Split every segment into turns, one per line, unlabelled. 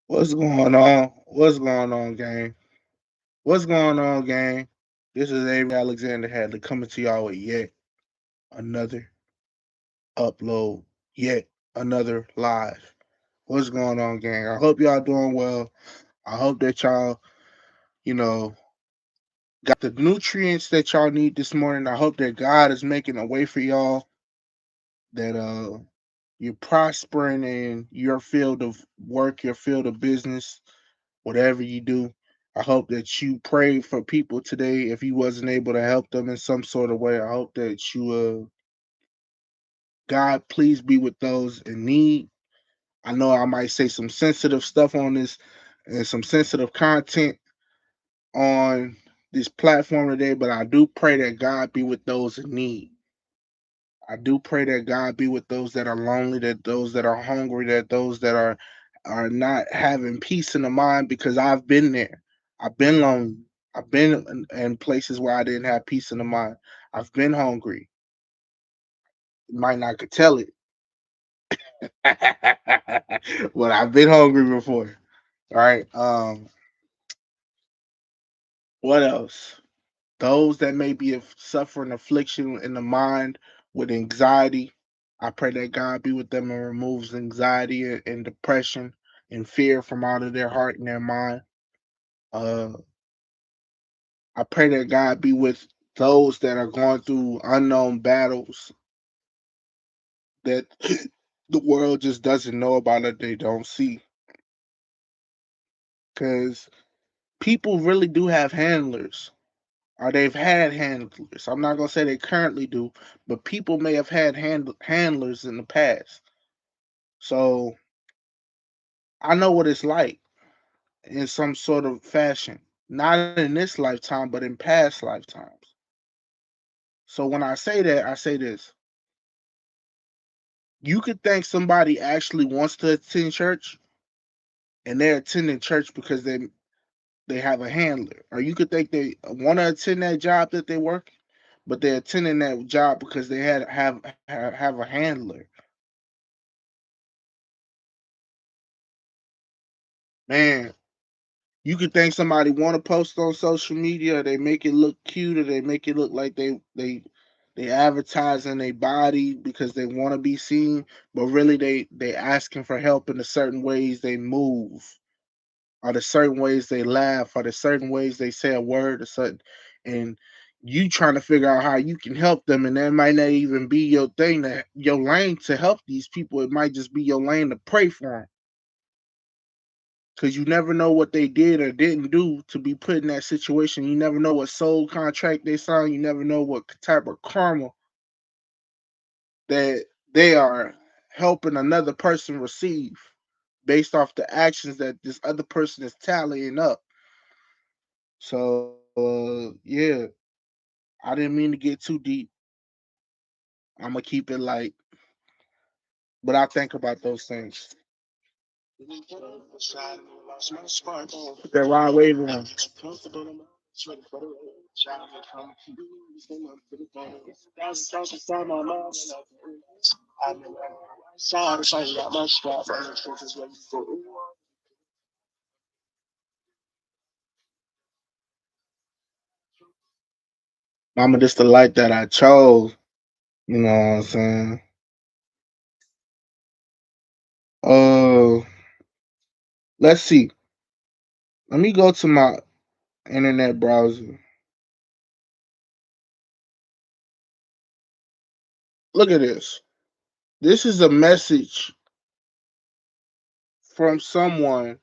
What's going on? What's going on, gang? What's going on, gang? This is Avery Alexander Hadley coming to y'all with yet another upload, yet another live. What's going on, gang? I hope y'all doing well. I hope that y'all, you know, got the nutrients that y'all need this morning. I hope that God is making a way for y'all, that you're prospering in your field of work, your field of business, whatever you do. I hope that you pray for people today. If you wasn't able to help them in some sort of way, I hope that you, God, please be with those in need. I know I might say some sensitive stuff on this and some sensitive content on this platform today, but I do pray that God be with those in need. I do pray that God be with those that are lonely, that those that are hungry, that those that are not having peace in the mind, because I've been there. I've been lonely. I've been in places where I didn't have peace in the mind. I've been hungry. You might not could tell it, but I've been hungry before. All right. What else? Those that may be suffering affliction in the mind with anxiety, I pray that God be with them and removes anxiety and depression and fear from out of their heart and their mind. Uh, I pray that God be with those that are going through unknown battles that the world just doesn't know about or they don't see. Because people really do have handlers, or they've had handlers. I'm not gonna say they currently do, but people may have had handlers in the past. So I know what it's like in some sort of fashion. Not in this lifetime, but in past lifetimes. So when I say that, I say this. You could think somebody actually wants to attend church and they're attending church because they have a handler. Or you could think they want to attend that job that they work, but they're attending that job because they have a handler. Man, you could think somebody want to post on social media, or they make it look cute, or they make it look like they advertising their body because they want to be seen, but really they asking for help in the certain ways they move, or the certain ways they laugh, or the certain ways they say a word, or certain, and you trying to figure out how you can help them, and that might not even be your thing, that your lane to help these people. It might just be your lane to pray for them, because you never know what they did or didn't do to be put in that situation. You never know what soul contract they signed. You never know what type of karma that they are helping another person receive based off the actions that this other person is tallying up. So yeah, I didn't mean to get too deep. I'm gonna keep it light, but I think about those things. Put that Rod Wave on. Mama, this the light that I chose. You know what I'm saying? Uh, let's see. Let me go to my internet browser. Look at this. This is a message from someone,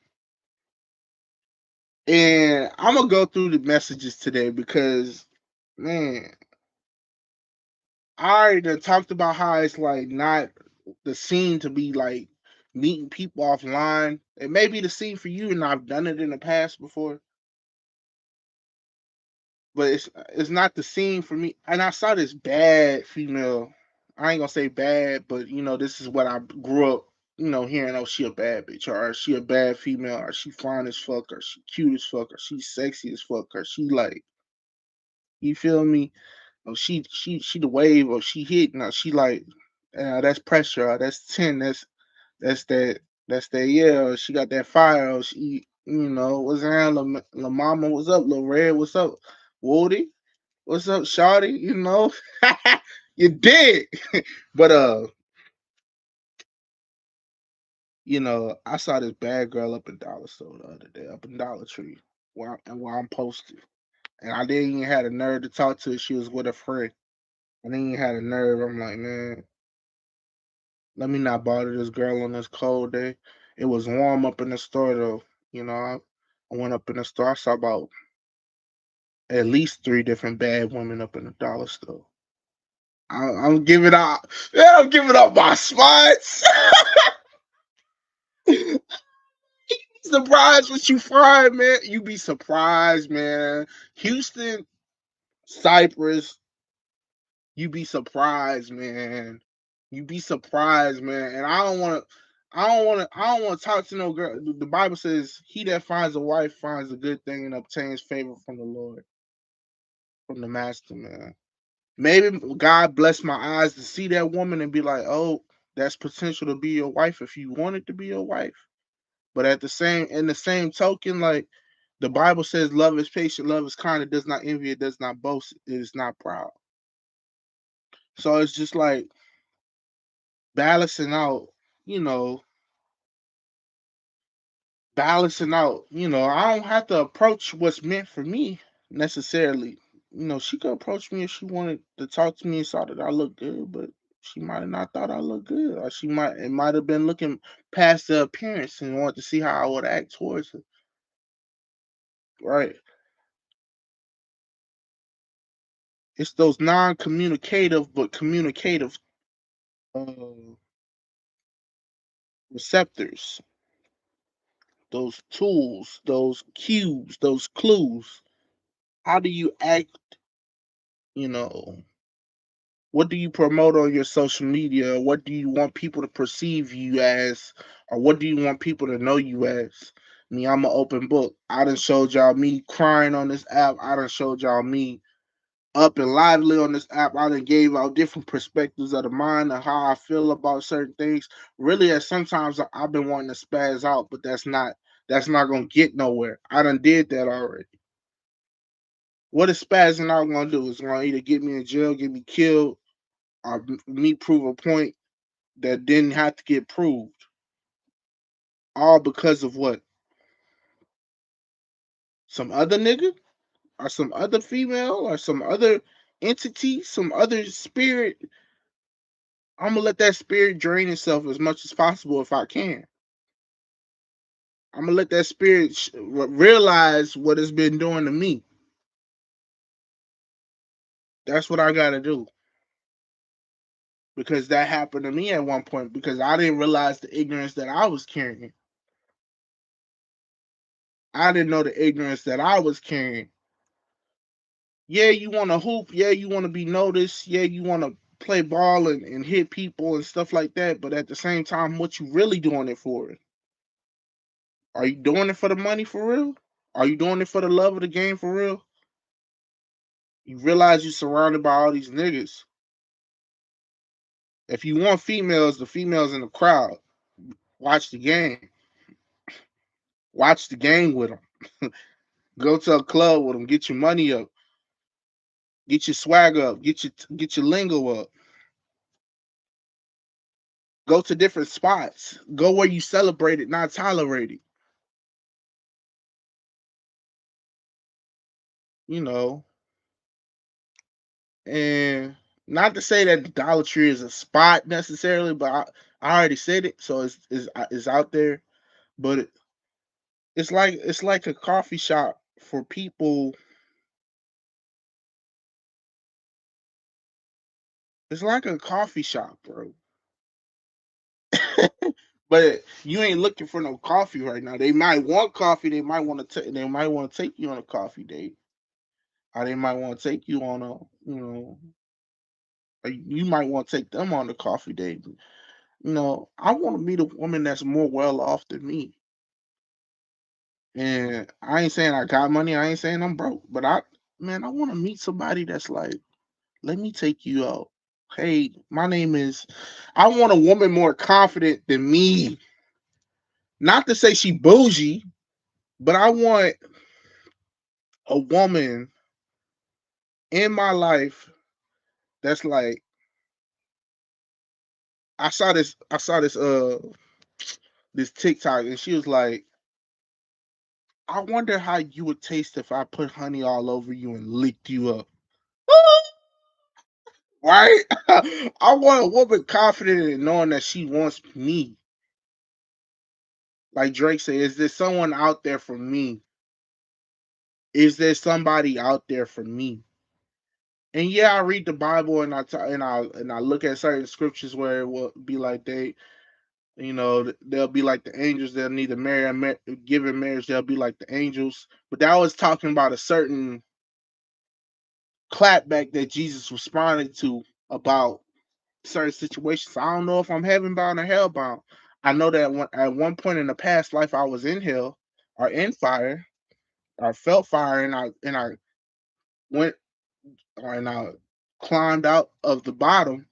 and I'm gonna go through the messages today because, man, I already done talked about how it's like not the scene to be like meeting people offline. It may be the scene for you, and I've done it in the past before, but it's not the scene for me. And I saw this bad female. I ain't gonna say bad, but this is what I grew up, hearing. Oh, she a bad bitch, or she a bad female, or she fine as fuck, or she cute as fuck, or she sexy as fuck, or she like, you feel me? Oh, she the wave, or she hit. Now she like, that's pressure. Or that's 10. That's that. That's that, yeah. She got that fire. She, what's that? La Mama, what's up? Lil Red, what's up? Woody, what's up, Shawty? You did. But I saw this bad girl up in Dollar Store the other day, up in Dollar Tree, where I'm posted, and I didn't even have the nerve to talk to her. She was with a friend. I didn't even have the nerve. I'm like, man, let me not bother this girl on this cold day. It was warm up in the store though. I went up in the store. I saw about at least three different bad women up in the dollar store. I'm giving out. Yeah, I'm giving up my spots. Surprised what you find, man. You be surprised, man. Houston, Cypress, you be surprised, man. You be surprised, man. And I don't want to talk to no girl. The Bible says, "He that finds a wife finds a good thing and obtains favor from the Lord, from the Master." Man, maybe God bless my eyes to see that woman and be like, "Oh, that's potential to be your wife if you want it to be your wife." But in the same token, like the Bible says, love is patient, love is kind, it does not envy, it does not boast, it is not proud. So it's just like balancing out, you know, I don't have to approach what's meant for me necessarily. She could approach me if she wanted to talk to me and saw that I look good, but she might have not thought I look good. Or it might have been looking past the appearance and wanted to see how I would act towards her. Right. It's those non-communicative but communicative uh, receptors, those tools, those cues, those clues. How do you act? You know, what do you promote on your social media? What do you want people to perceive you as? Or what do you want people to know you as? Me, I'm an open book. I done showed y'all me crying on this app. I done showed y'all me up and lively on this app. I done gave out different perspectives of the mind and how I feel about certain things. Really, as sometimes I've been wanting to spaz out, but that's not gonna get nowhere. I done did that already. What is spazzing out gonna do? It's gonna either get me in jail, get me killed, or me prove a point that didn't have to get proved. All because of what? Some other nigga? Or some other female? Or some other entity? Some other spirit? I'm gonna let that spirit drain itself as much as possible if I can. I'm gonna let that spirit realize what it's been doing to me. That's what I gotta do because that happened to me at one point because I didn't realize the ignorance that I was carrying. I didn't know the ignorance that I was carrying. Yeah, you want to hoop. Yeah, you want to be noticed. Yeah, you want to play ball and hit people and stuff like that. But at the same time, what you really doing it for? Are you doing it for the money for real? Are you doing it for the love of the game for real? You realize you're surrounded by all these niggas. If you want females, the females in the crowd, watch the game. Watch the game with them. Go to a club with them. Get your money up. Get your swag up. Get your lingo up. Go to different spots. Go where you celebrate it, not tolerate it. You know, and not to say that Dollar Tree is a spot necessarily, but I already said it, so it's out there. But it's like a coffee shop for people. It's like a coffee shop, bro. But you ain't looking for no coffee right now. They might want coffee. They might want to take you on a coffee date, or they might want to take you on a or you might want to take them on a coffee date. I want to meet a woman that's more well off than me. And I ain't saying I got money. I ain't saying I'm broke. But I want to meet somebody that's like, let me take you out. Hey, my name is. I want a woman more confident than me. Not to say she bougie, but I want a woman in my life that's like I saw this TikTok and she was like, I wonder how you would taste if I put honey all over you and licked you up. Right? I want a woman confident in knowing that she wants me. Like Drake said, is there someone out there for me? Is there somebody out there for me? And yeah, I read the Bible and I look at certain scriptures where it will be like they'll be like the angels. They'll neither marry or give in marriage. They'll be like the angels. But that was talking about a certain clapback that Jesus responded to about certain situations. I don't know if I'm heaven bound or hell bound. I know that at one point in the past life I was in hell or in fire or felt fire and I went and I climbed out of the bottom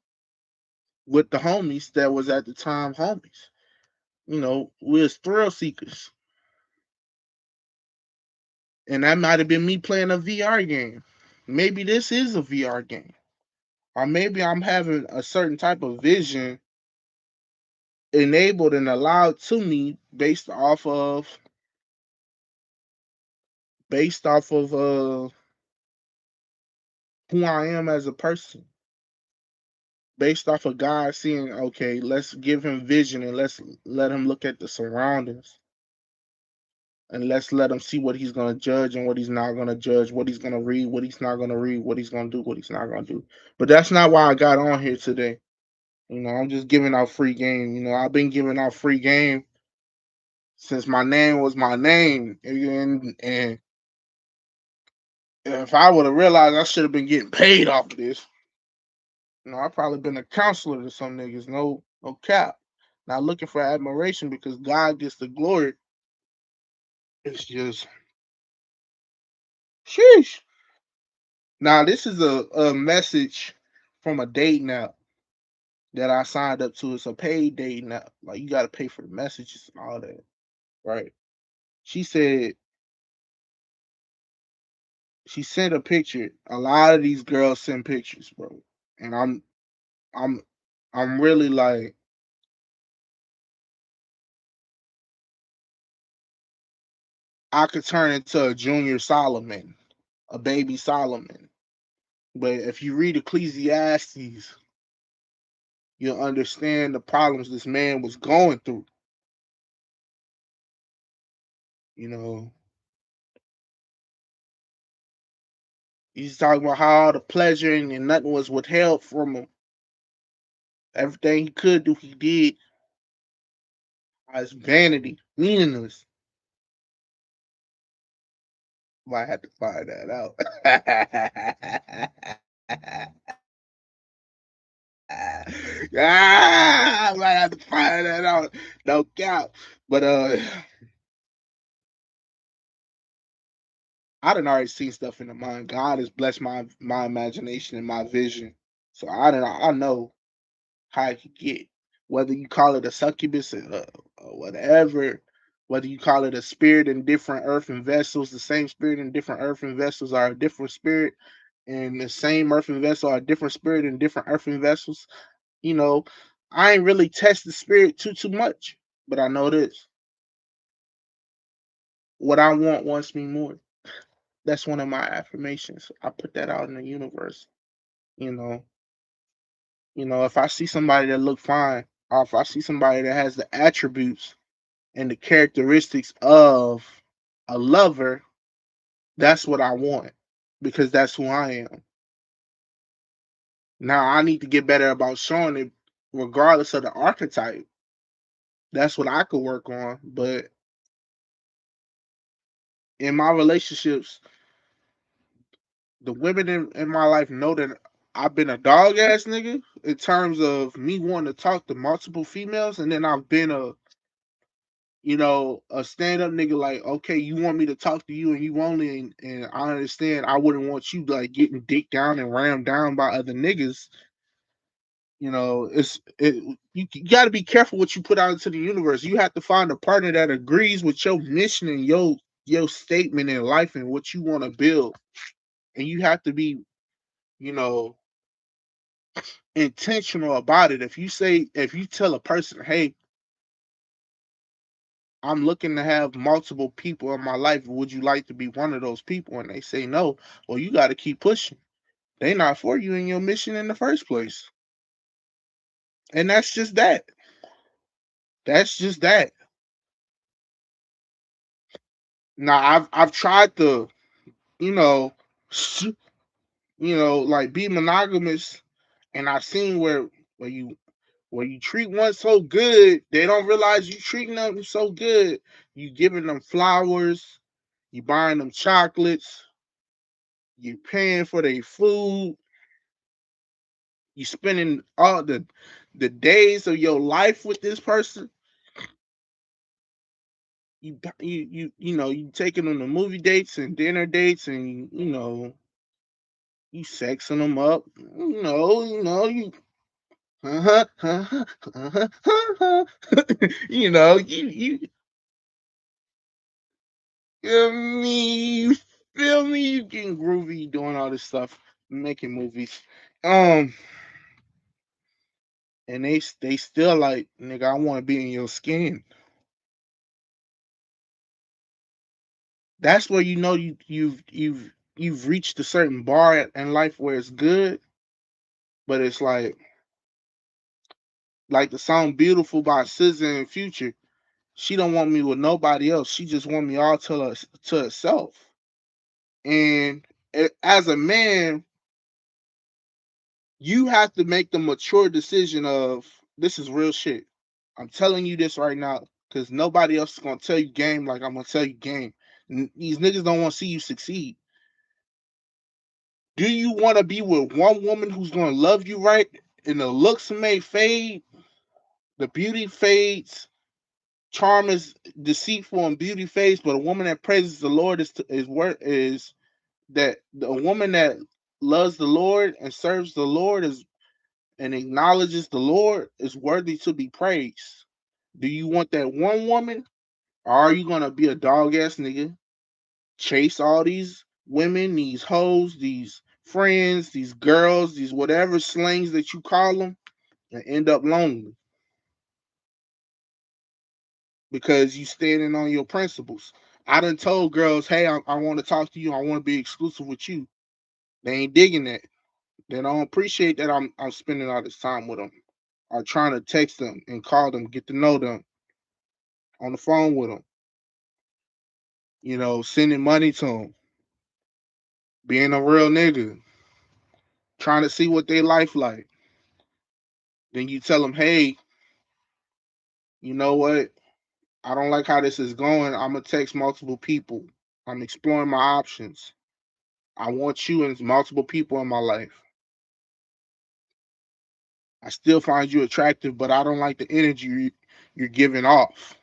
with the homies that was at the time homies. We was thrill seekers. And that might have been me playing a VR game. Maybe this is a VR game. Or maybe I'm having a certain type of vision enabled and allowed to me based off of who I am as a person. Based off of God seeing, okay, let's give him vision and let's let him look at the surroundings and let's let him see what he's going to judge and what he's not going to judge, what he's going to read, what he's not going to read, what he's going to do, what he's not going to do. But that's not why I got on here today. I'm just giving out free game. I've been giving out free game since my name was my name. And if I would have realized I should have been getting paid off of this, I probably been a counselor to some niggas. No cap. Not looking for admiration because God gets the glory. It's just sheesh. Now this is a message from a dating app that I signed up to. It's a paid dating app. Like you gotta pay for the messages and all that. Right. She said she sent a picture. A lot of these girls send pictures, bro. And I'm I'm really like, I could turn into a junior Solomon, a baby Solomon. But if you read Ecclesiastes, you'll understand the problems this man was going through. You know, he's talking about how all the pleasure and nothing was withheld from him. Everything he could do, he did. It's vanity, meaningless. Might have to find that out. I might have to find that out. No doubt. But I done already seen stuff in the mind. God has blessed my imagination and my vision. So I know how it could get. Whether you call it a succubus or whatever, whether you call it a spirit in different earthen vessels, the same spirit in different earthen vessels are a different spirit, and the same earthen vessel are a different spirit in different earthen vessels. You know, I ain't really test the spirit too much, but I know this: what I want wants me more. That's one of my affirmations. I put that out in the universe. You know, if I see somebody that look fine, or if I see somebody that has the attributes and the characteristics of a lover, that's what I want because that's who I am. Now I need to get better about showing it regardless of the archetype. That's what I could work on. But in my relationships, the women in my life know that I've been a dog ass nigga in terms of me wanting to talk to multiple females, and then I've been a stand up nigga. Like, okay, you want me to talk to you and you only, and I understand I wouldn't want you like getting dicked down and rammed down by other niggas. You got to be careful what you put out into the universe. You have to find a partner that agrees with your mission and your statement in life and what you want to build. And you have to be, you know, intentional about it. If you tell a person, "Hey, I'm looking to have multiple people in my life. Would you like to be one of those people?" And they say no, well, you got to keep pushing. They not for you in your mission in the first place. And that's just that. That's just that. Now I've tried to, you know, like be monogamous, and I've seen where you where you treat one so good, they don't realize you treating them so good. You giving them flowers, you buying them chocolates, you paying for their food, you spending all the days of your life with this person. You taking them to movie dates and dinner dates, and you sexing them up. Uh-huh, uh-huh, uh-huh, uh-huh. You feel me? You feel me? You getting groovy, doing all this stuff, making movies. Um, and they still like, nigga, I want to be in your skin. That's where you know you've reached a certain bar in life where it's good, but it's like the song "Beautiful" by SZA and Future. She don't want me with nobody else. She just want me all to herself. And as a man, you have to make the mature decision of, this is real shit. I'm telling you this right now because nobody else is gonna tell you game like I'm gonna tell you game. These niggas don't want to see you succeed. Do you want to be with one woman who's gonna love you right, and the looks may fade, the beauty fades, charm is deceitful and beauty fades, but a woman that praises the Lord is that a woman that loves the Lord and serves the Lord is and acknowledges the Lord is worthy to be praised. Do you want that one woman? Or are you gonna be a dog ass nigga? Chase all these women, these hoes, these friends, these girls, these whatever slangs that you call them, and end up lonely because you standing on your principles. I done told girls, hey, I want to talk to you. I want to be exclusive with you. They ain't digging that. They don't appreciate that I'm spending all this time with them. Or trying to text them and call them, get to know them on the phone with them. Sending money to them, being a real nigga, trying to see what their life like. Then you tell them, hey, you know what? I don't like how this is going. I'm gonna text multiple people. I'm exploring my options. I want you and multiple people in my life. I still find you attractive, but I don't like the energy you're giving off.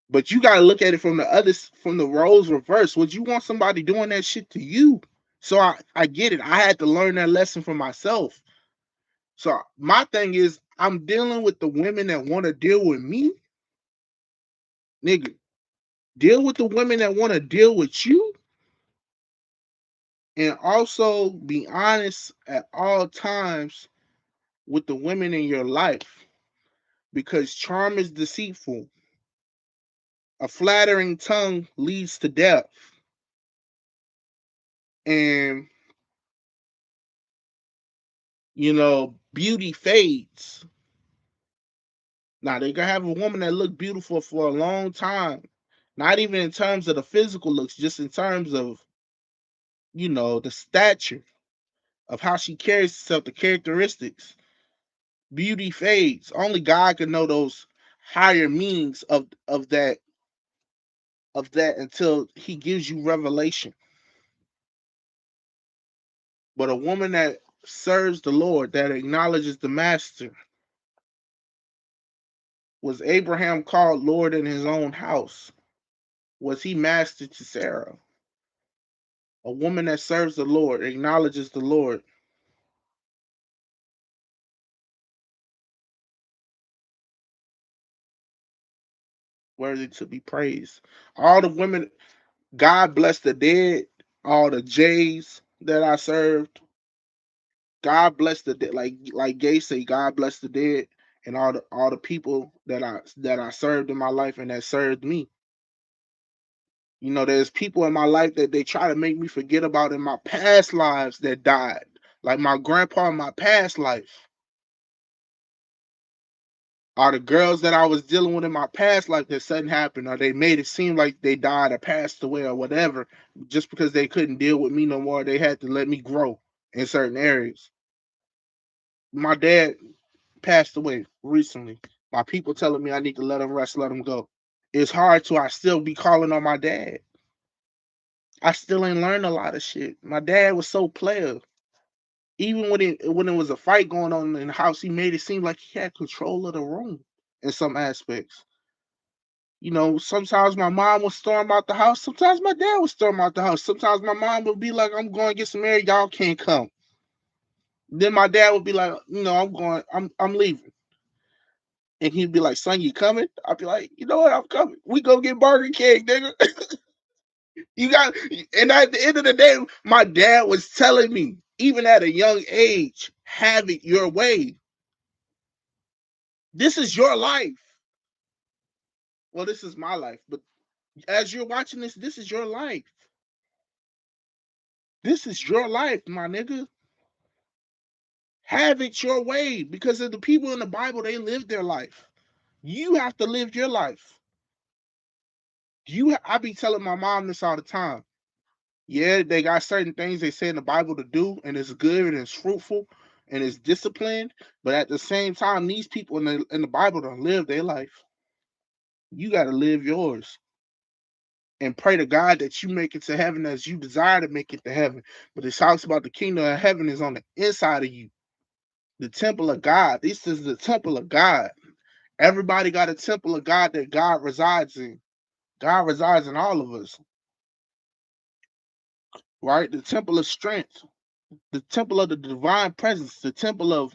But you gotta look at it from the roles reverse. Would you want somebody doing that shit to you? So I get it. I had to learn that lesson for myself. So my thing is, I'm dealing with the women that want to deal with me, nigga. Deal with the women that want to deal with you, and also be honest at all times with the women in your life, because charm is deceitful. A flattering tongue leads to death, and beauty fades. Now they gonna have a woman that look beautiful for a long time, not even in terms of the physical looks, just in terms of the stature of how she carries herself, the characteristics. Beauty fades. Only God can know those higher meanings of that until He gives you revelation. But a woman that serves the Lord, that acknowledges the Master, was Abraham called Lord in his own house? Was he master to Sarah? A woman that serves the Lord, acknowledges the Lord, worthy to be praised. All the women, God bless the dead, all the J's that I served. God bless the dead, like Gay say, God bless the dead, and all the people that I served in my life and that served me. There's people in my life that they try to make me forget about in my past lives that died. Like my grandpa in my past life. Are the girls that I was dealing with in my past life that something happened, or they made it seem like they died or passed away or whatever, just because they couldn't deal with me no more, they had to let me grow in certain areas. My dad passed away recently. My people telling me I need to let him rest, let him go. It's hard to I still be calling on my dad. I still ain't learned a lot of shit. My dad was so player. Even when it was a fight going on in the house, he made it seem like he had control of the room in some aspects. Sometimes my mom would storm out the house. Sometimes my dad would storm out the house. Sometimes my mom would be like, "I'm going to get some air. Y'all can't come." Then my dad would be like, "I'm going. I'm leaving." And he'd be like, "Son, you coming?" I'd be like, "You know what? I'm coming. We go get Burger King, nigga." You got. And at the end of the day, my dad was telling me, even at a young age, have it your way. This is your life. Well, this is my life. But as you're watching this, this is your life. This is your life, my nigga. Have it your way, because of the people in the Bible, they lived their life. You have to live your life. I be telling my mom this all the time. Yeah, they got certain things they say in the Bible to do, and it's good and it's fruitful and it's disciplined. But at the same time, these people in the Bible don't live their life. You got to live yours and pray to God that you make it to heaven as you desire to make it to heaven. But it talks about the kingdom of heaven is on the inside of you, the temple of God. This is the temple of God. Everybody got a temple of God that God resides in. God resides in all of us, right? The temple of strength, the temple of the divine presence, the temple of,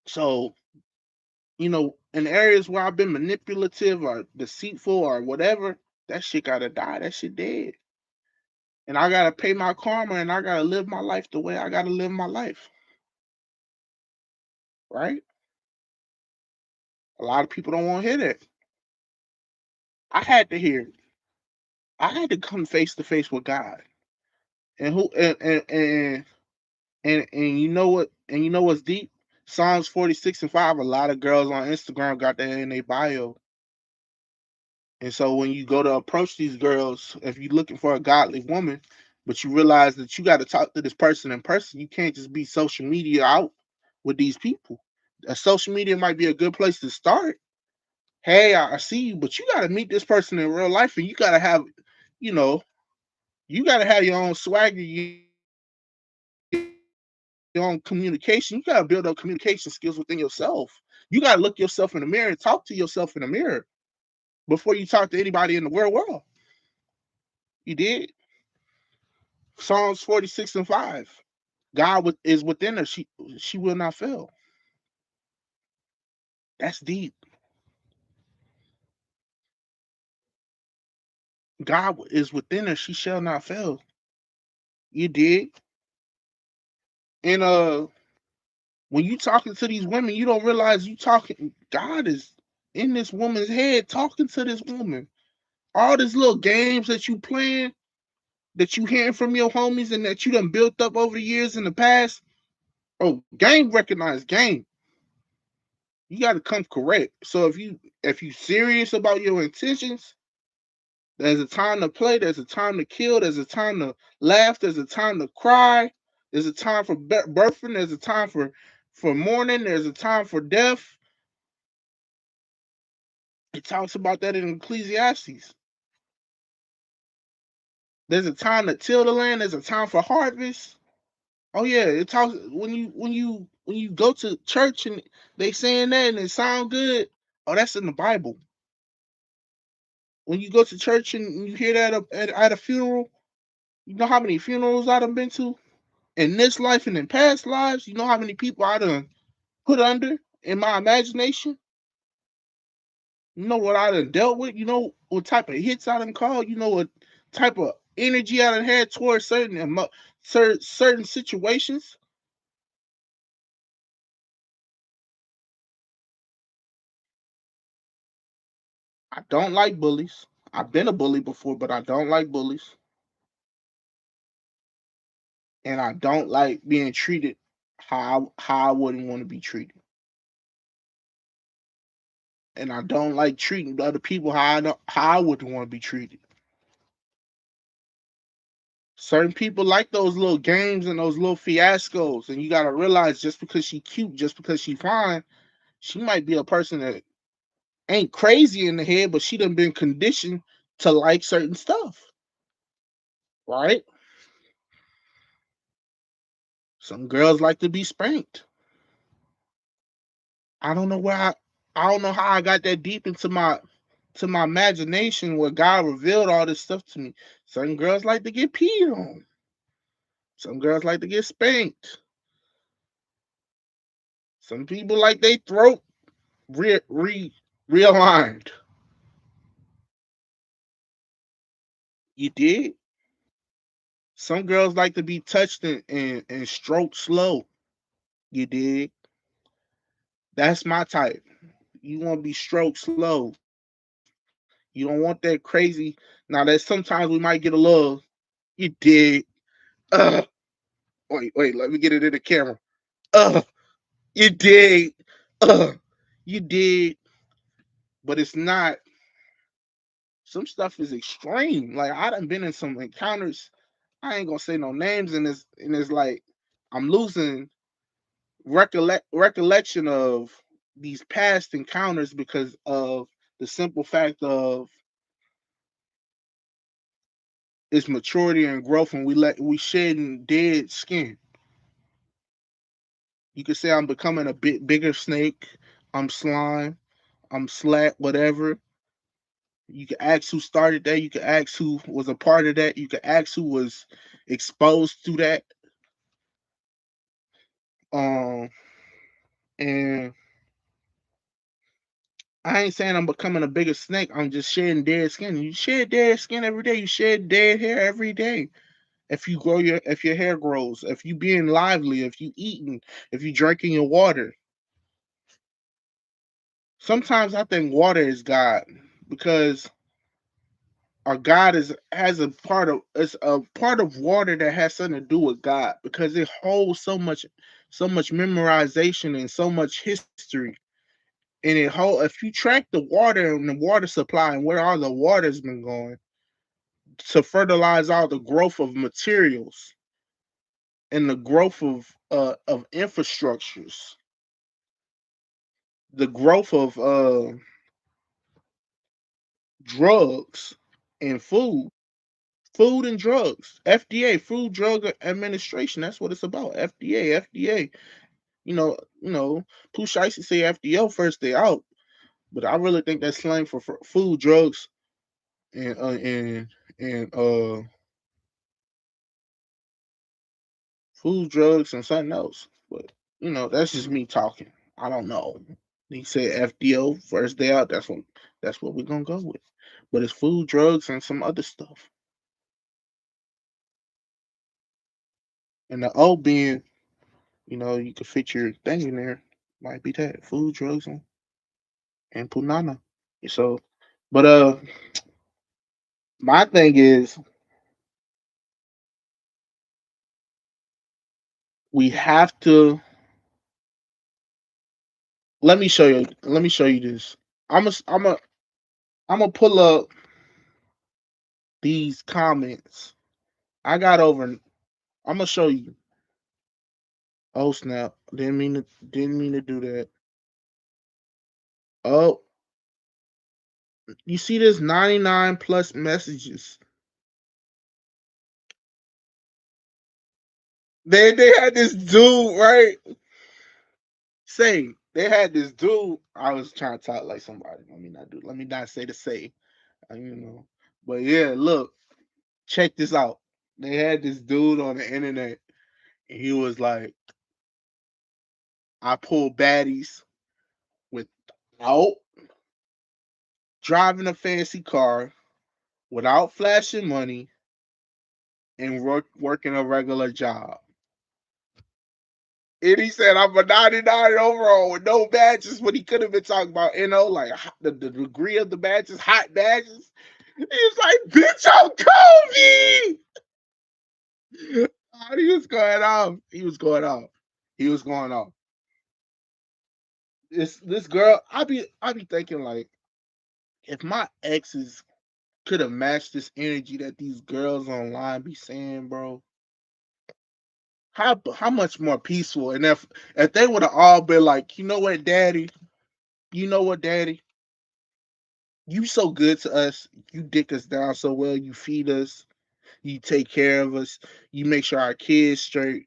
so, in areas where I've been manipulative or deceitful or whatever, that shit gotta die. That shit dead. And I gotta pay my karma and I gotta live my life the way I gotta live my life, right? A lot of people don't want to hear that. I had to hear it. I had to come face to face with God. And who and you know what's deep? Psalms 46:5. A lot of girls on Instagram got that in their bio. And so when you go to approach these girls, if you're looking for a godly woman, but you realize that you got to talk to this person in person, you can't just be social media out with these people. Social media might be a good place to start. Hey, I see you, but you got to meet this person in real life, and you got to have, you know, you got to have your own swagger, your own communication. You got to build up communication skills within yourself. You got to look yourself in the mirror and talk to yourself in the mirror before you talk to anybody in the world. You did. Psalms 46:5. God is within her. She will not fail. That's deep. God is within her. She shall not fail. You did. And when you talking to these women, you don't realize you talking. God is in this woman's head talking to this woman. All these little games that you playing, that you hearing from your homies, and that you done built up over the years in the past. Oh, game recognized game. You got to come correct. So if you serious about your intentions, there's a time to play. There's a time to kill. There's a time to laugh. There's a time to cry. There's a time for birthing. There's a time for mourning. There's a time for death. It talks about that in Ecclesiastes. There's a time to till the land. There's a time for harvest. Oh yeah, it talks when you go to church and they saying that and it sound good. Oh, that's in the Bible. When you go to church and you hear that at a funeral, you know how many funerals I done been to in this life and in past lives. You know how many people I done put under in my imagination. You know what I done dealt with. You know what type of hits I done called. You know what type of energy I done had towards certain situations. I don't like bullies. I've been a bully before, but I don't like bullies, and I don't like being treated how I wouldn't want to be treated, and I don't like treating other people how I wouldn't want to be treated. Certain people like those little games and those little fiascos, and you gotta realize just because she cute, just because she fine, she might be a person that ain't crazy in the head, but she done been conditioned to like certain stuff, right? Some girls like to be spanked. I don't know I don't know how I got that deep into my imagination where God revealed all this stuff to me. Certain girls like to get peed on. Some girls like to get spanked. Some people like they throat realigned. You did. Some girls like to be touched and stroked slow. You did. That's my type. You want to be stroked slow. You don't want that crazy. Now that sometimes we might get a little. You did. Uh, wait. Let me get it in the camera. Uh, you did. Uh, you did. But it's not. Some stuff is extreme. Like I done been in some encounters. I ain't gonna say no names, and it's like I'm losing recollection of these past encounters because of the simple fact of its maturity and growth, and we shedding dead skin. You could say I'm becoming a bit bigger snake. I'm slime. I'm slat. Whatever. You can ask who started that. You can ask who was a part of that. You can ask who was exposed to that. Um, and I ain't saying I'm becoming a bigger snake. I'm just shedding dead skin. You shed dead skin every day. You shed dead hair every day. If your hair grows, if you being lively, if you eating, if you drinking your water. Sometimes I think water is God because our God is has a part of it's a part of water that has something to do with God because it holds so much memorization and so much history. And it hold if you track the water and the water supply and where all the water's been going to fertilize all the growth of materials and the growth of infrastructures, the growth of drugs and food and drugs. FDA, Food Drug Administration. That's what it's about. FDA, FDA. Pooh Shiesty say FDO first day out, but I really think that's slang for food, drugs, and food, drugs, and something else. But that's just me talking. I don't know. He said FDO first day out. That's what we're gonna go with. But it's food, drugs, and some other stuff. And the O being, you could fit your thing in there. Might be that food, drugs, and punana. So, but my thing is we have to. Let me show you this. I'm gonna pull up these comments. I got over. I'm gonna show you. Oh snap! Didn't mean to do that. Oh, you see this 99 plus messages. They had this dude, right? Say they had this dude. I was trying to talk like somebody. Let me not say the say. uh, You know. But yeah, look, check this out. They had this dude on the internet, and he was like, "I pull baddies without driving a fancy car without flashing money and working a regular job. And he said, I'm a 99 overall with no badges when he could have been talking about, like the degree of the badges, hot badges. He was like, bitch, I'm Kobe. He was going off. He was going off. He was going off. This girl, I be thinking like, if my exes could have matched this energy that these girls online be saying, bro, how much more peaceful. And if they would have all been like, you know what, daddy, you so good to us, you dick us down so well, you feed us, you take care of us, you make sure our kids straight.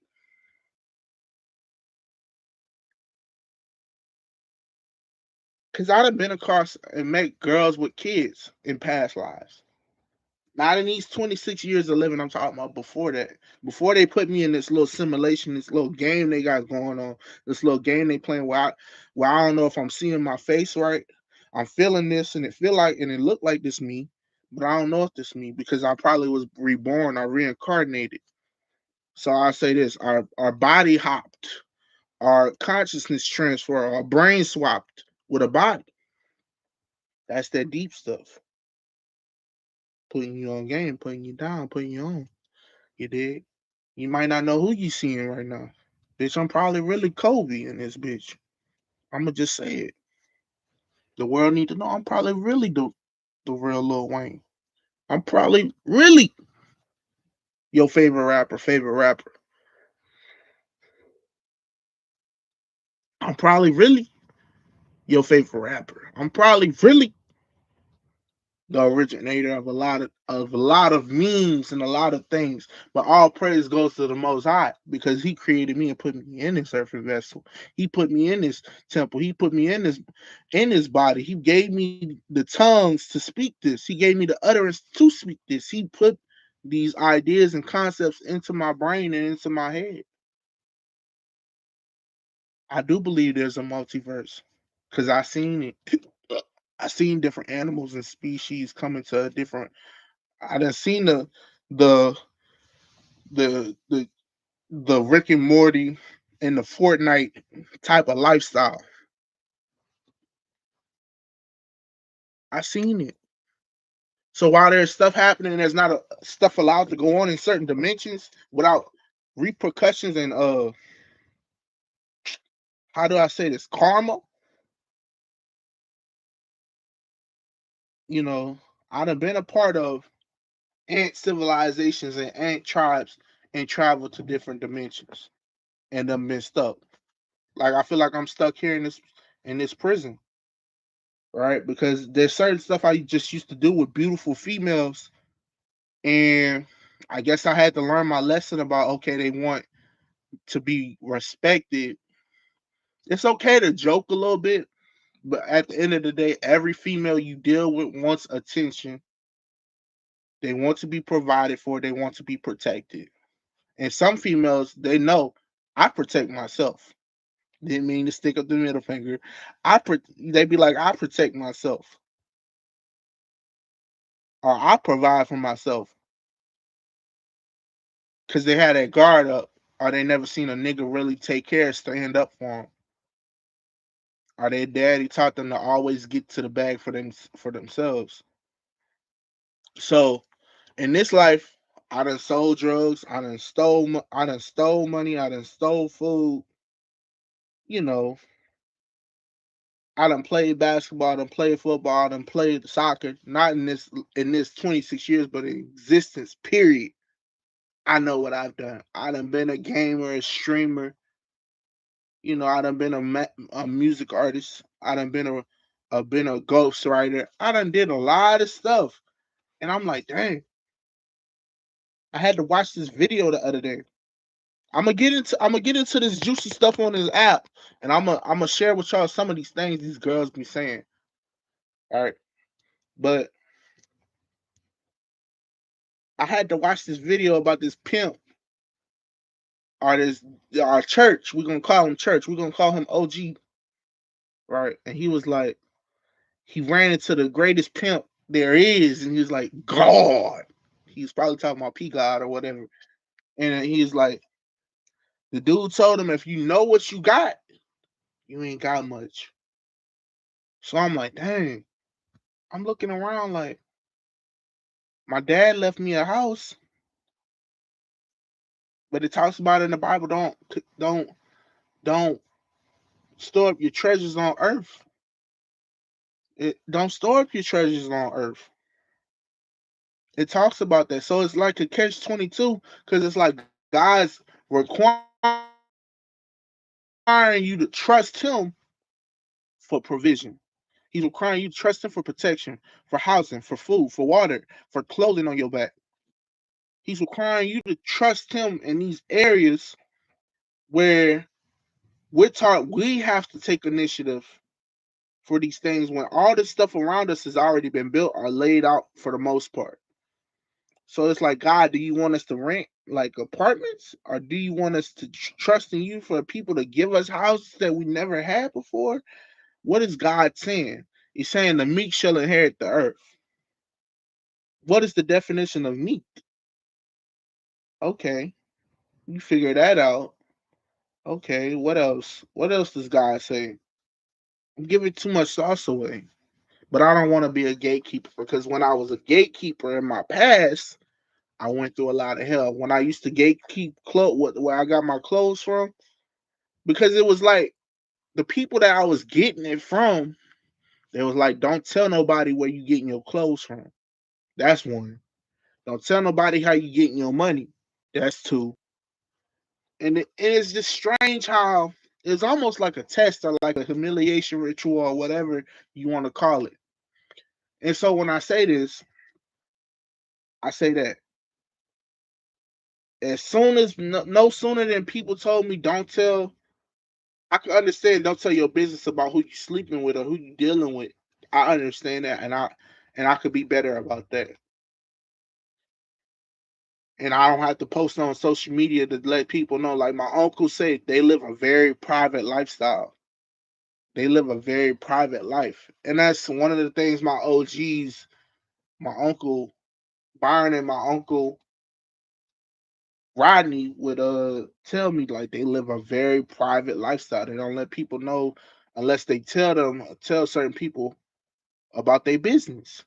Cause I'd have been across and met girls with kids in past lives. Not in these 26 years of living, I'm talking about before that. Before they put me in this little simulation, this little game they got going on, this little game they playing where I don't know if I'm seeing my face right. I'm feeling this and it looked like this me, but I don't know if this me because I probably was reborn or reincarnated. So I say this, our body hopped, our consciousness transfer, our brain swapped with a body. That's that deep stuff. Putting you on game, putting you down, putting you on. You dig? You might not know who you seeing right now. Bitch, I'm probably really Kobe in this bitch. I'ma just say it. The world need to know I'm probably really the real Lil Wayne. I'm probably really your favorite rapper. I'm probably really your favorite rapper. I'm probably really the originator of a lot of memes and a lot of things. But all praise goes to the Most High because He created me and put me in this earthen vessel. He put me in this temple. He put me in this body. He gave me the tongues to speak this. He gave me the utterance to speak this. He put these ideas and concepts into my brain and into my head. I do believe there's a multiverse because I seen it. I seen different animals and species coming to a different. I done seen the the the the Rick and Morty and the Fortnite type of lifestyle. I seen it. So while there's stuff happening, there's not stuff allowed to go on in certain dimensions without repercussions and how do I say this, karma. You know, I'd have been a part of ant civilizations and ant tribes and traveled to different dimensions and then been stuck. Like I feel like I'm stuck here in this prison, right? Because there's certain stuff I just used to do with beautiful females, and I guess I had to learn my lesson about okay, they want to be respected. It's okay to joke a little bit, but at the end of the day, every female you deal with wants attention. They want to be provided for. They want to be protected. And some females, they know I protect myself. Didn't mean to stick up the middle finger. They be like, I protect myself, or I provide for myself, because they had that guard up, or they never seen a nigga really take care, stand up for them, or their daddy taught them to always get to the bag for themselves. So in this life, I done sold drugs, I done stole money, I done stole food. You know, I done played basketball, I done played football, I done played soccer. Not in this 26 years, but in existence. Period. I know what I've done. I done been a gamer, a streamer. You know, I done been a music artist. I done been a ghostwriter. I done did a lot of stuff, and I'm like, dang. I had to watch this video the other day. I'm gonna get into this juicy stuff on this app, and I'm gonna share with y'all some of these things these girls be saying. All right, but I had to watch this video about this pimp or this our church. We're gonna call him church. We're gonna call him OG, right? And he was like, he ran into the greatest pimp there is, and he was like, God. He was probably talking about P God or whatever. And he's like, the dude told him, if you know what you got, you ain't got much. So I'm like, dang. I'm looking around like, my dad left me a house, but it talks about in the Bible, don't store up your treasures on earth. Don't store up your treasures on earth. It talks about that. So it's like a catch 22 because it's like God's requiring you to trust him for provision. He's requiring you to trust him for protection, for housing, for food, for water, for clothing on your back. He's requiring you to trust him in these areas where we're taught we have to take initiative for these things when all this stuff around us has already been built or laid out for the most part. So it's like, God, do you want us to rent like apartments, or do you want us to trust in you for people to give us houses that we never had before? What is God saying? He's saying the meek shall inherit the earth. What is the definition of meek? Okay, you figure that out. Okay, what else? What else does God say? I'm giving too much sauce away. But I don't want to be a gatekeeper because when I was a gatekeeper in my past, I went through a lot of hell. When I used to gatekeep clothes, where I got my clothes from, because it was like the people that I was getting it from, they was like, don't tell nobody where you getting your clothes from. That's one. Don't tell nobody how you getting your money. That's two. And it's just strange how it's almost like a test or like a humiliation ritual or whatever you want to call it. And so when I say this, I say that as soon as no sooner than people told me don't tell, I can understand don't tell your business about who you sleeping with or who you dealing with. I understand that, and I could be better about that. And I don't have to post on social media to let people know. Like my uncle said, they live a very private lifestyle. They live a very private life, and that's one of the things my OGs, my uncle Byron and my uncle Rodney would tell me, like they live a very private lifestyle. They don't let people know unless they tell certain people about their business,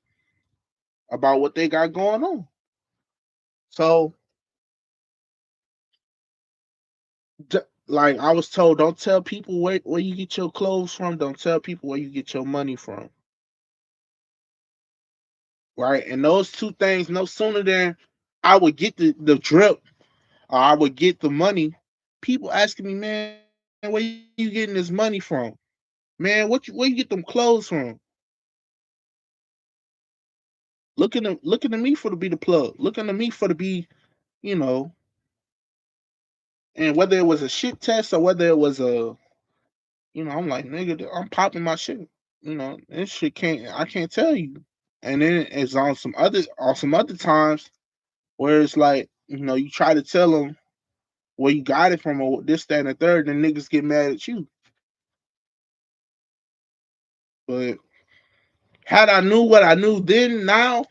about what they got going on. So like I was told, don't tell people where you get your clothes from, don't tell people where you get your money from. Right. And those two things, no sooner than I would get the drip or I would get the money, people asking me, man, where you getting this money from? Man, where you get them clothes from? Looking to me for to be the plug. Looking to me for to be, you know, and whether it was a shit test or whether it was a, I'm like, nigga, I'm popping my shit. This shit I can't tell you. And then it's on some other times where it's like, you try to tell them where you got it from or this, that, and the third, and niggas get mad at you. But had I knew what I knew then, now,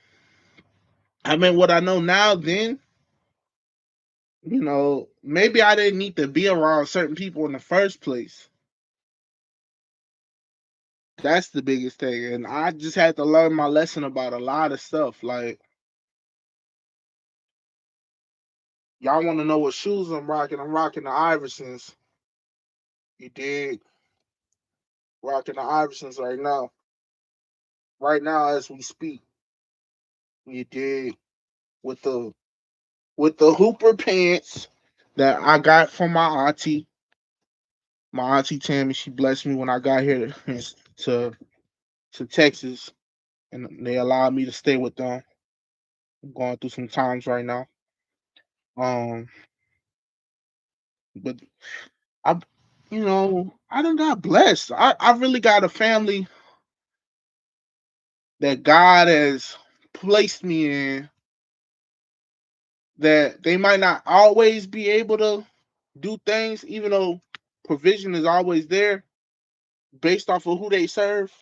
I mean, what I know now, then, maybe I didn't need to be around certain people in the first place. That's the biggest thing. And I just had to learn my lesson about a lot of stuff. Like, y'all want to know what shoes I'm rocking? I'm rocking the Iversons. You dig? Rocking the Iversons right now. Right now, as we speak. You dig? With the Hooper pants that I got from my auntie. My auntie Tammy, she blessed me when I got here to to Texas, and they allowed me to stay with them. I'm going through some times right now. Um, but I, I done got blessed. I really got a family that God has placed me in that they might not always be able to do things, even though provision is always there based off of who they serve.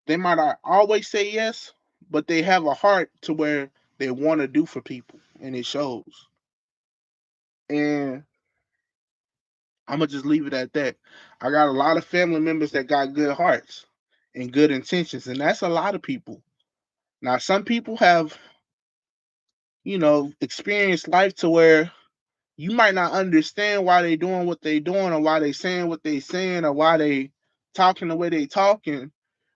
They might not always say yes, but they have a heart to where they want to do for people, and it shows. And I'm gonna just leave it at that. I got a lot of family members that got good hearts and good intentions, and that's a lot of people. Now, some people have, experienced life to where you might not understand why they doing what they doing, or why they saying what they saying, or why they talking the way they talking.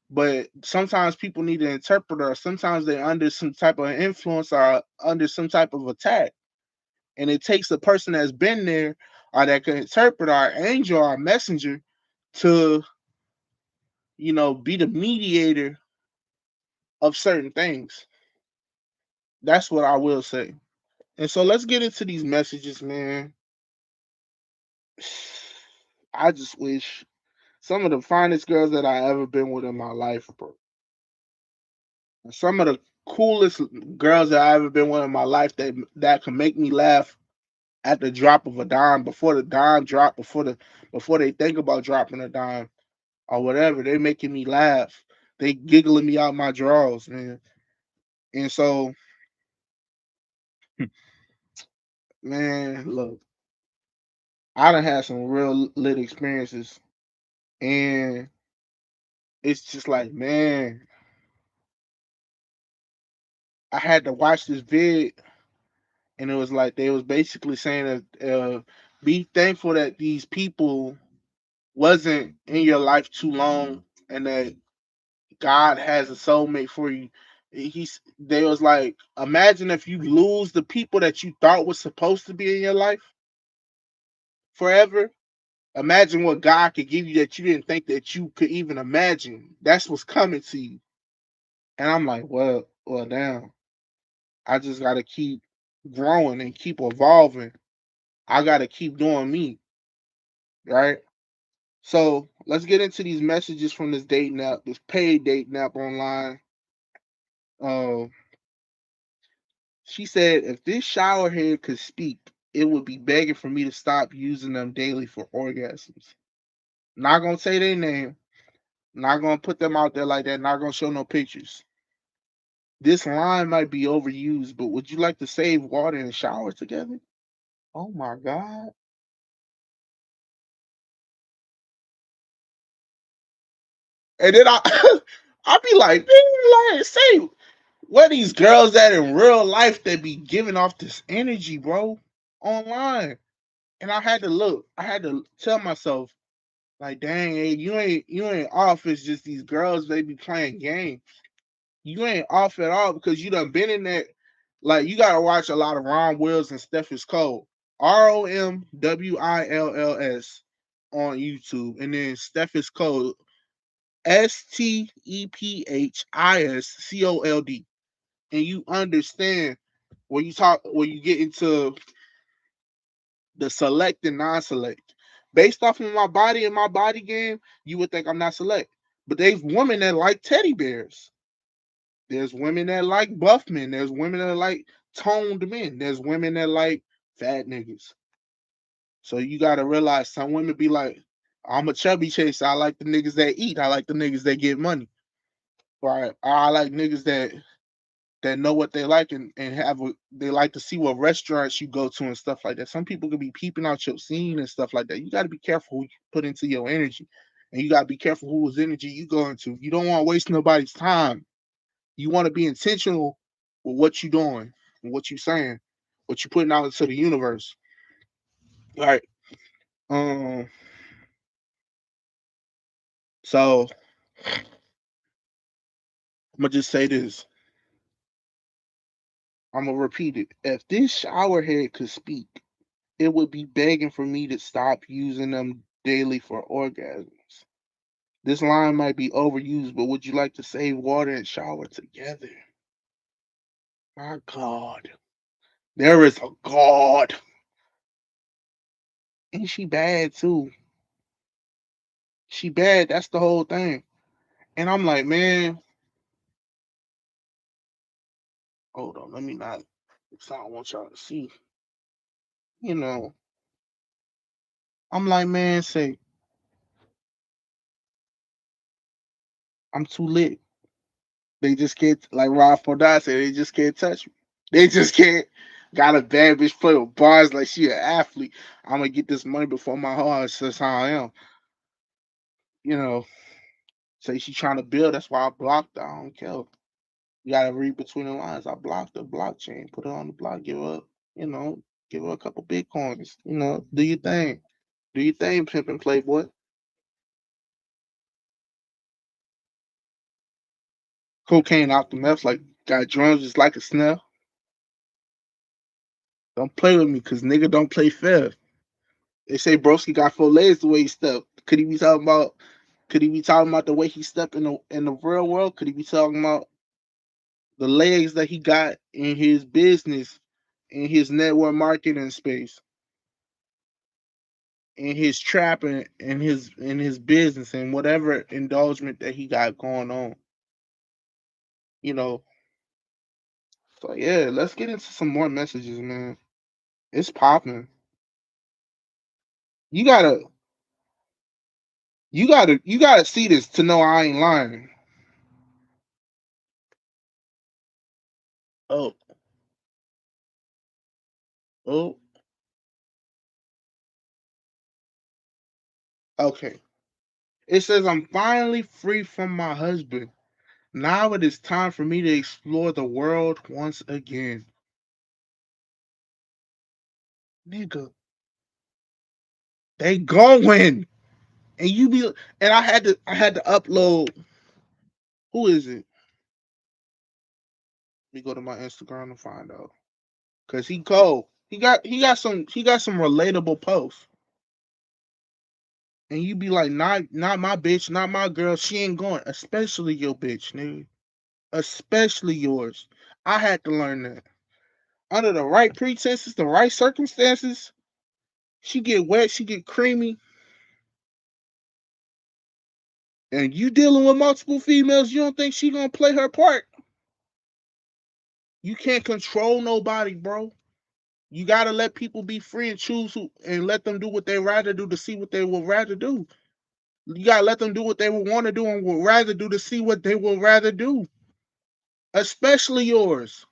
But sometimes people need an interpreter, or sometimes they're under some type of influence or under some type of attack. And it takes a person that's been there, or that can interpret, our angel, our messenger, to be the mediator of certain things. That's what I will say. And so let's get into these messages, man. I just wish some of the finest girls that I ever been with in my life, bro. Some of the coolest girls that I ever been with in my life, that can make me laugh at the drop of a dime, before the dime drop, before they think about dropping a dime or whatever. They making me laugh. They giggling me out my drawers, man. And so, man, look, I done had some real lit experiences, and it's just like, man, I had to watch this vid, and it was like they was basically saying that, be thankful that these people wasn't in your life too long, and that God has a soulmate for you. They was like, imagine if you lose the people that you thought was supposed to be in your life forever. Imagine what God could give you that you didn't think that you could even imagine. That's what's coming to you. And I'm like, well, damn. I just gotta keep growing and keep evolving. I gotta keep doing me, right? So let's get into these messages from this dating app, this paid dating app online. Uh, she said, if this showerhead could speak, it would be begging for me to stop using them daily for orgasms. Not gonna say their name, not gonna put them out there like that, not gonna show no pictures. This line might be overused, but would you like to save water and shower together? Oh my God. And then I be like, man, like, say, where these girls at in real life that be giving off this energy, bro, online? And I had to look. I had to tell myself, like, dang, hey, you ain't off. It's just these girls, they be playing games. You ain't off at all, because you done been in that. Like, you gotta watch a lot of Ron Wills and Steffes Cole. ROMWILLS on YouTube, and then Steffes Cole, STEPHISCOLD. And you understand when you get into the select and non-select. Based off of my body and my body game, you would think I'm not select. But there's women that like teddy bears. There's women that like buff men. There's women that like toned men. There's women that like fat niggas. So you gotta realize, some women be like, I'm a chubby chaser. I like the niggas that eat. I like the niggas that get money. Right. I like niggas that know what they like, and they like to see what restaurants you go to and stuff like that. Some people could be peeping out your scene and stuff like that. You got to be careful who you put into your energy, and you got to be careful whose energy you go into. You don't want to waste nobody's time. You want to be intentional with what you're doing, and what you're saying, what you're putting out into the universe. All right. Um. So I'm gonna just say this. I'm gonna repeat it. If this shower head could speak, it would be begging for me to stop using them daily for orgasms. This line might be overused, but would you like to save water and shower together? My God. There is a God. And she bad too. She bad. That's the whole thing. And I'm like, man, hold on. Let me not. Because I don't want y'all to see. You know, I'm like, man, say, I'm too lit. They just can't, like Rob Fordot said, they just can't touch me. They just can't. Got a bad bitch play with bars like she an athlete. I'm gonna get this money before my heart. That's how I am. You know, say she trying to build. That's why I blocked her. I don't care. You gotta read between the lines. I blocked the blockchain, put her on the block, you know, give her a couple bitcoins. You know, do your thing. Do your thing, pimping playboy. Cocaine out the meth like got drums just like a snare. Don't play with me, cause nigga don't play fair. They say Broski got 4 legs the way he stepped. Could he be talking about? Could he be talking about the way he stepped in the real world? Could he be talking about the legs that he got in his business, in his network marketing space, in his trapping, in his business, and whatever indulgement that he got going on? You know. So yeah, let's get into some more messages, man. It's popping. You gotta, you gotta see this to know I ain't lying. Oh, oh, okay. It says I'm finally free from my husband. Now it is time for me to explore the world once again. Nigga, they going. And you be and I had to upload. Who is it? Let me go to my Instagram to find out. Cause he cold. He got some relatable posts. And you be like, not my bitch, not my girl. She ain't going. Especially your bitch, nigga. Especially yours. I had to learn that. Under the right pretenses, the right circumstances, she get wet, she get creamy, and you dealing with multiple females, you don't think she gonna play her part? You can't control nobody, bro. You gotta let people be free and choose who, and let them do what they rather do to see what they would rather do. You gotta let them do what they would want to do and would rather do to see what they would rather do. Especially yours.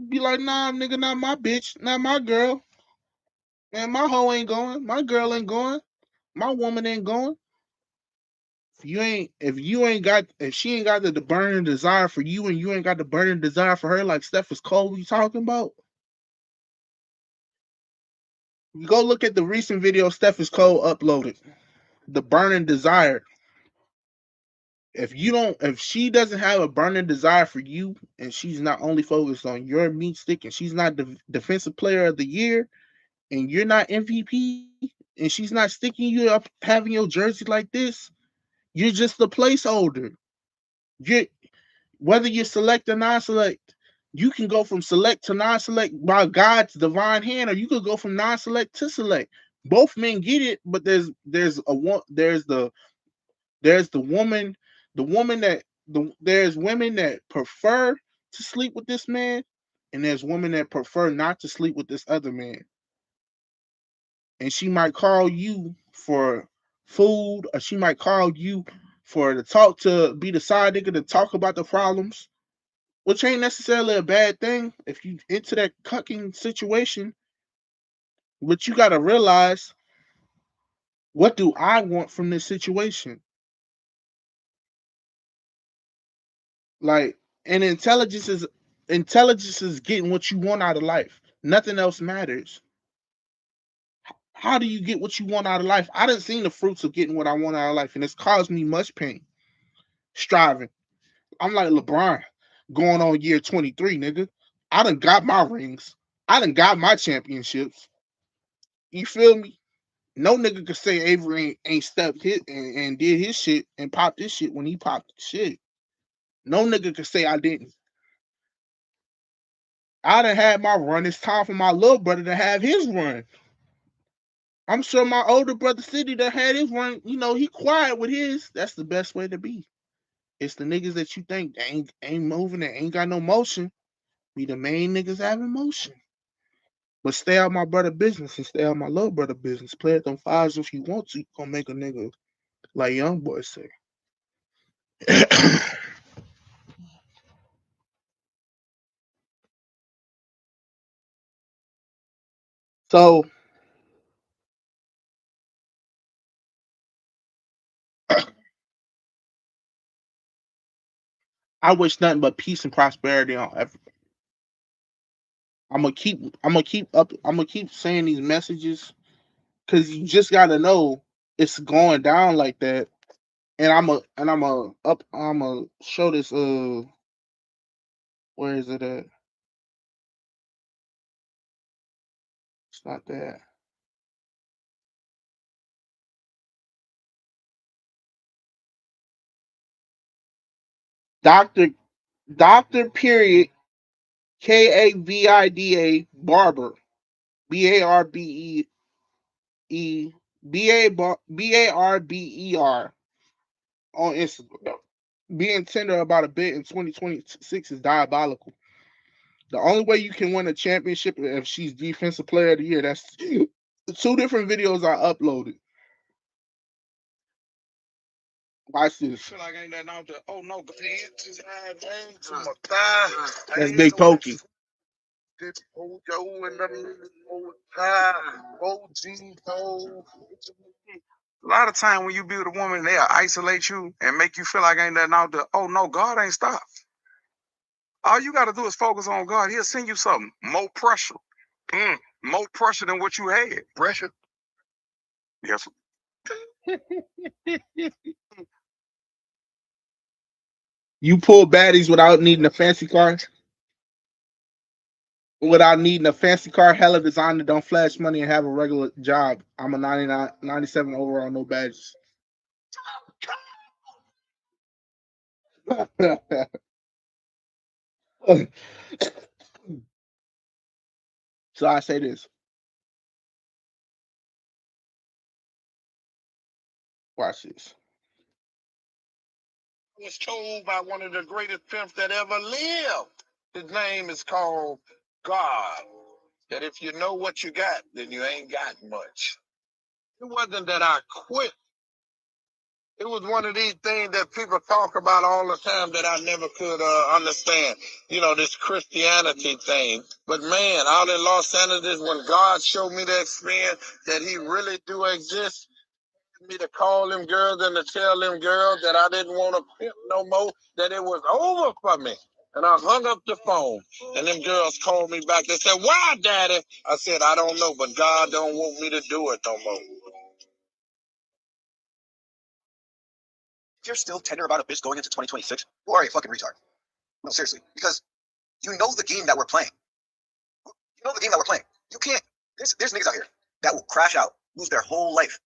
Be like, nah, nigga, not my bitch, not my girl. Man, my hoe ain't going. My girl ain't going. My woman ain't going. If she ain't got the burning desire for you and you ain't got the burning desire for her, like Steph is Cole you talking about, you go look at the recent video Steph is Cole uploaded. The burning desire. If she doesn't have a burning desire for you and she's not only focused on your meat stick and she's not the defensive player of the year and you're not MVP and she's not sticking you up having your jersey like this, you're just a placeholder. You Whether you select or non-select, you can go from select to non-select by God's divine hand, or you could go from non-select to select. Both men get it, but there's the woman, there's women that prefer to sleep with this man, and there's women that prefer not to sleep with this other man. And she might call you for food, or she might call you for to talk to be the side nigga to talk about the problems, which ain't necessarily a bad thing if you into that cucking situation. But you gotta realize, what do I want from this situation? Like, and intelligence is getting what you want out of life. Nothing else matters. How do you get what you want out of life? I done seen the fruits of getting what I want out of life, and it's caused me much pain. Striving. I'm like LeBron, going on year 23, nigga. I done got my rings. I done got my championships. You feel me? No nigga could say Avery ain't stepped hit and did his shit and popped his shit when he popped his shit. No nigga could say I didn't. I done had my run. It's time for my little brother to have his run. I'm sure my older brother City that had his run, he quiet with his. That's the best way to be. It's the niggas that you think ain't moving and ain't got no motion. Be the main niggas having motion. But stay out my brother business and stay out my little brother business. Play at them fives if you want to. You gonna make a nigga like young boy say. So I wish nothing but peace and prosperity on everything. I'm gonna keep saying these messages because you just gotta know it's going down like that. And I'm a show this where is it at? It's not that. Doctor period KAVIDA Barber BARBE E BARBER on Instagram. Being tender about a bit in 2026 is diabolical. The only way you can win a championship is if she's defensive player of the year. That's two different videos I uploaded. Watch this. Feel like ain't that out there. Oh no, that's Big Pokey.
A lot of time when you be with a woman, they'll isolate you and make you feel like ain't nothing out there. Oh no, God ain't stopped. All you got to do is focus on God. He'll send you something more pressure, more pressure than what you had. Pressure. Yes.
You pull baddies without needing a fancy car. Without needing a fancy car, hella designer, don't flash money and have a regular job. I'm a 99, 97 overall, no badges. So I say this. Watch this.
I was told by one of the greatest pimps that ever lived. His name is called God. That if you know what you got, then you ain't got much. It wasn't that I quit. It was one of these things that people talk about all the time that I never could understand. You know, this Christianity thing. But man, out in Los Angeles, when God showed me the experience that he really do exist, me to call them girls and to tell them girls that I didn't want to pimp no more, that it was over for me. And I hung up the phone, and them girls called me back. They said, "Why, Daddy?" I said, "I don't know, but God don't want me to do it no more." If you're still tender about a bitch going into 2026, you are a fucking retard. No, seriously, because you know the game that we're playing. You know the game that we're playing. You can't. There's niggas out here that will crash out, lose their whole life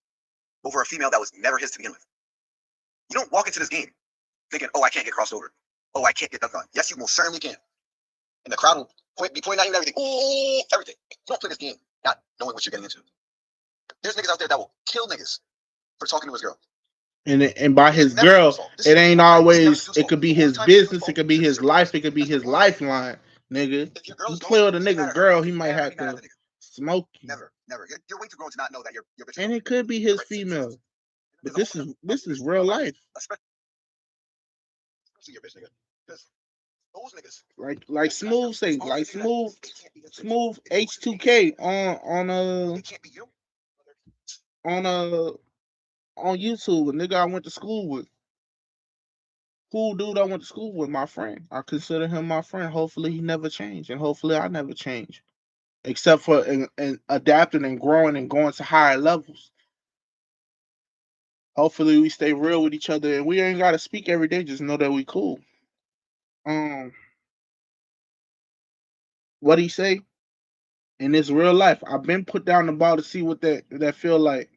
over a female that was never his to begin with. You don't walk into this game thinking, "Oh, I can't get crossed over. Oh, I can't get dunked on." Yes, you most certainly can. And the crowd will be pointing at you and everything. Ooh, everything. You don't play this game not knowing what you're getting into. There's niggas out there that will kill niggas for talking to his girl.
And by his girl, it ain't always. It could be his business. It could be his life. It could be his lifeline, nigga. You play with a nigga girl, he might have to smoke you.
Never. You're way too grown to not know that you're bitch.
And it could be his female. But this is real life.
Especially your bitch nigga. Because those niggas.
Like Smooth say, like Smooth H2K on YouTube, a nigga I went to school with. Cool dude I went to school with, my friend. I consider him my friend. Hopefully he never changed, and hopefully I never change, except for in adapting and growing and going to higher levels. Hopefully we stay real with each other, and we ain't gotta speak every day. Just know that we cool. What he say? In this real life, I've been put down the ball to see what that feel like.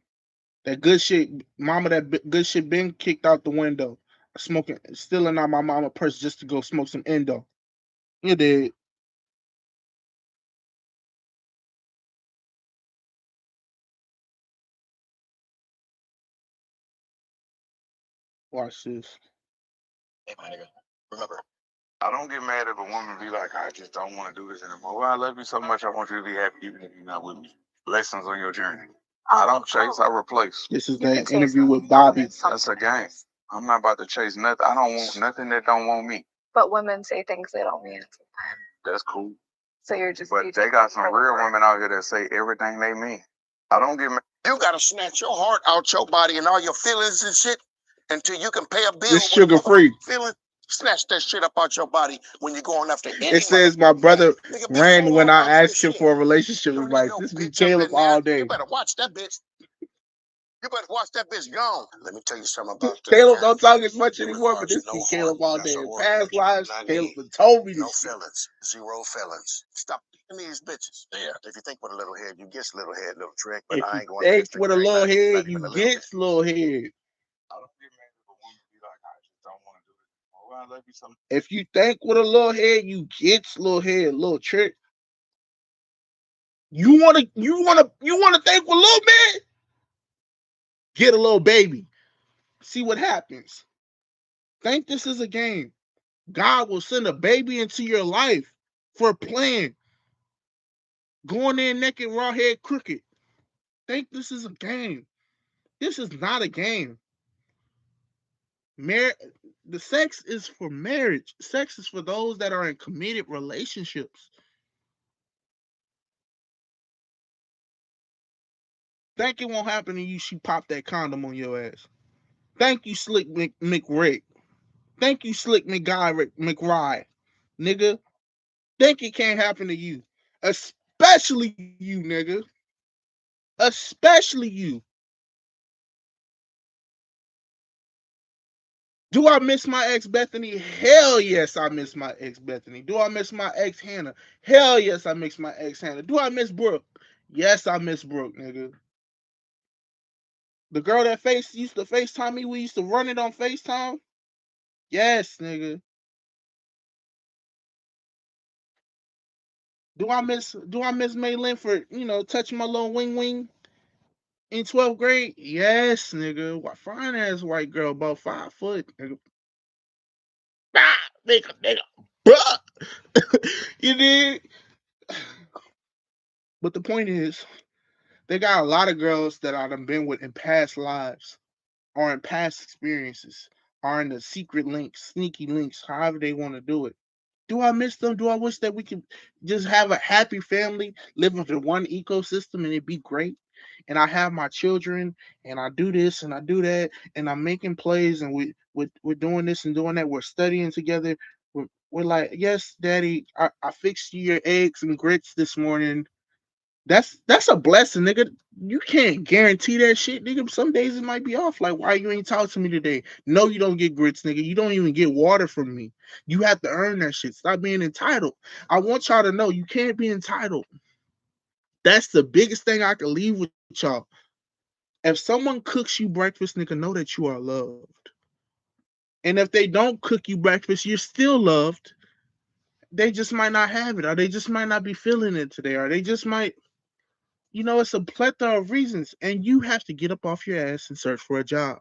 That good shit, mama. Good shit been kicked out the window. Smoking, stealing out my mama purse just to go smoke some endo. You did. Watch this.
Hey, my nigga. Remember, I don't get mad if a woman be like, "I just don't want to do this anymore." Well, I love you so much, I want you to be happy even if you're not with me. Lessons on your journey. I don't chase, I replace.
This is that interview with Bobby.
That's a game. I'm not about to chase nothing. I don't want nothing that don't want me.
But women say things they don't mean.
That's cool. So you're just. But they got some real women out here that say everything they mean. I don't give. You gotta snatch your heart out your body and all your feelings and shit until you can pay a bill.
It's sugar free.
Feeling. Snatch that shit up out your body when you're going after any.
It says my brother ran when I asked him for a relationship advice. This be Caleb all day.
You better watch that bitch. You better watch that bitch gone. Let me tell you something about
Caleb don't talk as much anymore, but this be Caleb all day. In past lives, Caleb told me this.
No feelings. Zero feelings. Stop these bitches. Yeah. If you think with a little head, you get little head, little trick. But I ain't going to
think with a little head, you get little head.
I don't get mad if a woman be like, I just don't want to do it. Well, I love you some.
If you think with a little head, you get little head, little trick. You wanna think with little man? Get a little baby. See what happens. Think this is a game. God will send a baby into your life for playing. Going in naked, raw head, crooked. Think this is a game. This is not a game. The sex is for marriage. Sex is for those that are in committed relationships. Think it won't happen to you. She popped that condom on your ass. Thank you, Slick McRick. Thank you, Slick McRide. Nigga. Think it can't happen to you. Especially you, nigga. Especially you. Do I miss my ex Bethany? Hell yes, I miss my ex Bethany. Do I miss my ex Hannah? Hell yes, I miss my ex Hannah. Do I miss Brooke? Yes, I miss Brooke, nigga. The girl that used to FaceTime me, we used to run it on FaceTime. Yes, nigga. Do I miss Maylin for, touching my little wing in 12th grade? Yes, nigga. What fine ass white girl, about 5 foot, nigga. Ah, nigga. You did. But the point is, they got a lot of girls that I've been with in past lives or in past experiences or in the secret links, sneaky links, however they want to do it. Do I miss them? Do I wish that we could just have a happy family, live within one ecosystem and it'd be great? And I have my children and I do this and I do that and I'm making plays and we're doing this and doing that. We're studying together. We're like, yes, daddy, I fixed you your eggs and grits this morning. That's a blessing, nigga. You can't guarantee that shit, nigga. Some days it might be off. Like, why you ain't talk to me today? No, you don't get grits, nigga. You don't even get water from me. You have to earn that shit. Stop being entitled. I want y'all to know you can't be entitled. That's the biggest thing I can leave with y'all. If someone cooks you breakfast, nigga, know that you are loved. And if they don't cook you breakfast, you're still loved. They just might not have it, or they just might not be feeling it today, or they just might. It's a plethora of reasons, and you have to get up off your ass and search for a job.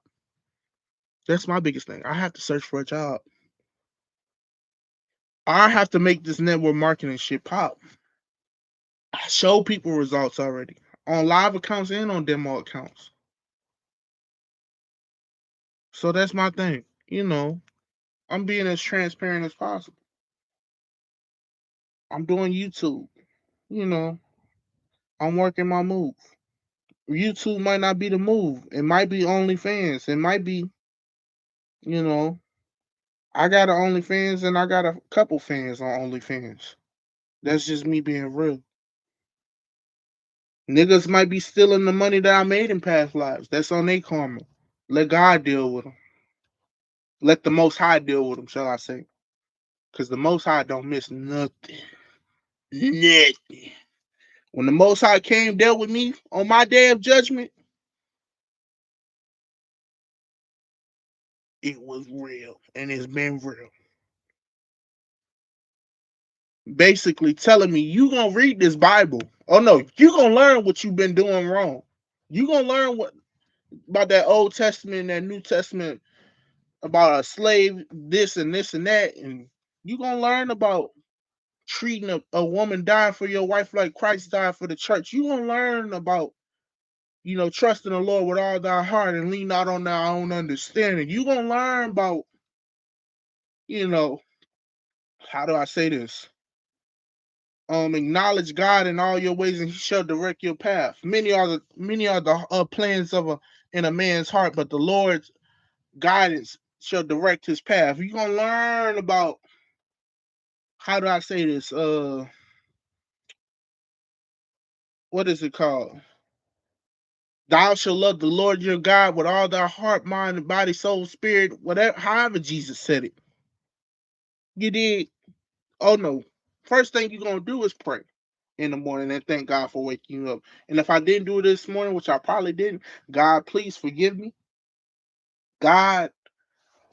That's my biggest thing. I have to search for a job. I have to make this network marketing shit pop. I show people results already on live accounts and on demo accounts. So that's my thing. I'm being as transparent as possible. I'm doing YouTube. I'm working my move. YouTube might not be the move. It might be OnlyFans. It might be, I got an OnlyFans and I got a couple fans on OnlyFans. That's just me being real. Niggas might be stealing the money that I made in past lives. That's on their karma. Let God deal with them. Let the Most High deal with them, shall I say. Because the Most High don't miss nothing. Nothing. When the Most High came, dealt with me on my day of judgment, it was real. And it's been real. Basically telling me, you going to read this Bible. Oh, no. You going to learn what you've been doing wrong. You going to learn about that Old Testament and that New Testament, about a slave, this and this and that. And you going to learn about treating a woman dying for your wife like Christ died for the church. You going to learn about, trusting the Lord with all thy heart and lean not on thy own understanding. You going to learn about, how do I say this? acknowledge God in all your ways, and He shall direct your path. Many are the plans of in a man's heart, but the Lord's guidance shall direct his path. You're gonna learn about, how do I say this? What is it called? Thou shalt love the Lord your God with all thy heart, mind, and body, soul, spirit, whatever, however Jesus said it. You did. Oh no. First thing you're gonna do is pray in the morning and thank God for waking you up. And if I didn't do it this morning, which I probably didn't, God, please forgive me. God,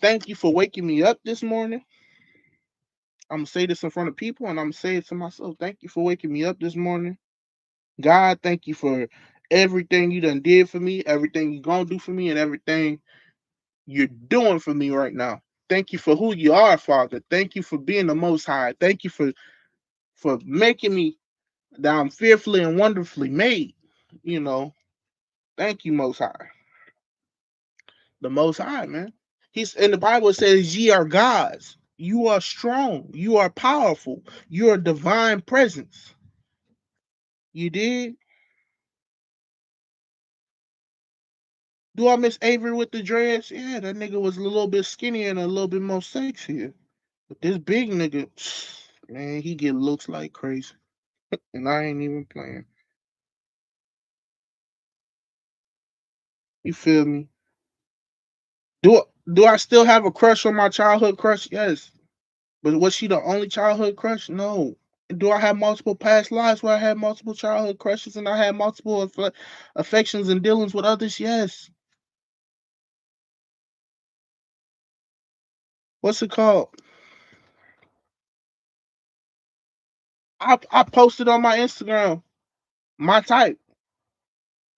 thank you for waking me up this morning. I'm gonna say this in front of people, and I'm gonna say it to myself. Thank you for waking me up this morning. God, thank you for everything you done did for me, everything you gonna do for me, and everything you're doing for me right now. Thank you for who you are, Father. Thank you for being the Most High. Thank you for making me that I'm fearfully and wonderfully made. You know, thank you, Most High. The Most High, man. He's in the Bible, it says, "Ye are gods. You are strong. You are powerful. You are divine presence." You did. Do I miss Avery with the dreads? Yeah, that nigga was a little bit skinnier and a little bit more sexier. But this big nigga, man, he get looks like crazy. And I ain't even playing. You feel me? Do I still have a crush on my childhood crush? Yes. But was she the only childhood crush? No. Do I have multiple past lives where I had multiple childhood crushes and I had multiple affections and dealings with others? Yes. What's it called? I posted on my Instagram my type.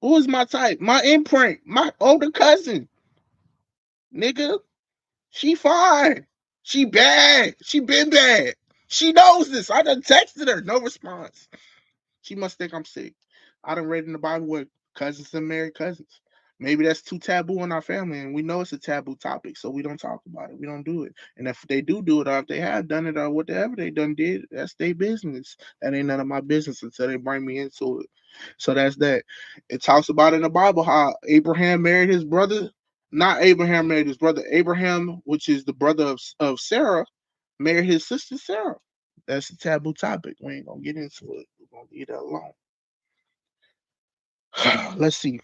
Who is my type? My imprint. My older cousin. Nigga. She fine. She bad. She been bad. She knows this. I done texted her. No response. She must think I'm sick. I done read in the Bible where cousins and married cousins. Maybe that's too taboo in our family, and we know it's a taboo topic, so we don't talk about it. We don't do it. And if they do it, or if they have done it, or whatever they done did, that's their business. That ain't none of my business until they bring me into it. So that's that. It talks about in the Bible how Abraham married his brother. Not Abraham married his brother. Abraham, which is the brother of Sarah, married his sister Sarah. That's a taboo topic. We ain't gonna get into it. We're gonna leave that alone. Let's see.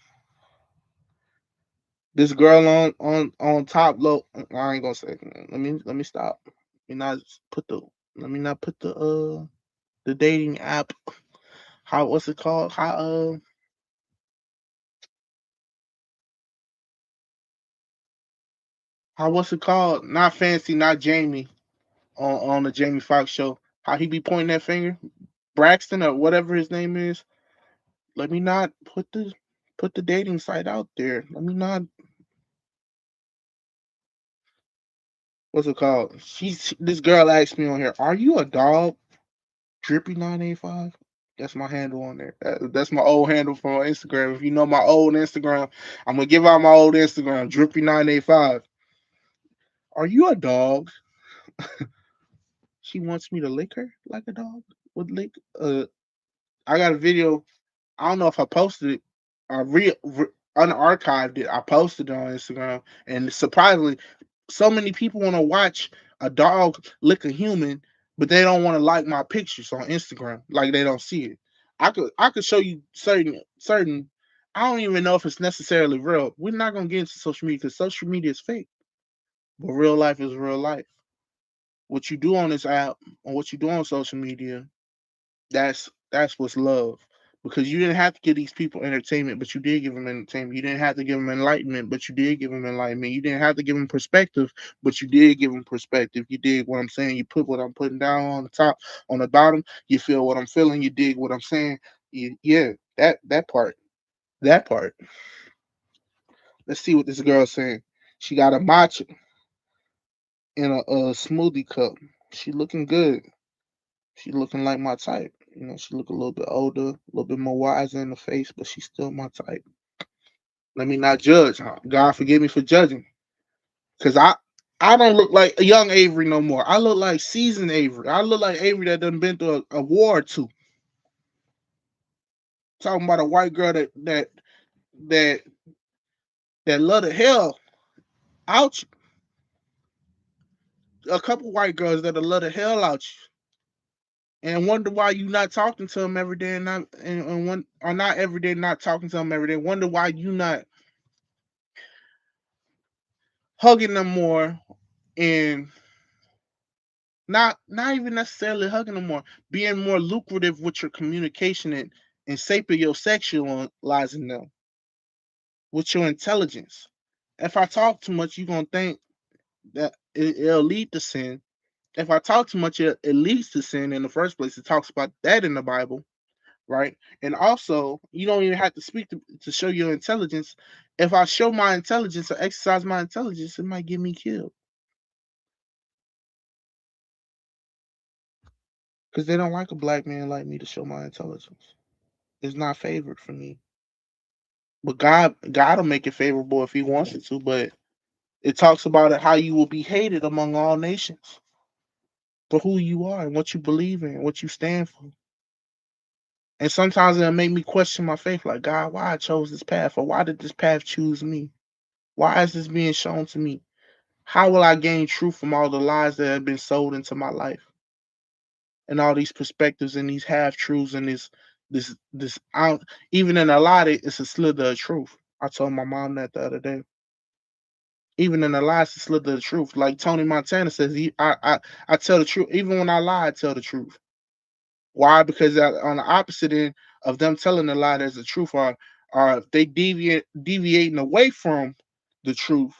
This girl on top low. I ain't gonna say. Let me stop. Let me not put the. Let me not put the dating app. How, what's it called? How, what's it called? Not Fancy, not Jamie on the Jamie Foxx show. How he be pointing that finger? Braxton or whatever his name is. Let me not put the dating site out there. Let me not. What's it called? This girl asked me on here, "Are you a dog?" Drippy985. That's my handle on there. That's my old handle from Instagram. If you know my old Instagram, I'm gonna give out my old Instagram, Drippy985. Are you a dog? She wants me to lick her like a dog would lick. I got a video. I don't know if I posted it. I unarchived it. I posted it on Instagram, and surprisingly, so many people want to watch a dog lick a human, but they don't want to like my pictures on Instagram. Like they don't see it. I could show you certain. I don't even know if it's necessarily real. We're not gonna get into social media because social media is fake, but real life is real life. What you do on this app or what you do on social media, that's what's love. Because you didn't have to give these people entertainment, but you did give them entertainment. You didn't have to give them enlightenment, but you did give them enlightenment. You didn't have to give them perspective, but you did give them perspective. You did what I'm saying. You put what I'm putting down on the top, on the bottom. You feel what I'm feeling. You dig what I'm saying. Yeah, that part. That part. Let's see what this girl's saying. She got a matcha in a smoothie cup. She looking good. She looking like my type. You know, she look a little bit older, a little bit more wiser in the face, but she's still my type. Let me not judge. God forgive me for judging. Cause I don't look like a young Avery no more. I look like seasoned Avery. I look like Avery that done been through a war or two. Talking about a white girl that that love the hell out you. A couple white girls that love the hell out you. And wonder why you not talking to them every day and one or not every day, not talking to them every day. Wonder why you not hugging them more and not even necessarily hugging them more, being more lucrative with your communication and shaping your sexualizing them with your intelligence. If I talk too much, you're gonna think that it'll lead to sin. If I talk too much, it leads to sin in the first place. It talks about that in the Bible, right? And also, you don't even have to speak to show your intelligence. If I show my intelligence or exercise my intelligence, it might get me killed because they don't like a black man like me to show my intelligence. It's not favored for me. But God will make it favorable if He wants it to. But it talks about it, how you will be hated among all nations for who you are and what you believe in, what you stand for. And sometimes it'll make me question my faith, like, God, why I chose this path, or why did this path choose me? Why is this being shown to me? How will I gain truth from all the lies that have been sold into my life, and all these perspectives and these half truths and this even in a lie, it's a slither of truth. I told my mom that the other day. Even in a lie, it's a slither of truth. Like Tony Montana says, I tell the truth. Even when I lie, I tell the truth. Why? Because on the opposite end of them telling the lie, there's the truth. Or if they deviating away from the truth,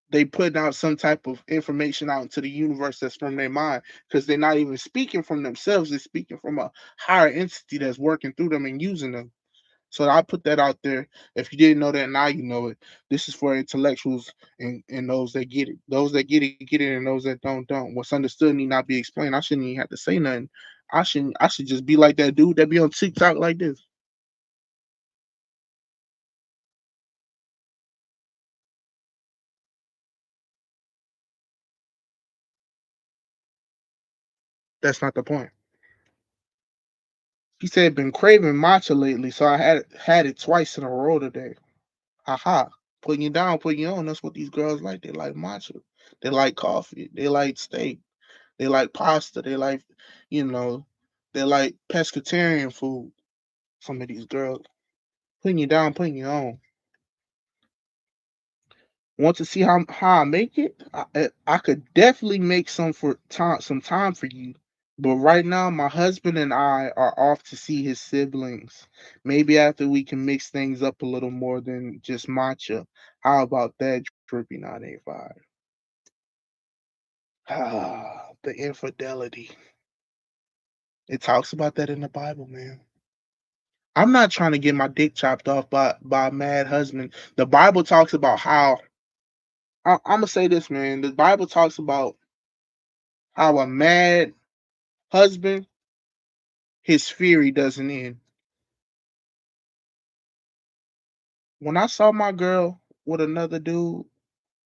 they putting out some type of information out into the universe that's from their mind, because they're not even speaking from themselves. They're speaking from a higher entity that's working through them and using them. So I put that out there. If you didn't know that, now you know it. This is for intellectuals and those that get it. Those that get it, and those that don't. What's understood need not be explained. I shouldn't even have to say nothing. I should just be like that dude that be on TikTok like this. That's not the point. He said been craving matcha lately, so I had it twice in a row today. Aha. Putting you down, putting you on. That's what these girls like. They like matcha. They like coffee. They like steak. They like pasta. They like, you know, they like pescatarian food. Some of these girls putting you down, putting you on. Want to see how I make it? I could definitely make some time for you. But right now, my husband and I are off to see his siblings. Maybe after we can mix things up a little more than just matcha. How about that, Trippy 985? Ah, the infidelity. It talks about that in the Bible, man. I'm not trying to get my dick chopped off by a mad husband. The Bible talks about how I'm gonna say this, man. The Bible talks about how a mad husband, his fury doesn't end. When I saw my girl with another dude,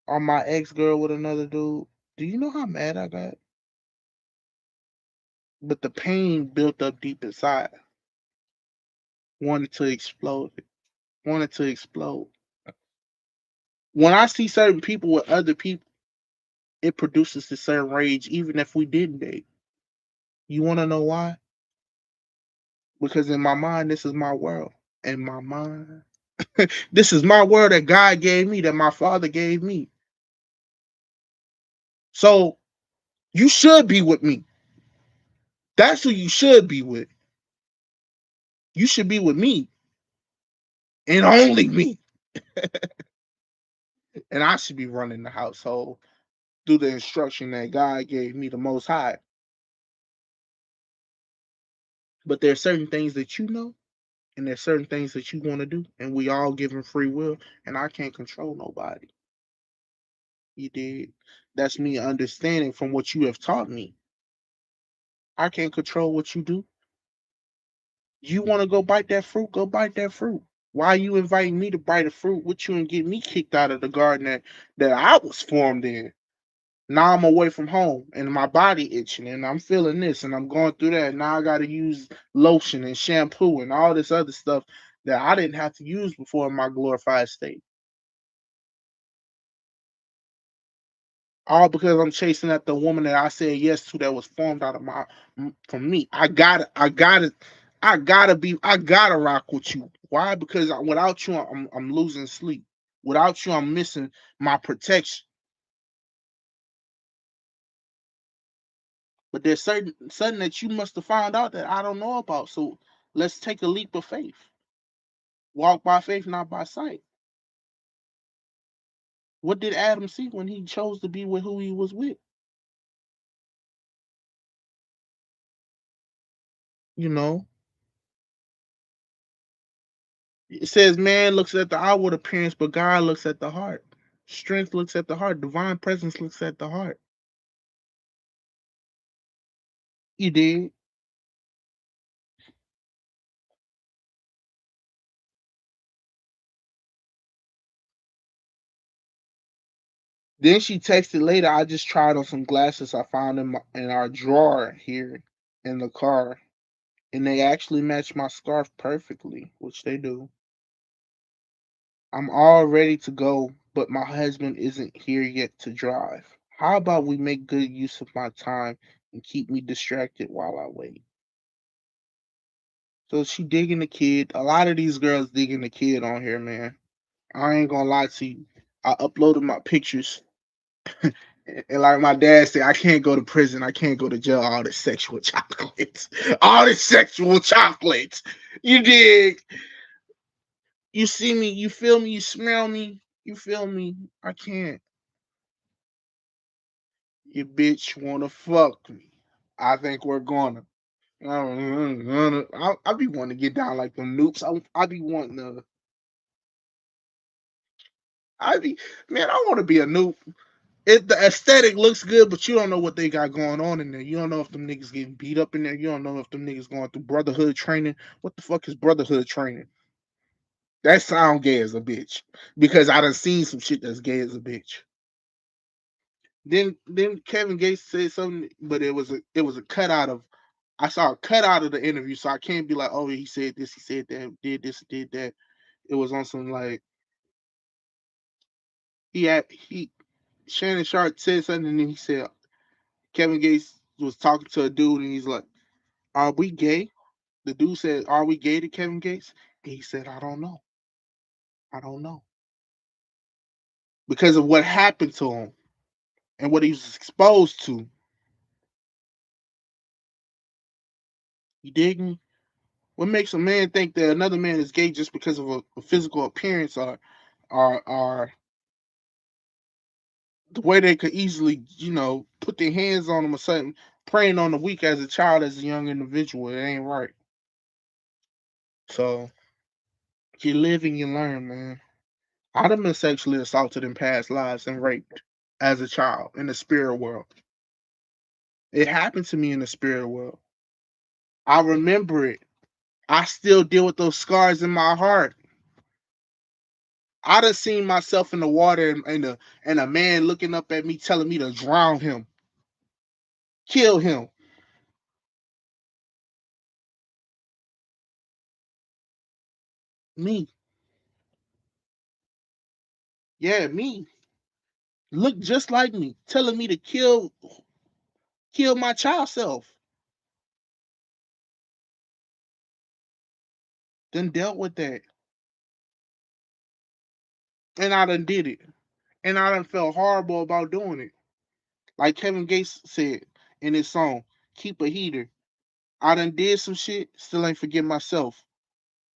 or my ex girl with another dude, do you know how mad I got? But the pain built up deep inside, wanted to explode. Wanted to explode. When I see certain people with other people, it produces a certain rage, even if we didn't date. You want to know why? Because in my mind, this is my world. In my mind, this is my world that God gave me, that my father gave me. So you should be with me. That's who you should be with. You should be with me and only me. And I should be running the household through the instruction that God gave me, the Most High. But there are certain things that you know, and there's certain things that you want to do, and we all given free will, and I can't control nobody. You did. That's me understanding from what you have taught me. I can't control what you do. You want to go bite that fruit? Go bite that fruit. Why are you inviting me to bite a fruit with you and get me kicked out of the garden that I was formed in? Now I'm away from home and my body itching and I'm feeling this and I'm going through that. Now I got to use lotion and shampoo and all this other stuff that I didn't have to use before in my glorified state. All because I'm chasing at the woman that I said yes to that was formed out of my from me. I gotta rock with you. Why? Because without you, I'm losing sleep. Without you, I'm missing my protection. But there's something that you must have found out that I don't know about. So let's take a leap of faith. Walk by faith, not by sight. What did Adam see when he chose to be with who he was with? You know, it says man looks at the outward appearance, but God looks at the heart. Strength looks at the heart. Divine presence looks at the heart. You did. Then she texted later. I just tried on some glasses I found in our drawer here in the car, and they actually match my scarf perfectly, which they do. I'm all ready to go, but my husband isn't here yet to drive. How about we make good use of my time and keep me distracted while I wait? So she digging the kid. A lot of these girls digging the kid on here, man. I ain't gonna lie to you. I uploaded my pictures. And like my dad said, I can't go to prison. I can't go to jail. All the sexual chocolates. All the sexual chocolates. You dig? You see me, you feel me, you smell me, you feel me. I can't. Your bitch wanna fuck me. I think we're gonna. I be wanting to get down like them noobs. I be wanting to. I be man. I want to be a noob. The aesthetic looks good, but you don't know what they got going on in there. You don't know if them niggas getting beat up in there. You don't know if them niggas going through brotherhood training. What the fuck is brotherhood training? That sound gay as a bitch because I done seen some shit that's gay as a bitch. Then Kevin Gates said something, but it was a cutout of. I saw a cutout of the interview, so I can't be like, oh, he said this, he said that, did this, did that. It was on some like he Shannon Sharp said something, and then he said Kevin Gates was talking to a dude, and he's like, "Are we gay?" The dude said, "Are we gay to Kevin Gates?" And he said, "I don't know. I don't know." Because of what happened to him and what he was exposed to. You dig me? What makes a man think that another man is gay just because of a physical appearance or the way they could easily, put their hands on them or something, preying on the weak as a child, as a young individual? It ain't right. So you live and you learn, man. I'd have been sexually assaulted in past lives and raped as a child in the spirit world. It happened to me in the spirit world. I remember it. I still deal with those scars in my heart. I done seen myself in the water and a man looking up at me telling me to drown him, kill him. Me. Yeah, me. Look just like me, telling me to kill my child self. Then dealt with that. And I done did it. And I done felt horrible about doing it. Like Kevin Gates said in his song, Keep a Heater. I done did some shit, still ain't forget myself.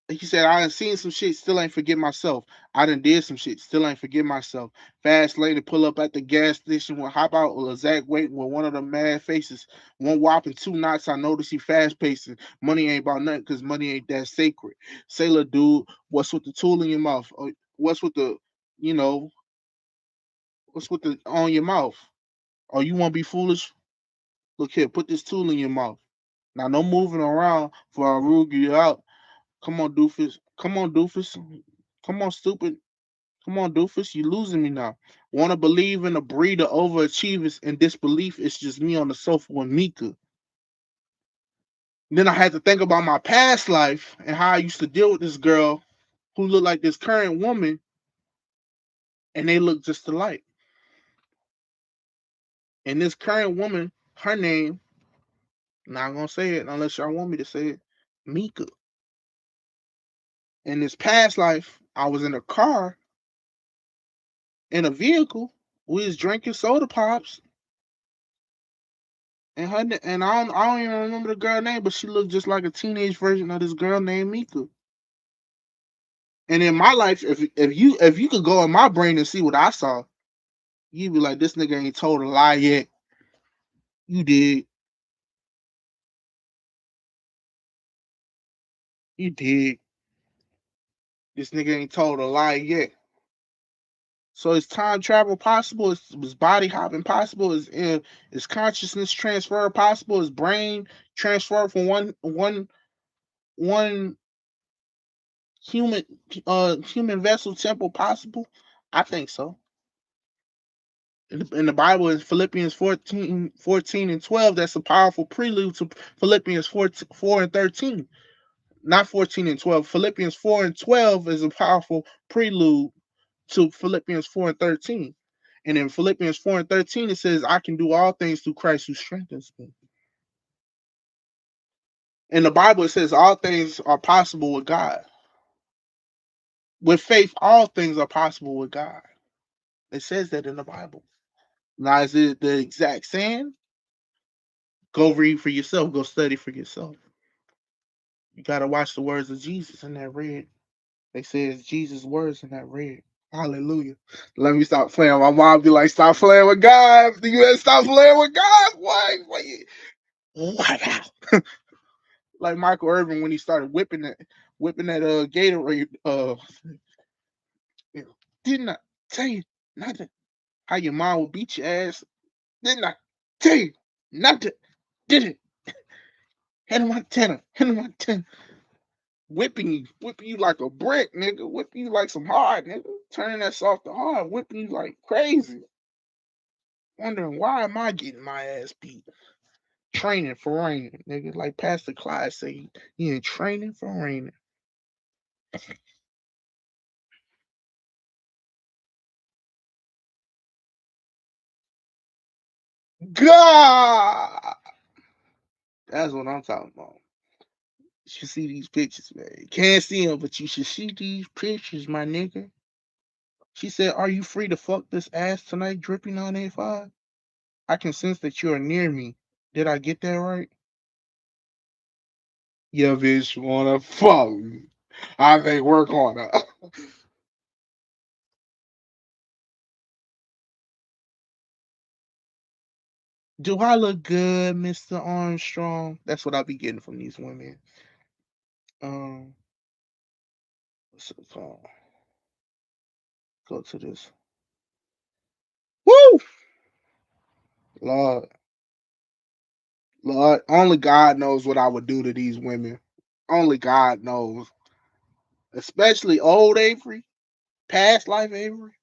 He said, I done seen some shit, still ain't forget myself. I done did some shit, still ain't forget myself. Fast lady pull up at the gas station, will hop out with a Zach wait with one of the mad faces. One whopping 2 knots, I notice he fast pacing. Money ain't about nothing because money ain't that sacred. Sailor dude, what's with the tool in your mouth? Or what's with the, you know, what's with the on your mouth? Oh, you want to be foolish? Look here, put this tool in your mouth. Now, no moving around for I rule you out. Come on, doofus. Come on, doofus. Come on, stupid. Come on, doofus. You losing me now. Want to believe in a breed of overachievers and disbelief it's just me on the sofa with Mika. Then I had to think about my past life and how I used to deal with this girl who looked like this current woman, and they look just alike. And this current woman, her name, not gonna say it unless y'all want me to say it, Mika. In this past life, I was in a car, in a vehicle. We was drinking soda pops, and I don't even remember the girl name, but she looked just like a teenage version of this girl named Mika. And in my life, if you could go in my brain and see what I saw, you'd be like, this nigga ain't told a lie yet. You did. You did. This nigga ain't told a lie yet. So is time travel possible? Is body hopping possible? Is consciousness transfer possible? Is brain transfer from one human human vessel temple possible? I think so. In the Bible, in Philippians 14 and 12, that's a powerful prelude to Philippians 4 and 13. Not 14 and 12. Philippians 4 and 12 is a powerful prelude to Philippians 4 and 13. And in Philippians 4 and 13, it says, I can do all things through Christ who strengthens me. In the Bible, it says all things are possible with God. With faith, all things are possible with God. It says that in the Bible. Now, is it the exact saying? Go read for yourself. Go study for yourself. You got to watch the words of Jesus in that red. They say it's Jesus' words in that red. Hallelujah. Let me stop playing. My mom be like, stop playing with God. You better stop playing with God. Why? What? Like Michael Irvin when he started whipping that Gatorade. Didn't I tell you nothing? How your mom would beat your ass? Didn't I tell you nothing? Did it? Hit him on 10. Hit him on 10. Whipping you like a brick, nigga. Whipping you like some hard, nigga. Turning that soft to hard. Whipping you like crazy. Wondering why am I getting my ass beat? Training for raining, nigga. Like Pastor Clyde say, he ain't training for raining. God, that's what I'm talking about. You should see these pictures, man. You can't see them, but you should see these pictures, my nigga. She said, "Are you free to fuck this ass tonight, dripping on A5? I can sense that you are near me. Did I get that right?" Yeah, bitch, wanna fuck me. I think work on her. Do I look good, Mr. Armstrong? That's what I be getting from these women. Um, what's it called? Go to this. Woo! Lord, Lord, only God knows what I would do to these women. Only God knows. Especially old Avery, past life Avery.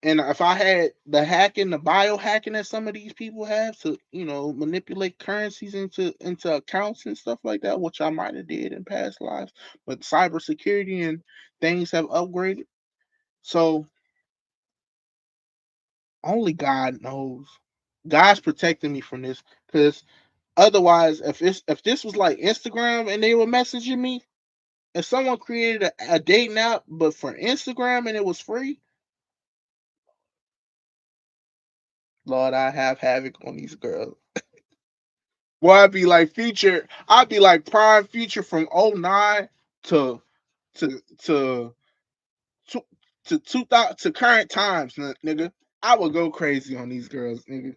And if I had the hacking, the biohacking that some of these people have to, manipulate currencies into accounts and stuff like that, which I might have did in past lives, but cybersecurity and things have upgraded. So only God knows. God's protecting me from this because otherwise, if this was like Instagram and they were messaging me, if someone created a dating app but for Instagram and it was free, Lord, I have havoc on these girls. Well, I'd be like Prime Future from '09 to to to to 2000 to current times, nigga. I would go crazy on these girls, nigga.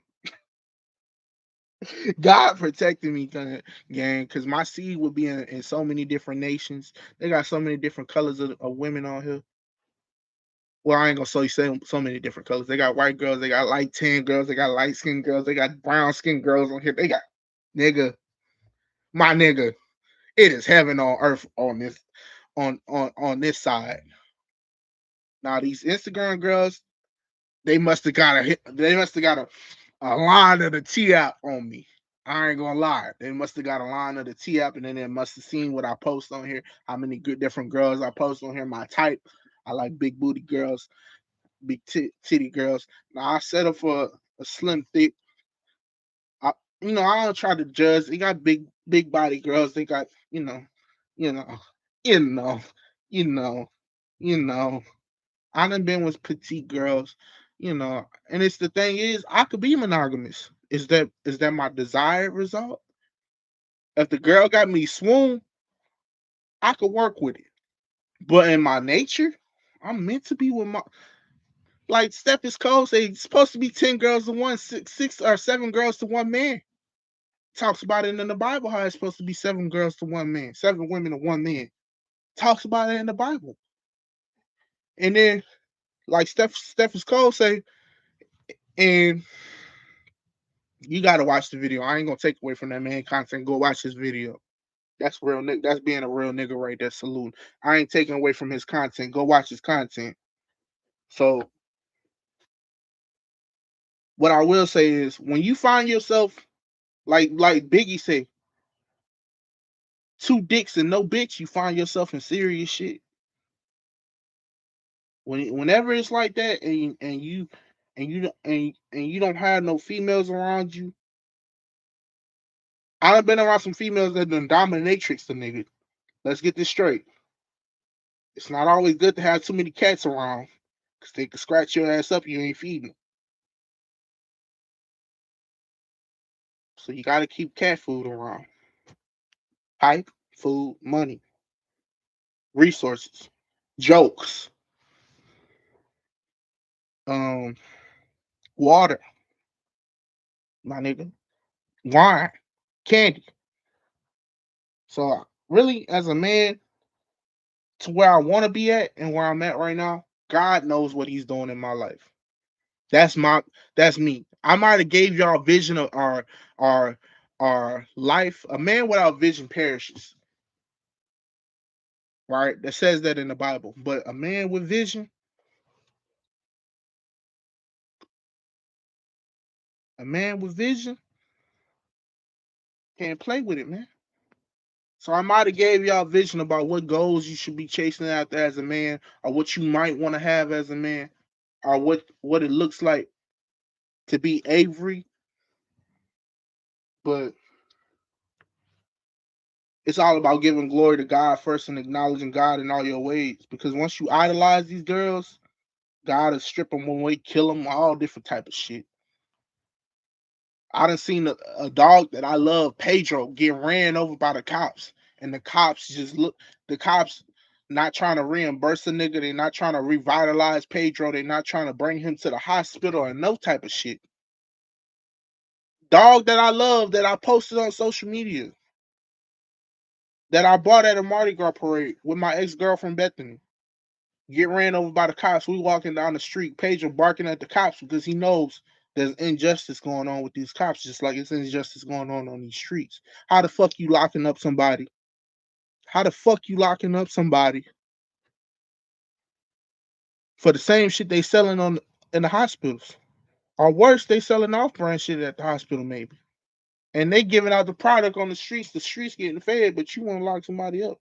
God protected me, gang, because my seed would be in so many different nations. They got so many different colors of women on here. Well, I ain't gonna say so many different colors. They got white girls, they got light tan girls, they got light skinned girls, they got brown skinned girls on here. They got nigga, my nigga. It is heaven on earth on this. on this side. Now these Instagram girls, they must have got a line of the T app on me. I ain't gonna lie. They must have got a line of the T app, and then they must have seen what I post on here, how many good different girls I post on here, my type. I like big booty girls, big titty girls. Now I settle for a slim thick. I, I don't try to judge. They got big body girls. They got, you know, you know, you know, you know. I done been with petite girls, and it's the thing is, I could be monogamous. Is that my desired result? If the girl got me swoon, I could work with it. But in my nature, I'm meant to be with my like Steph Cole say it's supposed to be 10 girls to one, six or seven girls to one man. Talks about it in the Bible how it's supposed to be seven girls to one man, seven women to one man. Talks about it in the Bible. And then like Steph Cole say, and you gotta watch the video. I ain't gonna take away from that man content. Go watch his video. That's real. That's being a real nigga right there. Salute. I ain't taking away from his content. Go watch his content. So what I will say is, when you find yourself like Biggie say, two dicks and no bitch, you find yourself in serious shit. Whenever it's like that, and you don't have no females around you. I done been around some females that done dominatrix the nigga. Let's get this straight. It's not always good to have too many cats around, because they can scratch your ass up. You ain't feeding. So you got to keep cat food around. Pipe, food, money, resources, jokes, um, water, my nigga, wine, candy. So really, as a man, to where I want to be at and where I'm at right now, God knows what He's doing in my life. That's my that's me. I might have gave y'all a vision of our our life. A man without vision perishes. Right? That says that in the Bible. But a man with vision, a man with vision can't play with it, man. So I might have gave y'all a vision about what goals you should be chasing after as a man, or what you might want to have as a man, or what it looks like to be Avery. But it's all about giving glory to God first and acknowledging God in all your ways. Because once you idolize these girls, God will strip them away, kill them, all different type of shit. I done seen a dog that I love, Pedro, get ran over by the cops, and the cops just look. The cops not trying to reimburse the nigga. They not trying to revitalize Pedro. They not trying to bring him to the hospital or no type of shit. Dog that I love, that I posted on social media, that I bought at a Mardi Gras parade with my ex girlfriend Bethany. Get ran over by the cops. We walking down the street, Pedro barking at the cops because he knows there's injustice going on with these cops, just like it's injustice going on these streets. How the fuck you locking up somebody? How the fuck you locking up somebody for the same shit they selling on in the hospitals? Or worse, they selling off-brand shit at the hospital maybe. And they giving out the product on the streets getting fed, but you want to lock somebody up.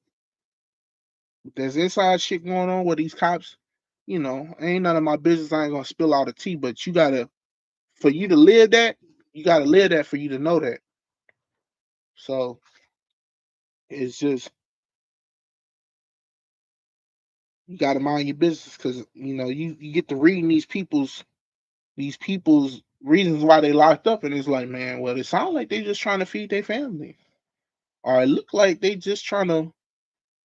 There's inside shit going on with these cops. Ain't none of my business. I ain't gonna spill all the tea, but for you to live that, you gotta live that for you to know that. So it's just, you gotta mind your business, because you get to reading these people's reasons why they locked up, and it's like, man, well, it sounds like they just trying to feed their family, or it look like they just trying to,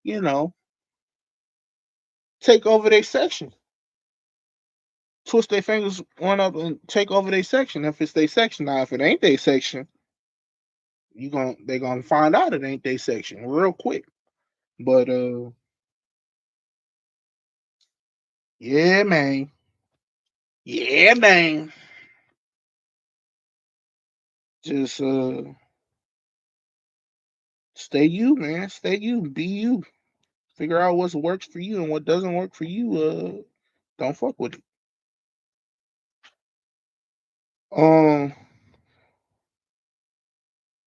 you know, take over their section, twist their fingers one up and take over their section. If it's their section, now if it ain't their section, they gonna find out it ain't their section real quick. But yeah, man. Yeah, man. Just stay you, man. Stay you. Be you. Figure out what works for you and what doesn't work for you. Don't fuck with it.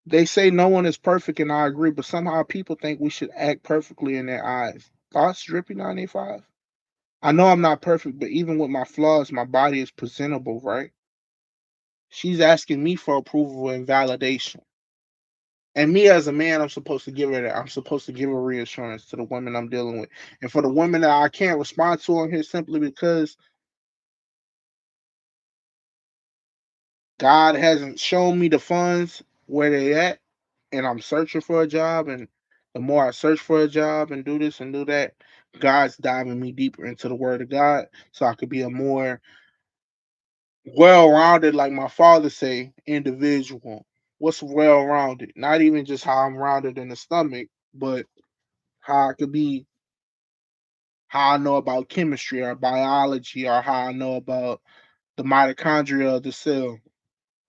They say no one is perfect, and I agree, but somehow people think we should act perfectly in their eyes. Thoughts, Drippy 95? I know I'm not perfect, but even with my flaws, my body is presentable, right? She's asking me for approval and validation. And me as a man, I'm supposed to give her that. I'm supposed to give her reassurance to the women I'm dealing with. And for the women that I can't respond to on here simply because God hasn't shown me the funds where they at, and I'm searching for a job. And the more I search for a job and do this and do that, God's diving me deeper into the Word of God, so I could be a more well-rounded, like my father say, individual. What's well-rounded? Not even just how I'm rounded in the stomach, but how I could be, how I know about chemistry or biology, or how I know about the mitochondria of the cell,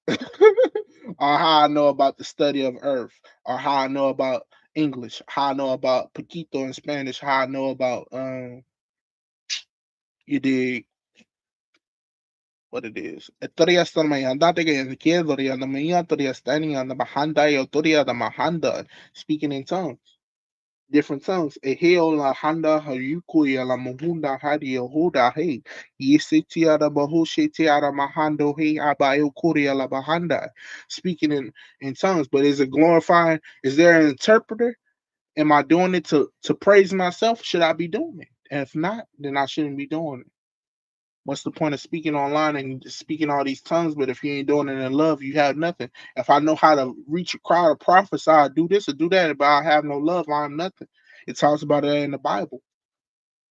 or how I know about the study of Earth, or how I know about English, how I know about poquito in Spanish, how I know about you dig what it is. Etoria mayanda de que doria the maya toria standing on the mahanda yotoria the mahanda, speaking in tongues. Different tongues. Eheo la handa hayukuya la muhunda hadi yehuda hey. Yesitia da bahushitia da mahando hey abayo kuria la bahanda. Speaking in tongues. But is it glorifying? Is there an interpreter? Am I doing it to praise myself? Should I be doing it? And if not, then I shouldn't be doing it. What's the point of speaking online and speaking all these tongues, but if you ain't doing it in love, you have nothing. If I know how to reach a crowd or prophesy, I do this or do that, but I have no love, I'm nothing. It talks about it in the Bible.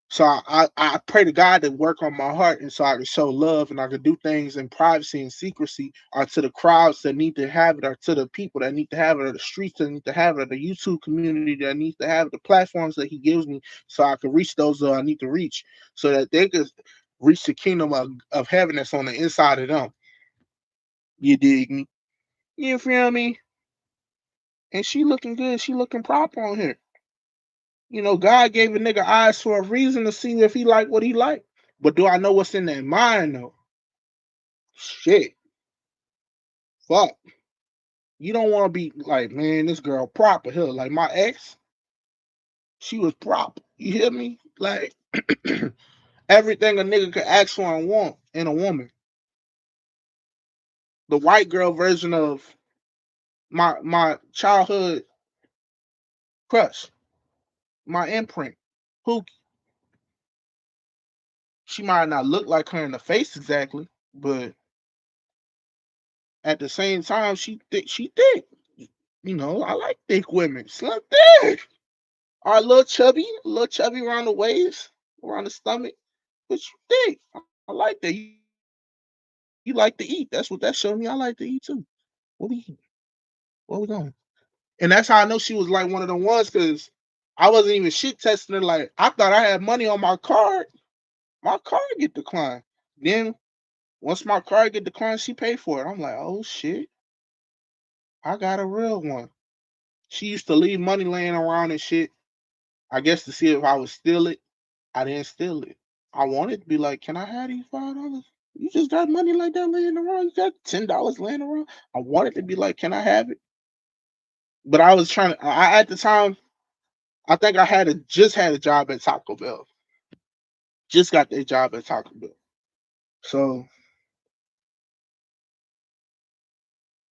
So I pray to God to work on my heart, and so I can show love and I can do things in privacy and secrecy, or to the crowds that need to have it, or to the people that need to have it, or the streets that need to have it, or the YouTube community that needs to have it, the platforms that He gives me, so I can reach those that I need to reach, so that they can reach the kingdom of heaven that's on the inside of them. You dig me? You feel me? And she looking good. She looking proper on here. You know, God gave a nigga eyes for a reason to see if he like what he like. But do I know what's in their mind though? Shit. Fuck. You don't want to be like, man, this girl proper here. Like my ex, she was proper. You hear me? Like everything a nigga could ask for and want in a woman. The white girl version of my childhood crush, my imprint. Pookie. She might not look like her in the face exactly, but at the same time, she thick. You know, I like thick women. Slim thick. Or a little chubby around the waist, around the stomach. But you thick. I like that. You like to eat. That's what that showed me. I like to eat too. What we eat? What we going? And that's how I know she was like one of the ones, because I wasn't even shit testing her. Like I thought I had money on my card get declined. Then once my card get declined, she paid for it. I'm like, oh shit, I got a real one. She used to leave money laying around and shit. I guess to see if I would steal it. I didn't steal it. I wanted to be like, can I have these $5? You just got money like that laying around. You got $10 laying around. I wanted to be like, can I have it? But I was trying to. I at the time, I think I just had a job at Taco Bell. Just got that job at Taco Bell. So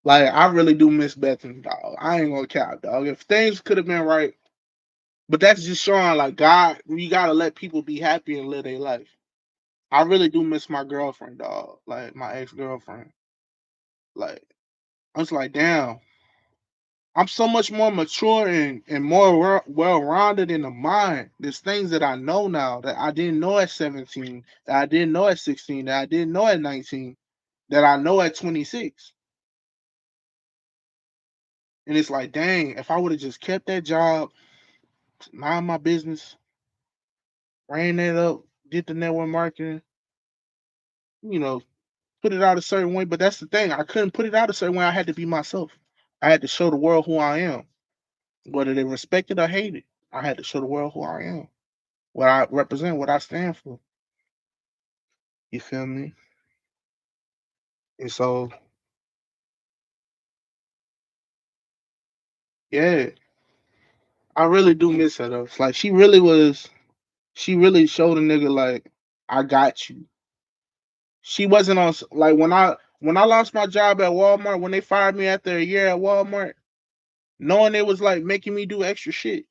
like, I really do miss Bethany, dog. I ain't gonna cap, dog. If things could have been right, but that's just showing like God. You gotta let people be happy and live their life. I really do miss my girlfriend, dog. Like my ex girlfriend. Like I was like, damn, I'm so much more mature and more well rounded in the mind. There's things that I know now that I didn't know at 17, that I didn't know at 16, that I didn't know at 19, that I know at 26. And it's like, dang, if I would have just kept that job, mind my business, ran that up, did the network marketing, you know, put it out a certain way. But that's the thing, I couldn't put it out a certain way. I had to be myself. I had to show the world who I am, whether they respect it or hate it. I had to show the world who I am, what I represent, what I stand for. You feel me? And so, yeah, I really do miss her though. It's like she really showed a nigga like I got you. She wasn't on like when I lost my job at Walmart, when they fired me after a year at Walmart, knowing it was like making me do extra shit.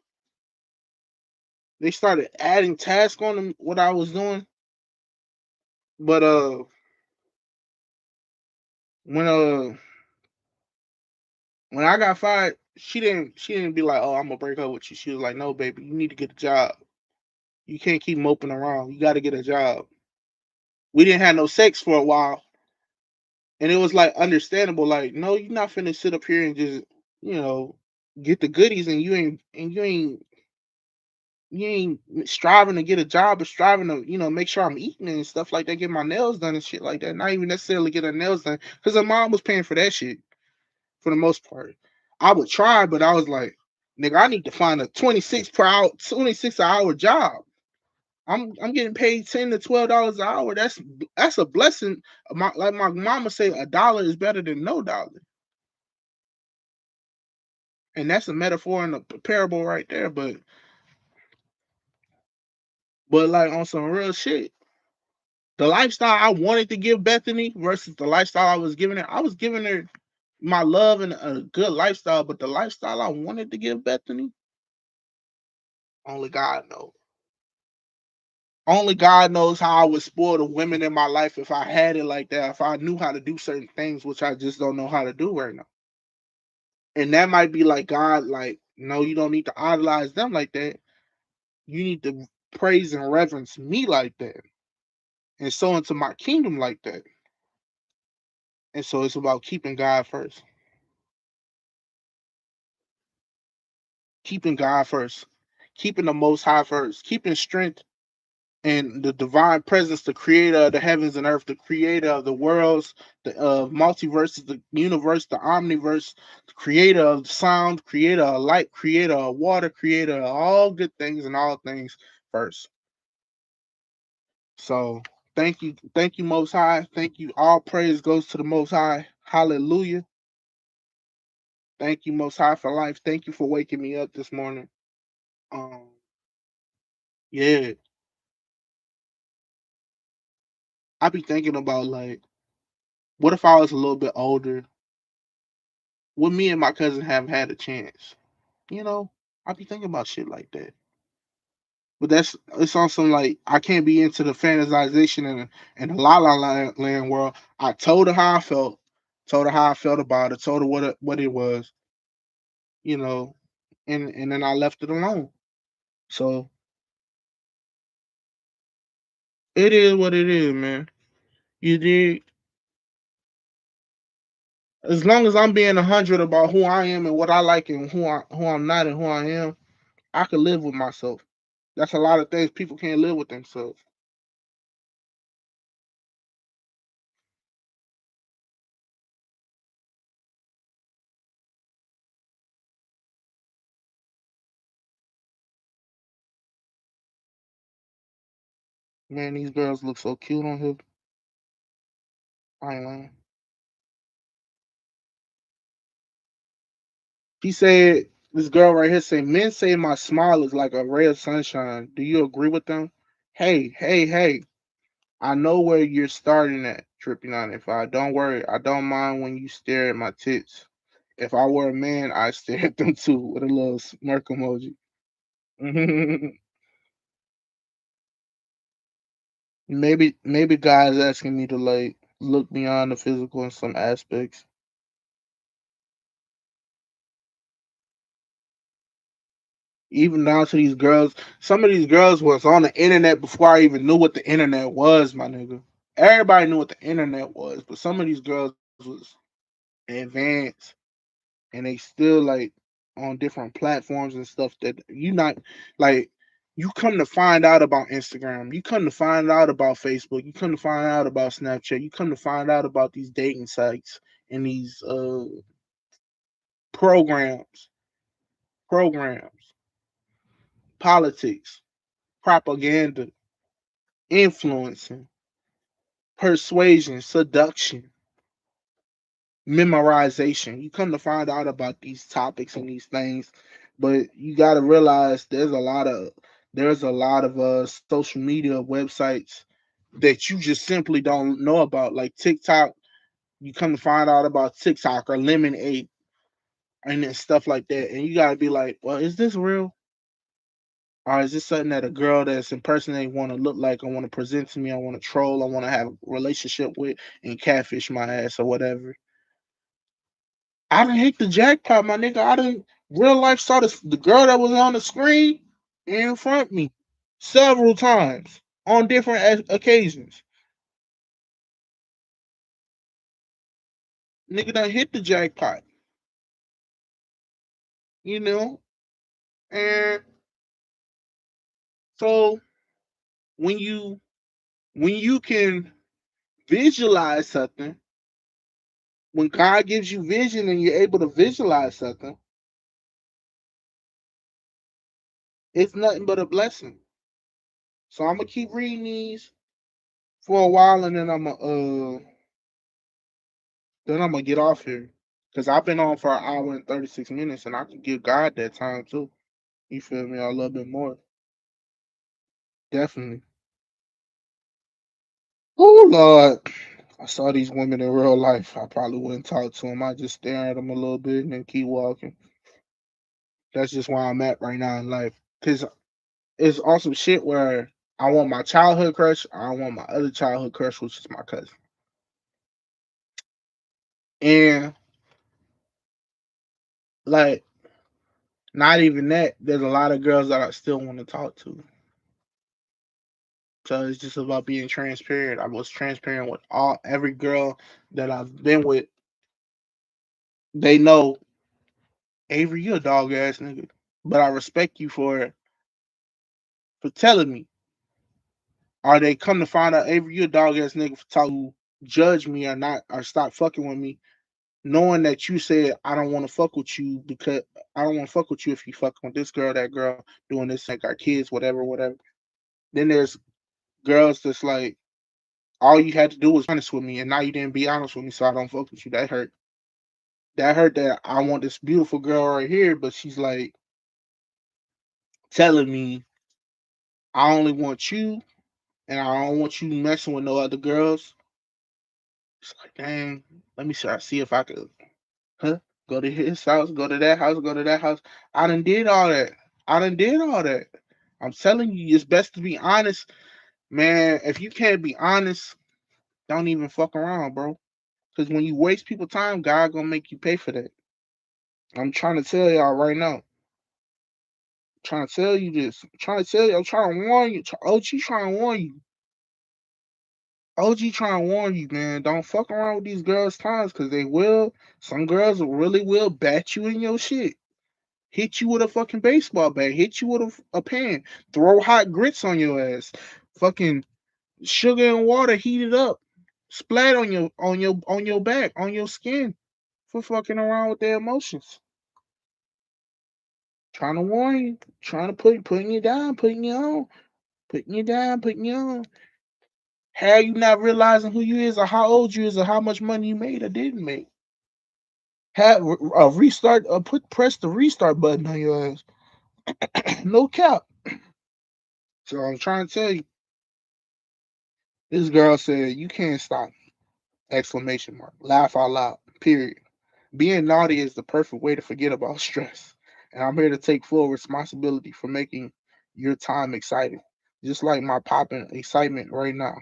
They started adding tasks on them, what I was doing. But when uh when I got fired, she didn't be like, "Oh, I'm gonna break up with you." She was like, "No, baby, you need to get a job. You can't keep moping around. You got to get a job." We didn't have no sex for a while, and it was like understandable. Like, no, you're not finna sit up here and just you know get the goodies, and you ain't striving to get a job, but striving to make sure I'm eating and stuff like that, get my nails done and shit like that. Not even necessarily get her nails done because her mom was paying for that shit for the most part. I would try, but I was like, nigga, I need to find a 26 hour job. I'm getting paid $10 to $12 an hour. That's a blessing. Like my mama say, a dollar is better than no dollar, and that's a metaphor and a parable right there. But like on some real shit, the lifestyle I wanted to give Bethany versus the lifestyle I was giving her, I was giving her my love and a good lifestyle, but the lifestyle I wanted to give Bethany, only God knows. Only God knows how I would spoil the women in my life if I had it like that, if I knew how to do certain things, which I just don't know how to do right now. And that might be like God, like, no, you don't need to idolize them like that. You need to praise and reverence me like that. And so into my kingdom like that. And so it's about keeping God first. Keeping God first. Keeping the most high first. Keeping strength and the divine presence, the creator of the heavens and earth, the creator of the worlds, the multiverses, the universe, the omniverse, the creator of sound, creator of light, creator of water, creator of all good things and all things first. So thank you, Most High. Thank you. All praise goes to the Most High. Hallelujah. Thank you, Most High, for life. Thank you for waking me up this morning. Um, yeah, I be thinking about like, what if I was a little bit older? Would me and my cousin have had a chance? You know, I be thinking about shit like that. But it's on some like I can't be into the fantasization and the la la land world. I told her how I felt, told her how I felt about it, told her what it was, you know, and then I left it alone. So it is what it is, man. You did. As long as I'm being 100 about who I am and what I like and who I'm not and who I am, I could live with myself. That's a lot of things people can't live with themselves. Man, these girls look so cute on here. I ain't lying. He said, this girl right here say, men say my smile is like a ray of sunshine. Do you agree with them? Hey, hey, hey. I know where you're starting at, Trippy 95. Don't worry. I don't mind when you stare at my tits. If I were a man, I'd stare at them too with a little smirk emoji. maybe God's asking me to like look beyond the physical in some aspects. Even down to these girls. Some of these girls was on the internet before I even knew what the internet was, my nigga. Everybody knew what the internet was, but some of these girls was advanced and they still like on different platforms and stuff that you not like you come to find out about Instagram, you come to find out about Facebook, you come to find out about Snapchat, you come to find out about these dating sites and these programs. Programs. politics, propaganda, influencing, persuasion, seduction, memorization. You come to find out about these topics and these things, but you got to realize there's a lot of social media websites that you just simply don't know about, like TikTok. You come to find out about TikTok or Lemonade and then stuff like that, and you got to be like, well, is this real? Or is this something that a girl that's impersonating want to look like, I want to present to me, I want to troll, I want to have a relationship with, and catfish my ass or whatever? I done hit the jackpot, my nigga. I done real life saw the girl that was on the screen in front of me several times on different occasions. Nigga done hit the jackpot, you know? And so when you when you can visualize something, when God gives you vision and you're able to visualize something, it's nothing but a blessing. So I'm gonna keep reading these for a while, and then I'm gonna get off here because I've been on for an hour and 36 minutes, and I can give God that time too. You feel me? A little bit more, definitely. Oh Lord, I saw these women in real life. I probably wouldn't talk to them. I just stare at them a little bit and then keep walking. That's just where I'm at right now in life. Cause it's awesome shit where I want my childhood crush. I want my other childhood crush, which is my cousin. And like, not even that. There's a lot of girls that I still want to talk to. So it's just about being transparent. I was transparent with every girl that I've been with. They know, Avery, you a dog ass nigga, but I respect you for telling me. Or they come to find out, Avery, you a dog ass nigga for talking, judge me or not, or stop fucking with me, knowing that you said I don't want to fuck with you because I don't want to fuck with you if you fucking with this girl, that girl, doing this, like our kids, whatever, whatever. Then there's girls that's like, all you had to do was be honest with me, and now you didn't be honest with me, so I don't fuck with you. That hurt. That hurt that I want this beautiful girl right here, but she's like telling me I only want you and I don't want you messing with no other girls. It's like, dang, let me see if I could, huh? Go to his house, go to that house, go to that house. I done did all that. I done did all that. I'm telling you, it's best to be honest, man. If you can't be honest, don't even fuck around, bro. Because when you waste people time, God gonna make you pay for that. I'm trying to tell y'all right now. Trying to tell you this. I'm trying to tell you. I'm trying to warn you. OG trying to warn you. OG trying to warn you, man. Don't fuck around with these girls' times because they will. Some girls really will bat you in your shit. Hit you with a fucking baseball bat. Hit you with a pan. Throw hot grits on your ass. Fucking sugar and water heated up. Splat on your back, on your skin for fucking around with their emotions. Trying to warn you. Trying to putting you down, putting you on. Putting you down, putting you on. How you not realizing who you is or how old you is or how much money you made or didn't make? Have a restart press the restart button on your ass. No cap. So I'm trying to tell you, this girl said you can't stop. Exclamation mark. Laugh out loud. Period. Being naughty is the perfect way to forget about stress. And I'm here to take full responsibility for making your time exciting. Just like my popping excitement right now.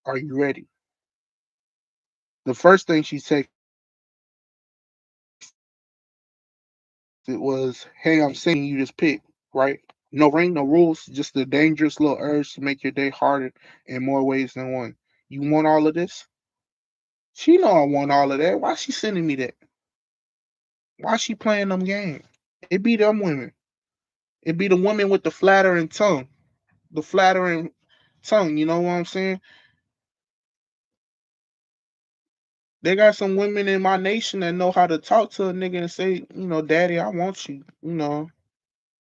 Are you ready? The first thing she texted was, hey, I'm sending you this pic, right? No ring, no rules, just a dangerous little urge to make your day harder in more ways than one. You want all of this? She know I want all of that. Why she sending me that? Why she playing them games? It be them women. It be the women with the flattering tongue. The flattering tongue, you know what I'm saying? They got some women in my nation that know how to talk to a nigga and say, daddy, I want you,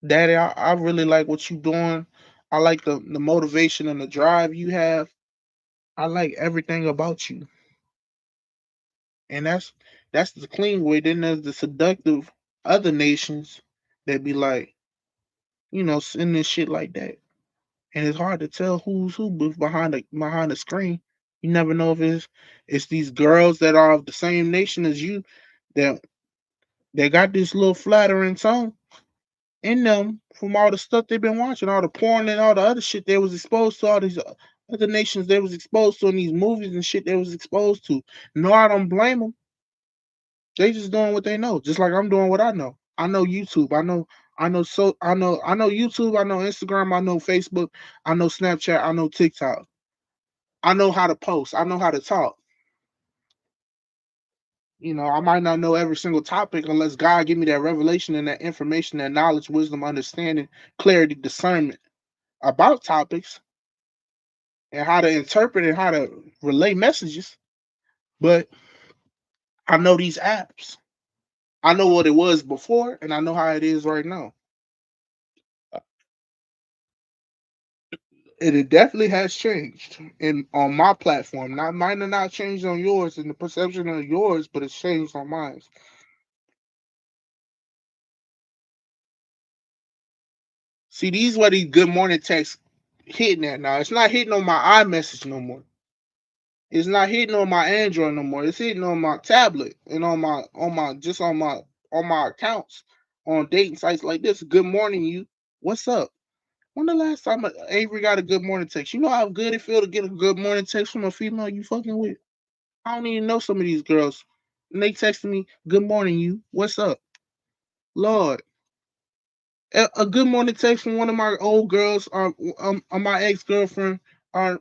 Daddy, I really like what you doing. I like the motivation and the drive you have. I like everything about you. And that's the clean way. Then there's the seductive other nations that be like, sending shit like that. And it's hard to tell who's who behind the screen. You never know if it's these girls that are of the same nation as you that got this little flattering tone in them from all the stuff they've been watching, all the porn and all the other shit they was exposed to, all these other nations they was exposed to in these movies and shit they was exposed to. No, I don't blame them. They just doing what they know, just like I'm doing what I know. I know YouTube. I know YouTube. I know Instagram. I know Facebook. I know Snapchat. I know TikTok. I know how to post. I know how to talk. I might not know every single topic unless God give me that revelation and that information, that knowledge, wisdom, understanding, clarity, discernment about topics and how to interpret and how to relay messages. But I know these apps. I know what it was before, and I know how it is right now. It definitely has changed in on my platform. Not mine have not changed on yours and the perception of yours, but it's changed on mine. See, these were these good morning texts hitting at now. It's not hitting on my iMessage no more. It's not hitting on my Android no more. It's hitting on my tablet and on my accounts on dating sites like this. Good morning, you. What's up? When the last time Avery got a good morning text? You know how good it feel to get a good morning text from a female you fucking with? I don't even know some of these girls. And they texting me, "Good morning, you. What's up?" Lord, a good morning text from one of my old girls or my ex girlfriend or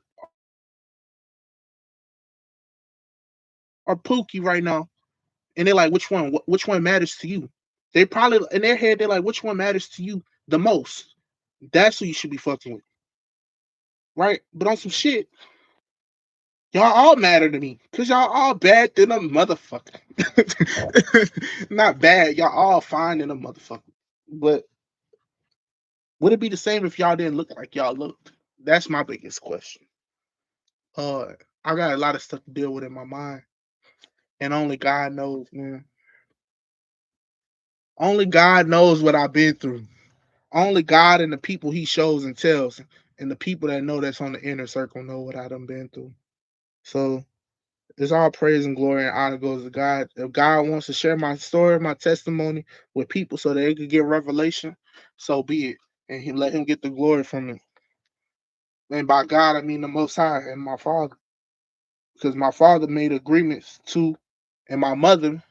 Pookie right now, and they're like, "Which one? Which one matters to you?" They probably in their head they're like, "Which one matters to you the most?" That's who you should be fucking with, right? But on some shit, y'all all matter to me because y'all all bad than a motherfucker. Not bad, y'all all fine than a motherfucker. But would it be the same if y'all didn't look like y'all looked? That's my biggest question. Uh, I got a lot of stuff to deal with in my mind, and only God knows, man. Only God knows what I've been through. Only God and the people He shows and tells, and the people that know that's on the inner circle know what I done been through. So it's all praise and glory and honor goes to God. If God wants to share my story, my testimony with people so that they could get revelation, so be it. And He let Him get the glory from it. And by God, I mean the Most High and my Father. Because my father made agreements to, and my mother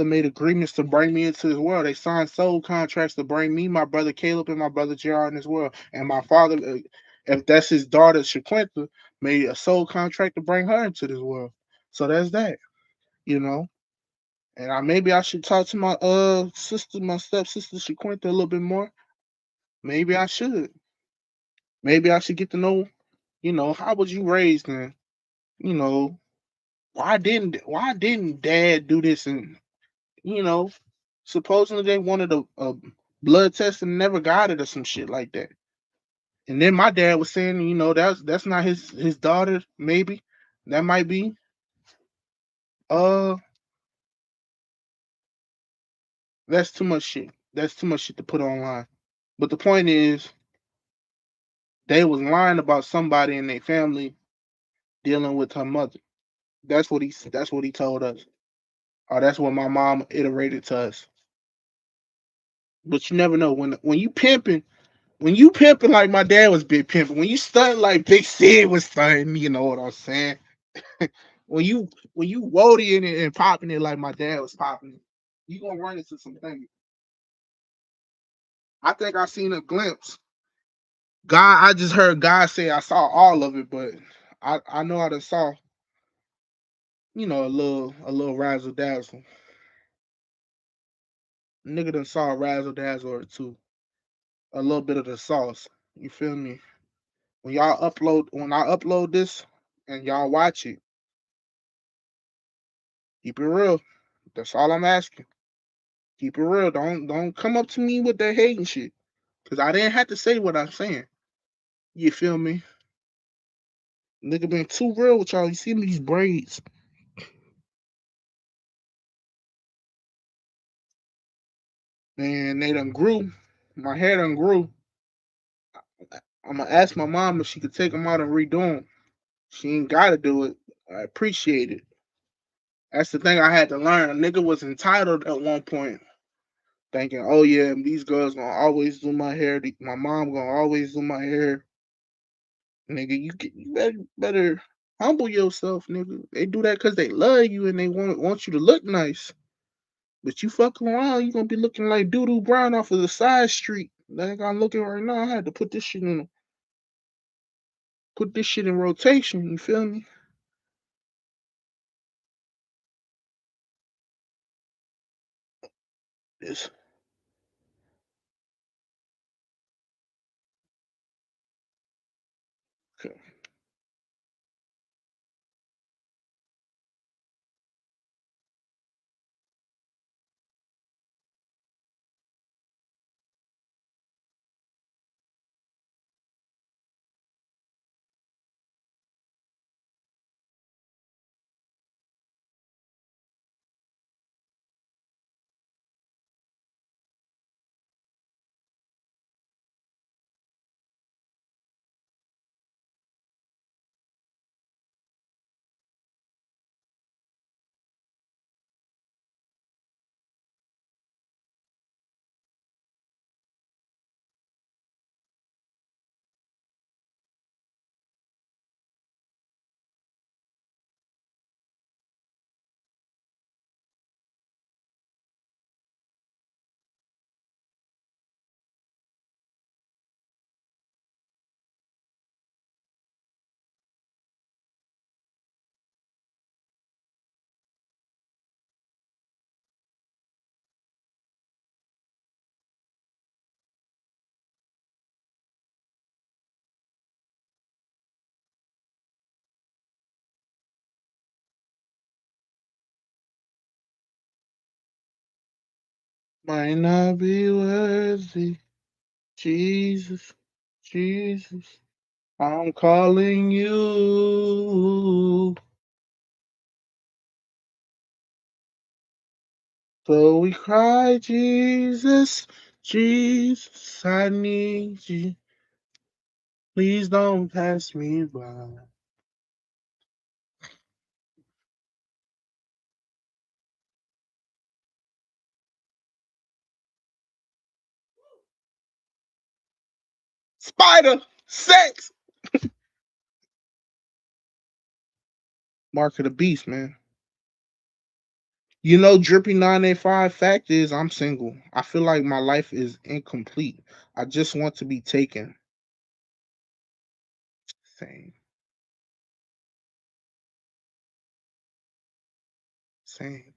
made agreements to bring me into this world. They signed soul contracts to bring me, my brother Caleb, and my brother Jared in this world. And my father, if that's his daughter Shaquenta, made a soul contract to bring her into this world. So that's that, you know. And maybe I should talk to my sister, my stepsister Shaquenta a little bit more. Maybe I should. Maybe I should get to know, how was you raised, and you know, why didn't dad do this? And you know supposedly they wanted a blood test and never got it or some shit like that. And then my dad was saying, that's not his daughter. Maybe that might be. uh that's too much shit. That's too much shit to put online. But the point is, they was lying about somebody in their family dealing with her mother. That's what he told us, or that's what my mom iterated to us. But you never know when you pimping. When you pimping like my dad was big pimping, when you stunting like Big Sid was stunting, you know what I'm saying? When you wodying it and popping it like my dad was popping it, you gonna run into some things. I think I seen a glimpse. I just heard God say I saw all of it, but I know I done saw, a little razzle dazzle. Nigga done saw a razzle dazzle or two. A little bit of the sauce. You feel me? When I upload this and y'all watch it, keep it real. That's all I'm asking. Keep it real. Don't come up to me with that hating shit. Cause I didn't have to say what I'm saying. You feel me? Nigga been too real with y'all. You see me these braids. Man, they done grew. My hair done grew. I'm gonna ask my mom if she could take them out and redo them. She ain't gotta do it. I appreciate it. That's the thing I had to learn. A nigga was entitled at one point, thinking, "Oh yeah, these girls gonna always do my hair. My mom gonna always do my hair." Nigga, you better humble yourself, nigga. They do that because they love you and they want you to look nice. But you fuck around, you gonna be looking like Doodoo Brown off of the side street. Like I'm looking right now. I had to put this shit in rotation. You feel me? This okay. Might not be worthy. Jesus, Jesus. I'm calling you. So we cry, Jesus, Jesus, I need you. Please don't pass me by. Spider, sex. Mark of the beast, man. You know, Drippy 985 fact is I'm single. I feel like my life is incomplete. I just want to be taken. Same, same.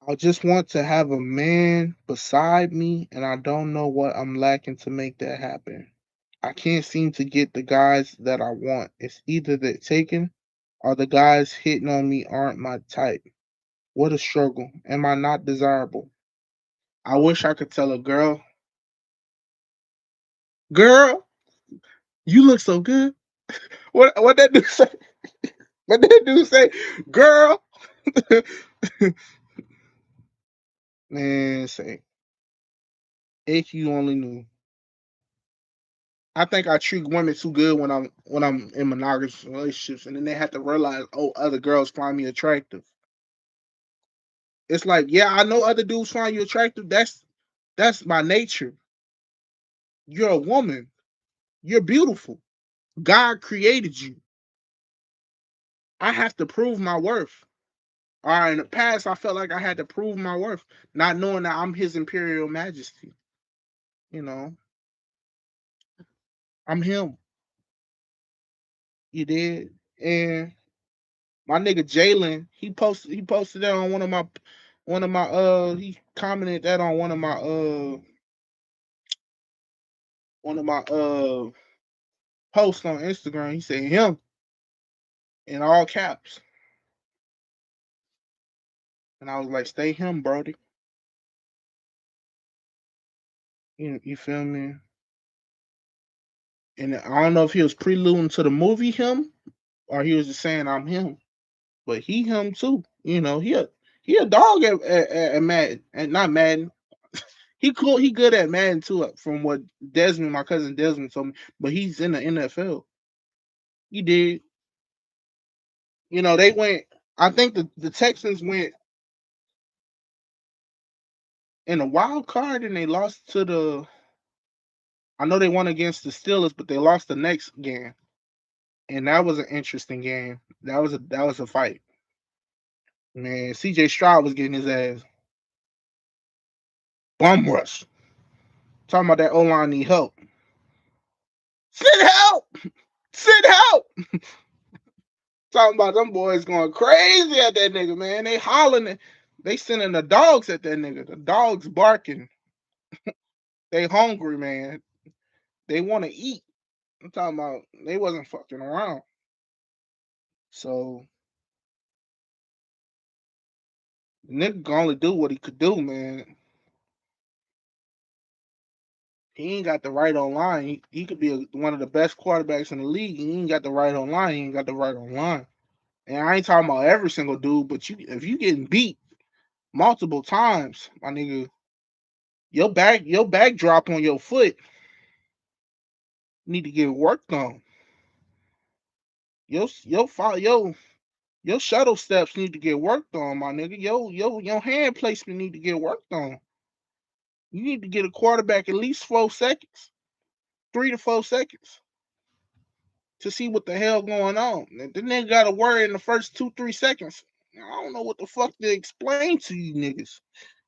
I just want to have a man beside me, and I don't know what I'm lacking to make that happen. I can't seem to get the guys that I want. It's either they're taken or the guys hitting on me aren't my type. What a struggle. Am I not desirable? I wish I could tell a girl, you look so good. What that dude say? What that dude say? Girl, man, say if you only knew. I think I treat women too good when I'm in monogamous relationships, and then they have to realize, oh, other girls find me attractive. It's like, yeah, I know other dudes find you attractive. That's my nature. You're a woman. You're beautiful. God created you. I have to prove my worth. All right, in the past, I felt like I had to prove my worth, not knowing that I'm His Imperial Majesty. You know, I'm Him. You did, and my nigga Jalen, he posted that on he commented that on one of my posts on Instagram. He said him. in all caps. And I was like, stay him, Brody. You feel me? And I don't know if he was preluding to the movie him or he was just saying I'm him. But he him too. He a dog at Madden. And not Madden. He cool. He good at Madden too. From what Desmond, my cousin Desmond, told me. But he's in the NFL. He did. They went. I think the Texans went in a wild card and they lost to the. I know they won against the Steelers, but they lost the next game, and that was an interesting game. That was a fight. Man, C.J. Stroud was getting his ass bum rush. Talking about that O line need help. Send help! Send help! Talking about them boys going crazy at that nigga, man. They hollering. They sending the dogs at that nigga. The dogs barking. They hungry, man. They want to eat. I'm talking about they wasn't fucking around. So the nigga can only do what he could do, man. He ain't got the right on line. He could be one of the best quarterbacks in the league. He ain't got the right on line. He ain't got the right on line. And I ain't talking about every single dude, but if you getting beat multiple times, my nigga, your back drop on your foot need to get worked on. Your shuttle steps need to get worked on, my nigga. Your hand placement need to get worked on. You need to get a quarterback at least 4 seconds, 3 to 4 seconds, to see what the hell going on. The nigga got to worry in the first 2 3 seconds. I don't know what the fuck to explain to you niggas.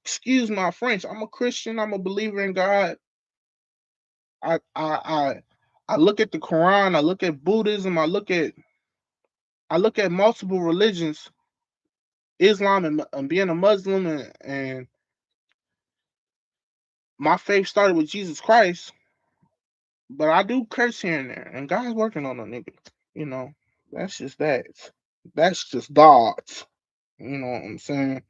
Excuse my French. I'm a Christian. I'm a believer in God. I look at the Quran. I look at Buddhism. I look at multiple religions, Islam and being a Muslim, and my faith started with Jesus Christ. But I do curse here and there, and God's working on a nigga. You know, that's just that. That's just dogs. You know what I'm saying?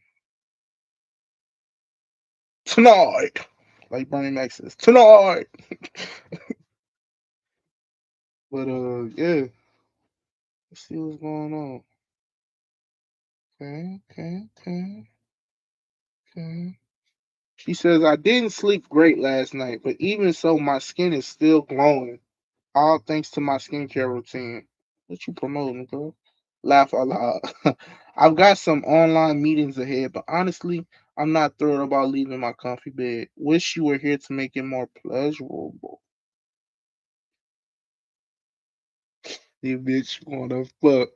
Tonight, like Bernie Mac says, tonight. But yeah. Let's see what's going on. Okay, okay, okay, okay. She says I didn't sleep great last night, but even so, my skin is still glowing. All thanks to my skincare routine. What you promoting, girl? Laugh out loud. I've got some online meetings ahead, but honestly, I'm not thrilled about leaving my comfy bed. Wish you were here to make it more pleasurable. You bitch wanna fuck.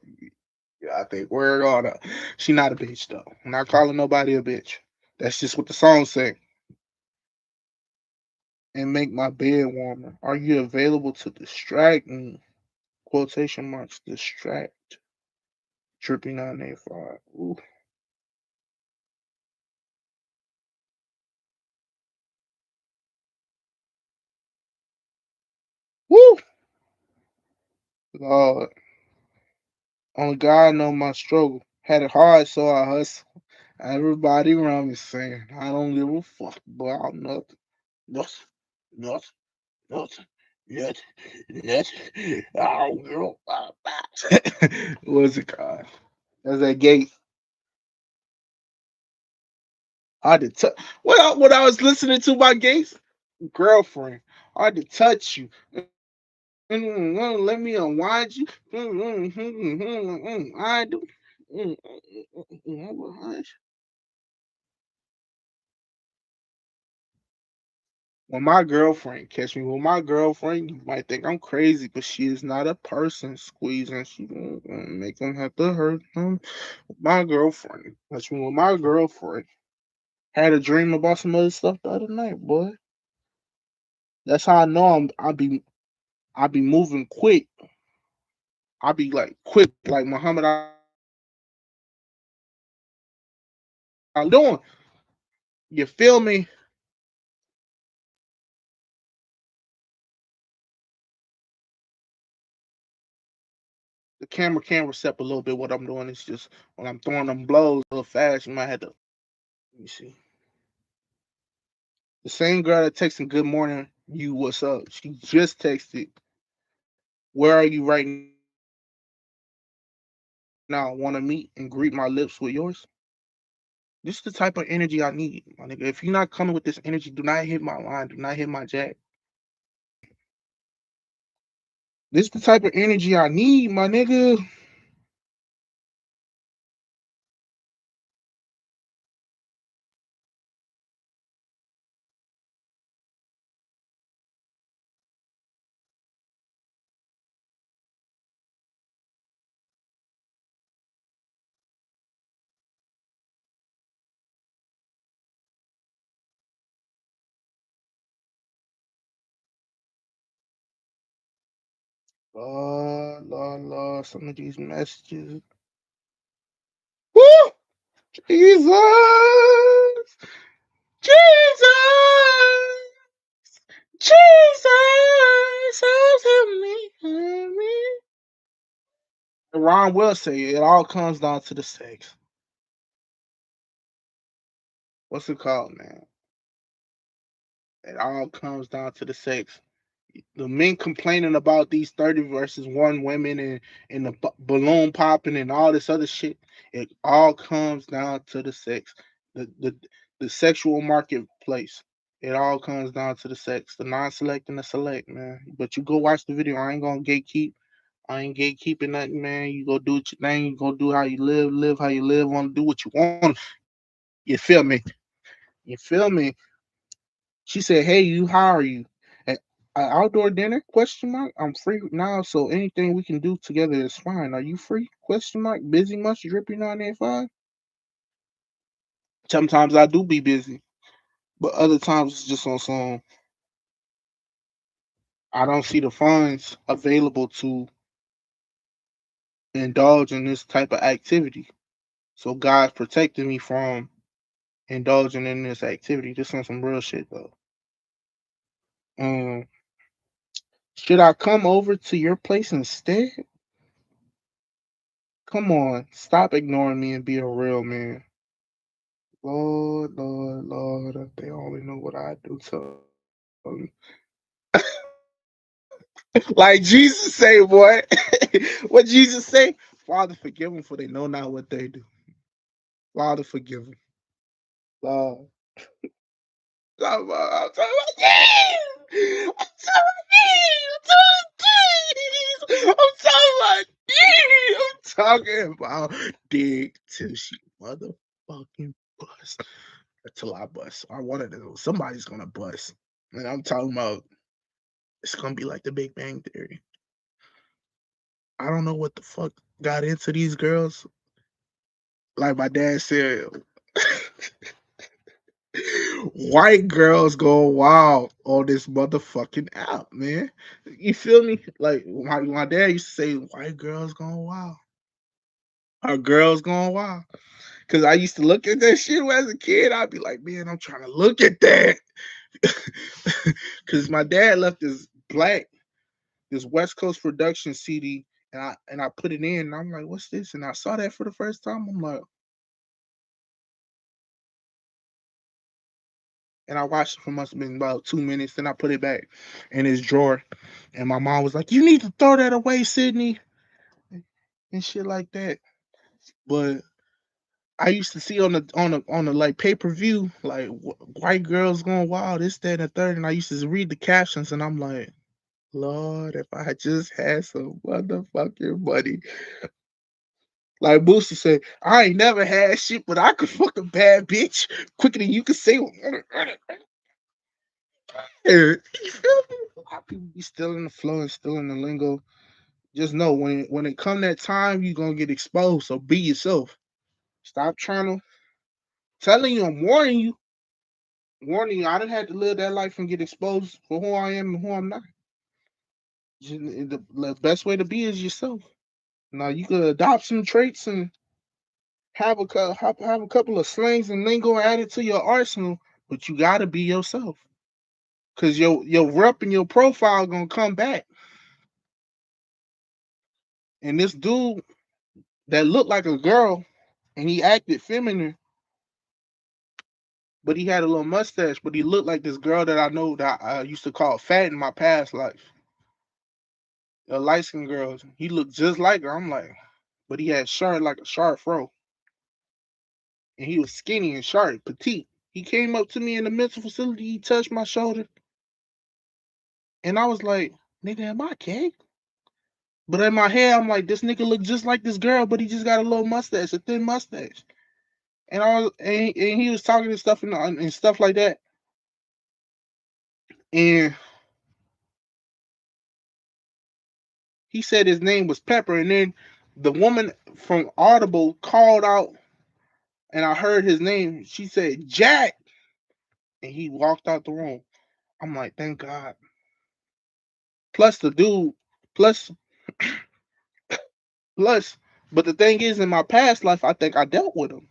Yeah, I think we're gonna. She not a bitch though. I'm not calling nobody a bitch. That's just what the song say. And make my bed warmer. Are you available to distract me? Quotation marks distract. Trippy 985. Ooh. Woo! Lord. Only God know my struggle. Had it hard, so I hustle. Everybody around me saying, I don't give a fuck about nothing. Nothing. Nothing. Nothing. Nothing. Nothing. I don't give a fuck about What's it called? That's that gate. I had to touch. When I was listening to my Gates girlfriend, I had to touch you. Let me unwind you. I do. When my girlfriend catch me with my girlfriend, you might think I'm crazy, but she is not a person squeezing. She gonna make them have to hurt them. My girlfriend catch me with my girlfriend. Had a dream about some other stuff the other night, boy. That's how I know I be moving quick. I be like quick, like Muhammad Ali doing. You feel me? The camera can recept a little bit what I'm doing. It's just when I'm throwing them blows a little fast, you might have to. Let me see. The same girl that texting "Good morning, you what's up?" She just texted, "Where are you right now? Want to meet and greet my lips with yours?" This is the type of energy I need, my nigga. If you're not coming with this energy, do not hit my line. Do not hit my jack. This is the type of energy I need, my nigga. Lord, some of these messages. Woo! Jesus! Jesus! Jesus! Help me, help me. Ron will say it all comes down to the sex. What's it called, man? It all comes down to the sex. The men complaining about these 30 versus 1 women and the balloon popping and all this other shit, it all comes down to the sex. The sexual marketplace. It all comes down to the sex, the non-select and the select, man. But you go watch the video. I ain't gonna gatekeep. I ain't gatekeeping nothing, man. You go do your thing. You go do how you live how you live. Want to do what you want. You feel me? You feel me? She said, "Hey, you, how are you? An outdoor dinner? Question mark. I'm free now, so anything we can do together is fine. Are you free? Question mark. Busy much? Drippy 985. Sometimes I do be busy, but other times it's just on some. I don't see the funds available to indulge in this type of activity. So God's protecting me from indulging in this activity. This on some real shit though. Um, should I come over to your place instead? Come on, stop ignoring me and be a real man. Lord, if they only know what I do to them. Like Jesus say, boy. What Jesus say? Father, forgive them for they know not what they do. Father, forgive them. Lord. I'm talking about Jesus. I'm talking about dig till she motherfucking bust. Until I bust. I wanted to know somebody's gonna bust. And I'm talking about it's gonna be like the Big Bang Theory. I don't know what the fuck got into these girls. Like my dad said, white girls go wild on this motherfucking app, man. You feel me? Like my dad used to say, white girls going wild. Our girls going wild. Cause I used to look at that shit as a kid. I'd be like, man, I'm trying to look at that. Cause my dad left this West Coast production CD, and I put it in, and I'm like, "What's this?" And I saw that for the first time. I'm like, and I watched it for must have been about 2 minutes. Then I put it back in his drawer, and my mom was like, "You need to throw that away, Sydney," and shit like that. But I used to see on the like pay per view, like white girls going wild, this, that, and the third, and I used to read the captions, and I'm like, Lord, if I just had some motherfucking money. Like Boosie said, I ain't never had shit, but I could fuck a bad bitch quicker than you could say. You feel me? A lot of people be still in the flow and still in the lingo. Just know when it come that time, you gonna get exposed. So be yourself. Stop trying to telling you, I'm warning you. Warning you, I done had to live that life and get exposed for who I am and who I'm not. The best way to be is yourself. Now you could adopt some traits and have a couple of slangs and lingo added to your arsenal, but you gotta be yourself. Cause your rep and your profile gonna come back. And this dude that looked like a girl and he acted feminine, but he had a little mustache, but he looked like this girl that I know that I used to call fat in my past life. A light skinned girl. He looked just like her. I'm like, but he had short like a sharp fro. And he was skinny and sharp, petite. He came up to me in the mental facility, he touched my shoulder, and I was like, nigga, am I gay? But in my head, I'm like, this nigga look just like this girl, but he just got a little mustache, a thin mustache. And he was talking and stuff and stuff like that. And he said his name was Pepper, and then the woman from Audible called out, and I heard his name. She said Jack, and he walked out the room. I'm like, thank God. Plus the dude, plus plus, but the thing is, in my past life, I think I dealt with him.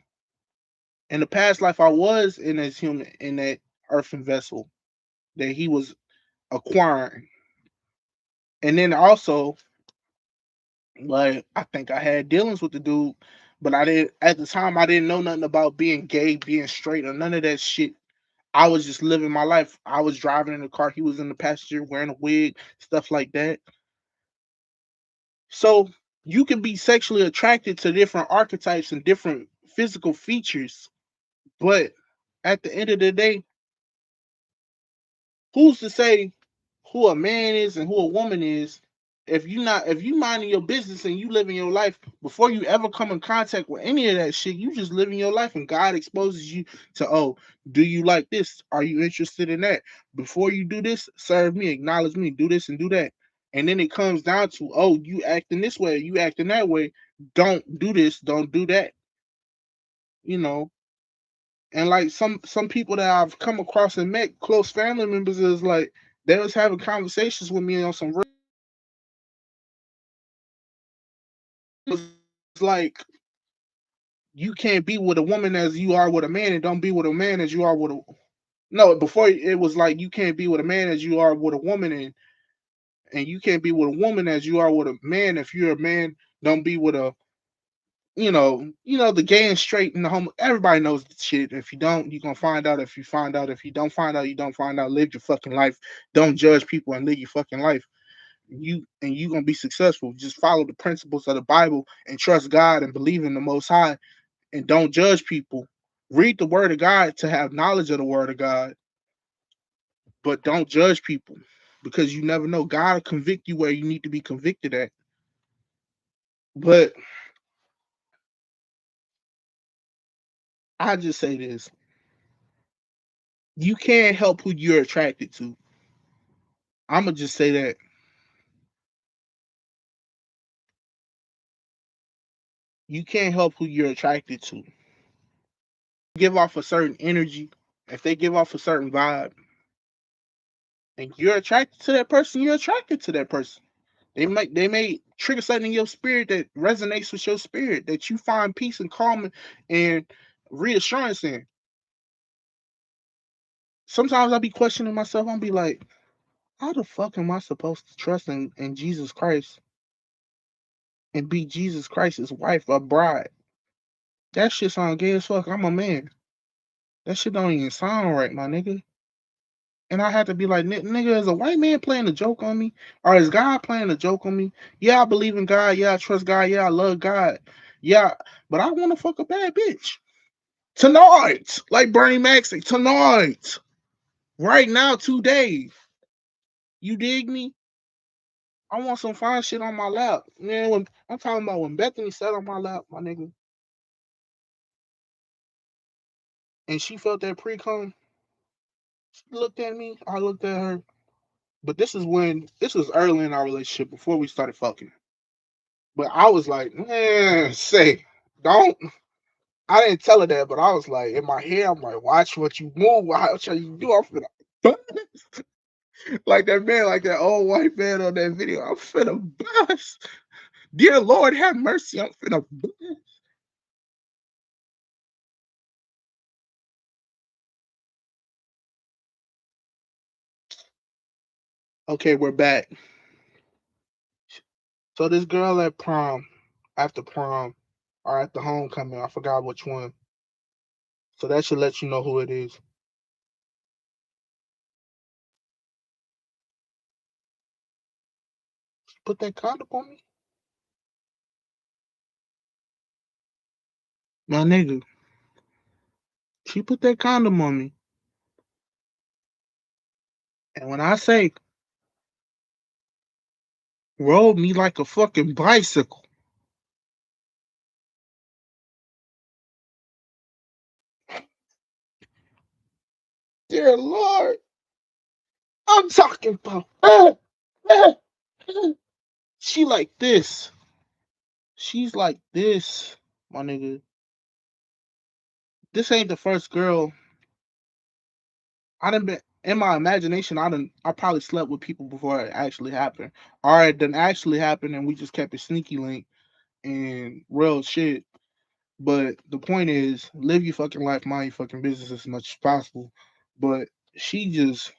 In the past life, I was in this human in that earthen vessel that he was acquiring, and then also, like, I think I had dealings with the dude, but I didn't at the time. I didn't know nothing about being gay, being straight, or none of that shit. I was just living my life. I was driving in the car. He was in the passenger wearing a wig, stuff like that. So you can be sexually attracted to different archetypes and different physical features, but at the end of the day, who's to say who a man is and who a woman is if you minding your business and you living your life before you ever come in contact with any of that shit, you just living your life and God exposes you to, oh, do you like this? Are you interested in that? Before you do this, serve me, acknowledge me, do this and do that. And then it comes down to, oh, you acting this way, you acting that way. Don't do this, don't do that. You know, and like some people that I've come across and met, close family members, is like they was having conversations with me on some real, it's like you can't be with a woman as you are with a man, and don't be with a man as you are with a, no, before it was like you can't be with a man as you are with a woman, and you can't be with a woman as you are with a man. If you're a man, don't be with a, the gay and straight and the homo. Everybody knows the shit. If you don't, you're gonna find out. If you find out, if you don't find out, you don't find out. Live your fucking life. Don't judge people and live your fucking life. You gonna be successful. Just follow the principles of the Bible and trust God and believe in the Most High and don't judge people. Read the Word of God to have knowledge of the Word of God, but don't judge people because you never know. God will convict you where you need to be convicted at. But I just say this: you can't help who you're attracted to. I'm gonna just say that you can't help who you're attracted to. Give off a certain energy. If they give off a certain vibe, and you're attracted to that person, you're attracted to that person. They may trigger something in your spirit that resonates with your spirit that you find peace and calm and reassurance in. Sometimes I'll be questioning myself. I'll be like, how the fuck am I supposed to trust in Jesus Christ and be Jesus Christ's wife or bride? That shit sound gay as fuck. I'm a man. That shit don't even sound right, my nigga. And I had to be like, nigga, is a white man playing a joke on me? Or is God playing a joke on me? Yeah, I believe in God. Yeah, I trust God. Yeah, I love God. Yeah, but I want to fuck a bad bitch. Tonight. Like Bernie Mac said, tonight. Right now, today. You dig me? I want some fine shit on my lap. Man, when I'm talking about when Bethany sat on my lap, my nigga, and she felt that pre-cum, she looked at me, I looked at her. But this was early in our relationship before we started fucking. But I was like, man, don't. I didn't tell her that, but I was like, in my head, I'm like, watch what you move, watch how you do. I'm finna like that man, like that old white man on that video. I'm finna bust. Dear Lord, have mercy. I'm finna bust. Okay, we're back. So this girl at prom, after prom, or at the homecoming, I forgot which one. So that should let you know who it is. Put that condom on me, my nigga. She put that condom on me, and when I say rode me like a fucking bicycle, dear Lord, I'm talking about. She like this. She's like this, my nigga. This ain't the first girl. I done been in my imagination. I probably slept with people before it actually happened, or it didn't actually happen, and we just kept it sneaky link and real shit. But the point is, live your fucking life, mind your fucking business as much as possible. But she just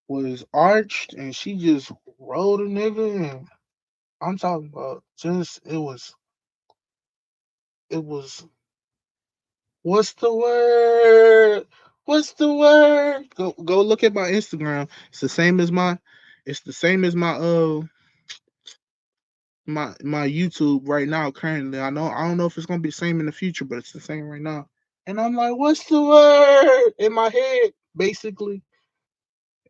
was arched, and she just rode a nigga, and I'm talking about just it was what's the word? What's the word? Go look at my Instagram. It's the same as my YouTube right now currently. I don't know if it's gonna be the same in the future, but it's the same right now. And I'm like, what's the word in my head, basically?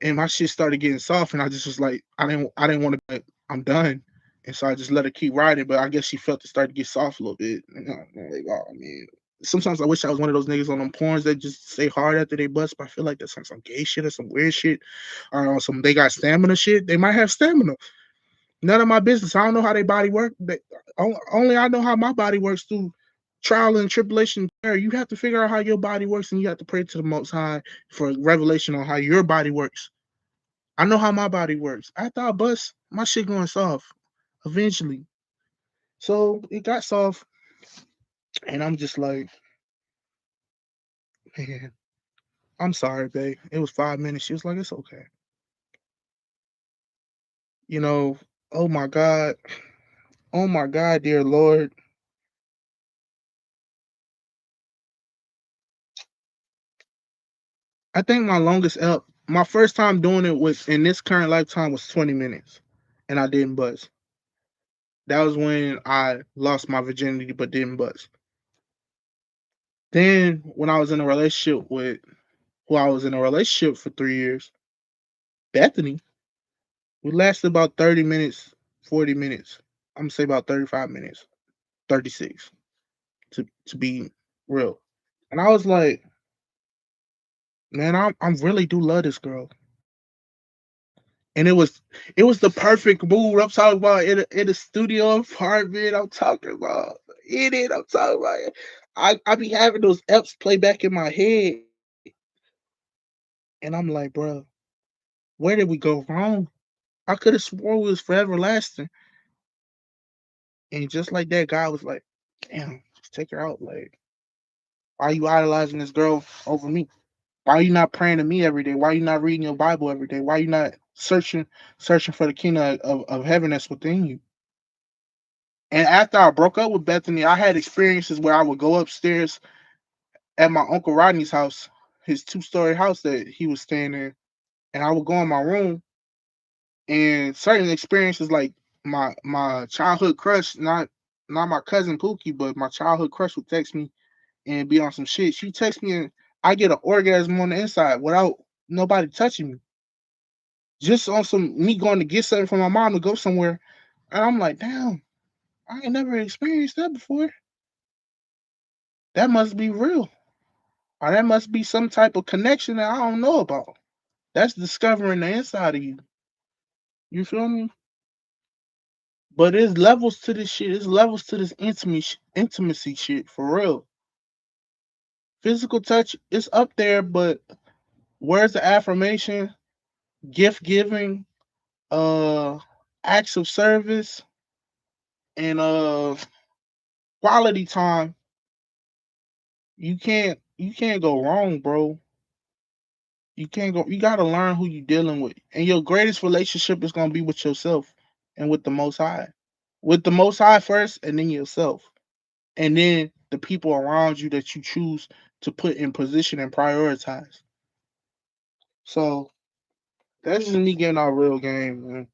And my shit started getting soft, and I just was like, I didn't want to. Like, I'm done, and so I just let her keep riding. But I guess she felt it start to get soft a little bit. And I'm like, oh man. Sometimes I wish I was one of those niggas on them porns that just say hard after they bust. But I feel like that's some gay shit or some weird shit, or on some they got stamina shit. They might have stamina. None of my business. I don't know how they body work. Only I know how my body works through trial and tribulation. You have to figure out how your body works, and you have to pray to the Most High for revelation on how your body works. I know how my body works. After I bust, my shit going soft eventually. So it got soft, and I'm just like, man, I'm sorry, babe. It was 5 minutes. She was like, it's okay. You know, oh my God. Oh my God, dear Lord. I think my first time doing it was in this current lifetime was 20 minutes, and I didn't buzz. That was when I lost my virginity but didn't buzz. Then when I was in a relationship with who I was in a relationship for 3 years, Bethany, we lasted about 30 minutes, 40 minutes. I'm gonna say about 35 minutes, 36 to be real. And I was like, man, I really do love this girl. And it was the perfect mood. I'm talking about in a studio apartment. I'm talking about in it. I'm talking about it. I be having those eps play back in my head, and I'm like, bro, where did we go wrong? I could have sworn we was forever lasting. And just like that, God was like, damn, just take her out. Like, why are you idolizing this girl over me? Why are you not praying to me every day? Why are you not reading your Bible every day? Why are you not searching for the kingdom of heaven that's within you? And after I broke up with Bethany, I had experiences where I would go upstairs at my Uncle Rodney's house, his 2-story house that he was staying in, and I would go in my room and certain experiences like my childhood crush, not my cousin Pookie, but my childhood crush would text me and be on some shit. She text me and I get an orgasm on the inside without nobody touching me. Just on some me going to get something from my mom to go somewhere. And I'm like, damn, I ain't never experienced that before. That must be real. Or that must be some type of connection that I don't know about. That's discovering the inside of you. You feel me? But there's levels to this shit. There's levels to this intimacy shit for real. Physical touch is up there, but where's the affirmation, gift giving, uh, acts of service, and quality time? You can't go wrong, bro. You can't go. You gotta learn who you dealing with, and your greatest relationship is gonna be with yourself. and with the Most High. With the Most High first, and then yourself, and then the people around you that you choose to put in position and prioritize. So that's just me getting our real game, man.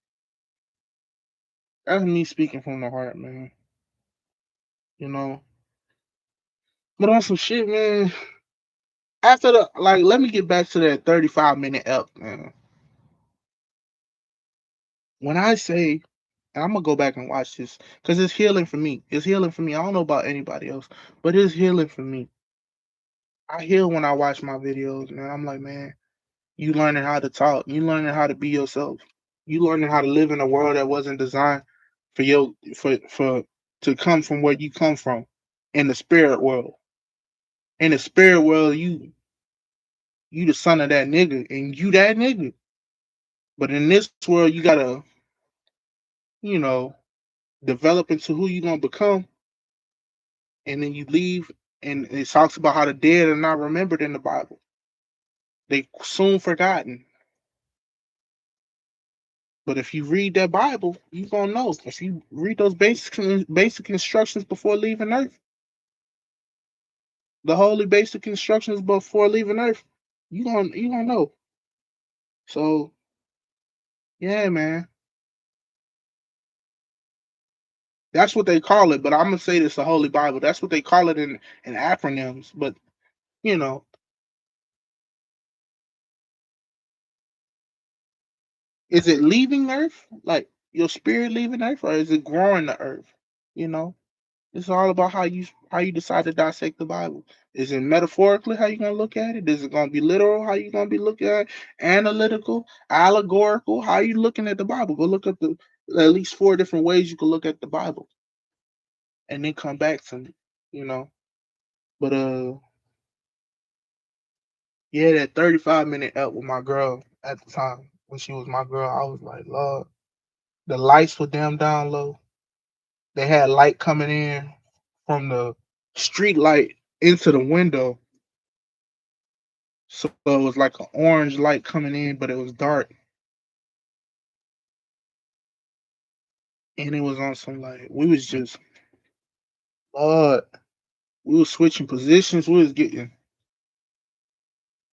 That's me speaking from the heart, man. You know. But on some shit, man. After the let me get back to that 35-minute ep, man. When I say, and I'm gonna go back and watch this because it's healing for me. It's healing for me. I don't know about anybody else, but it's healing for me. I heal when I watch my videos, man. I'm like, man, you learning how to talk. You learning how to be yourself. You learning how to live in a world that wasn't designed for you for to come from where you come from in the spirit world. In the spirit world, you the son of that nigga, and you that nigga. But in this world, you gotta, you know, develop into who you gonna become, and then you leave. And it talks about how the dead are not remembered in the Bible; they soon forgotten. But if you read that Bible, you gonna know. If you read those basic instructions before leaving Earth, the holy basic instructions before leaving Earth, you gonna know. So yeah, man, that's what they call it. But I'm gonna say this: the Holy Bible. That's what they call it in acronyms. But you know, is it leaving Earth, like your spirit leaving Earth, or is it growing the Earth? You know, it's all about how you decide to dissect the Bible. Is it metaphorically how you gonna look at it? Is it gonna be literal? How you gonna be looking at it? Analytical, allegorical? How you looking at the Bible? Go look at the at least 4 different ways you can look at the Bible, and then come back to me. You know, but yeah, that 35-minute up with my girl at the time when she was my girl, I was like, Lord, the lights were damn down low. They had light coming in from the street light into the window. So it was like an orange light coming in, but it was dark. And it was on some we was just uh we was switching positions. We was getting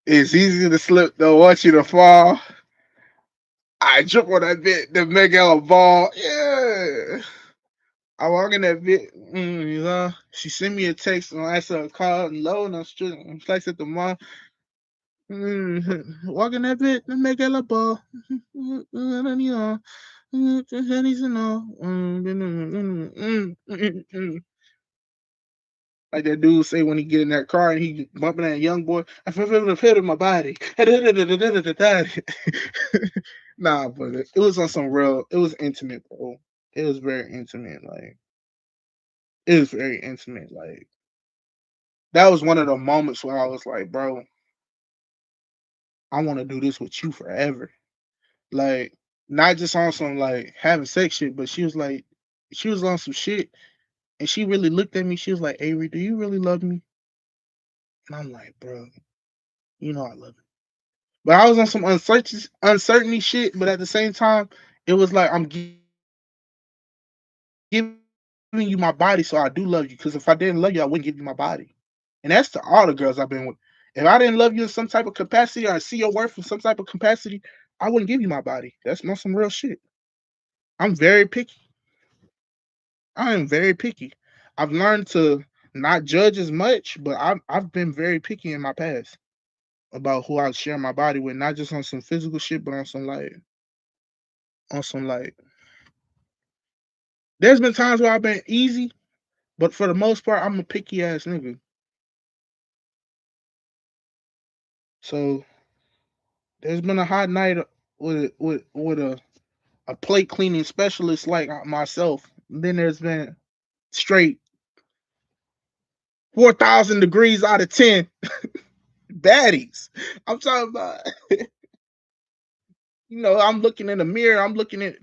it's easy to slip though, watch you to fall. I jump on that bit to make out a ball. Yeah. I walk in that bit, you know. She sent me a text and I said call and low and I'm straight. I'm flex at the mall. Walk in that bit and make out a ball. You know. Like that dude say when he get in that car and he bumping that young boy, I feel the fit in my body. Nah, but it was on some real. It was intimate, bro. It was very intimate. It was very intimate. That was one of the moments where I was like, bro, I want to do this with you forever. Like, not just on some having sex shit, but she was on some shit, and she really looked at me. She was like, Avery, do you really love me? And I'm like, bro, you know I love you. But I was on some uncertainty shit. But at the same time, it was like I'm giving you my body, so I do love you. Because if I didn't love you, I wouldn't give you my body. And that's to all the girls I've been with. If I didn't love you in some type of capacity or see your worth in some type of capacity, I wouldn't give you my body. That's not some real shit. I'm very picky. I am very picky. I've learned to not judge as much, but I've been very picky in my past about who I share my body with, not just on some physical shit, but on some there's been times where I've been easy, but for the most part, I'm a picky ass nigga. So there's been a hot night with a plate cleaning specialist like myself. Then there's been straight 4,000 degrees out of 10 baddies. I'm talking about, I'm looking in the mirror. I'm looking at,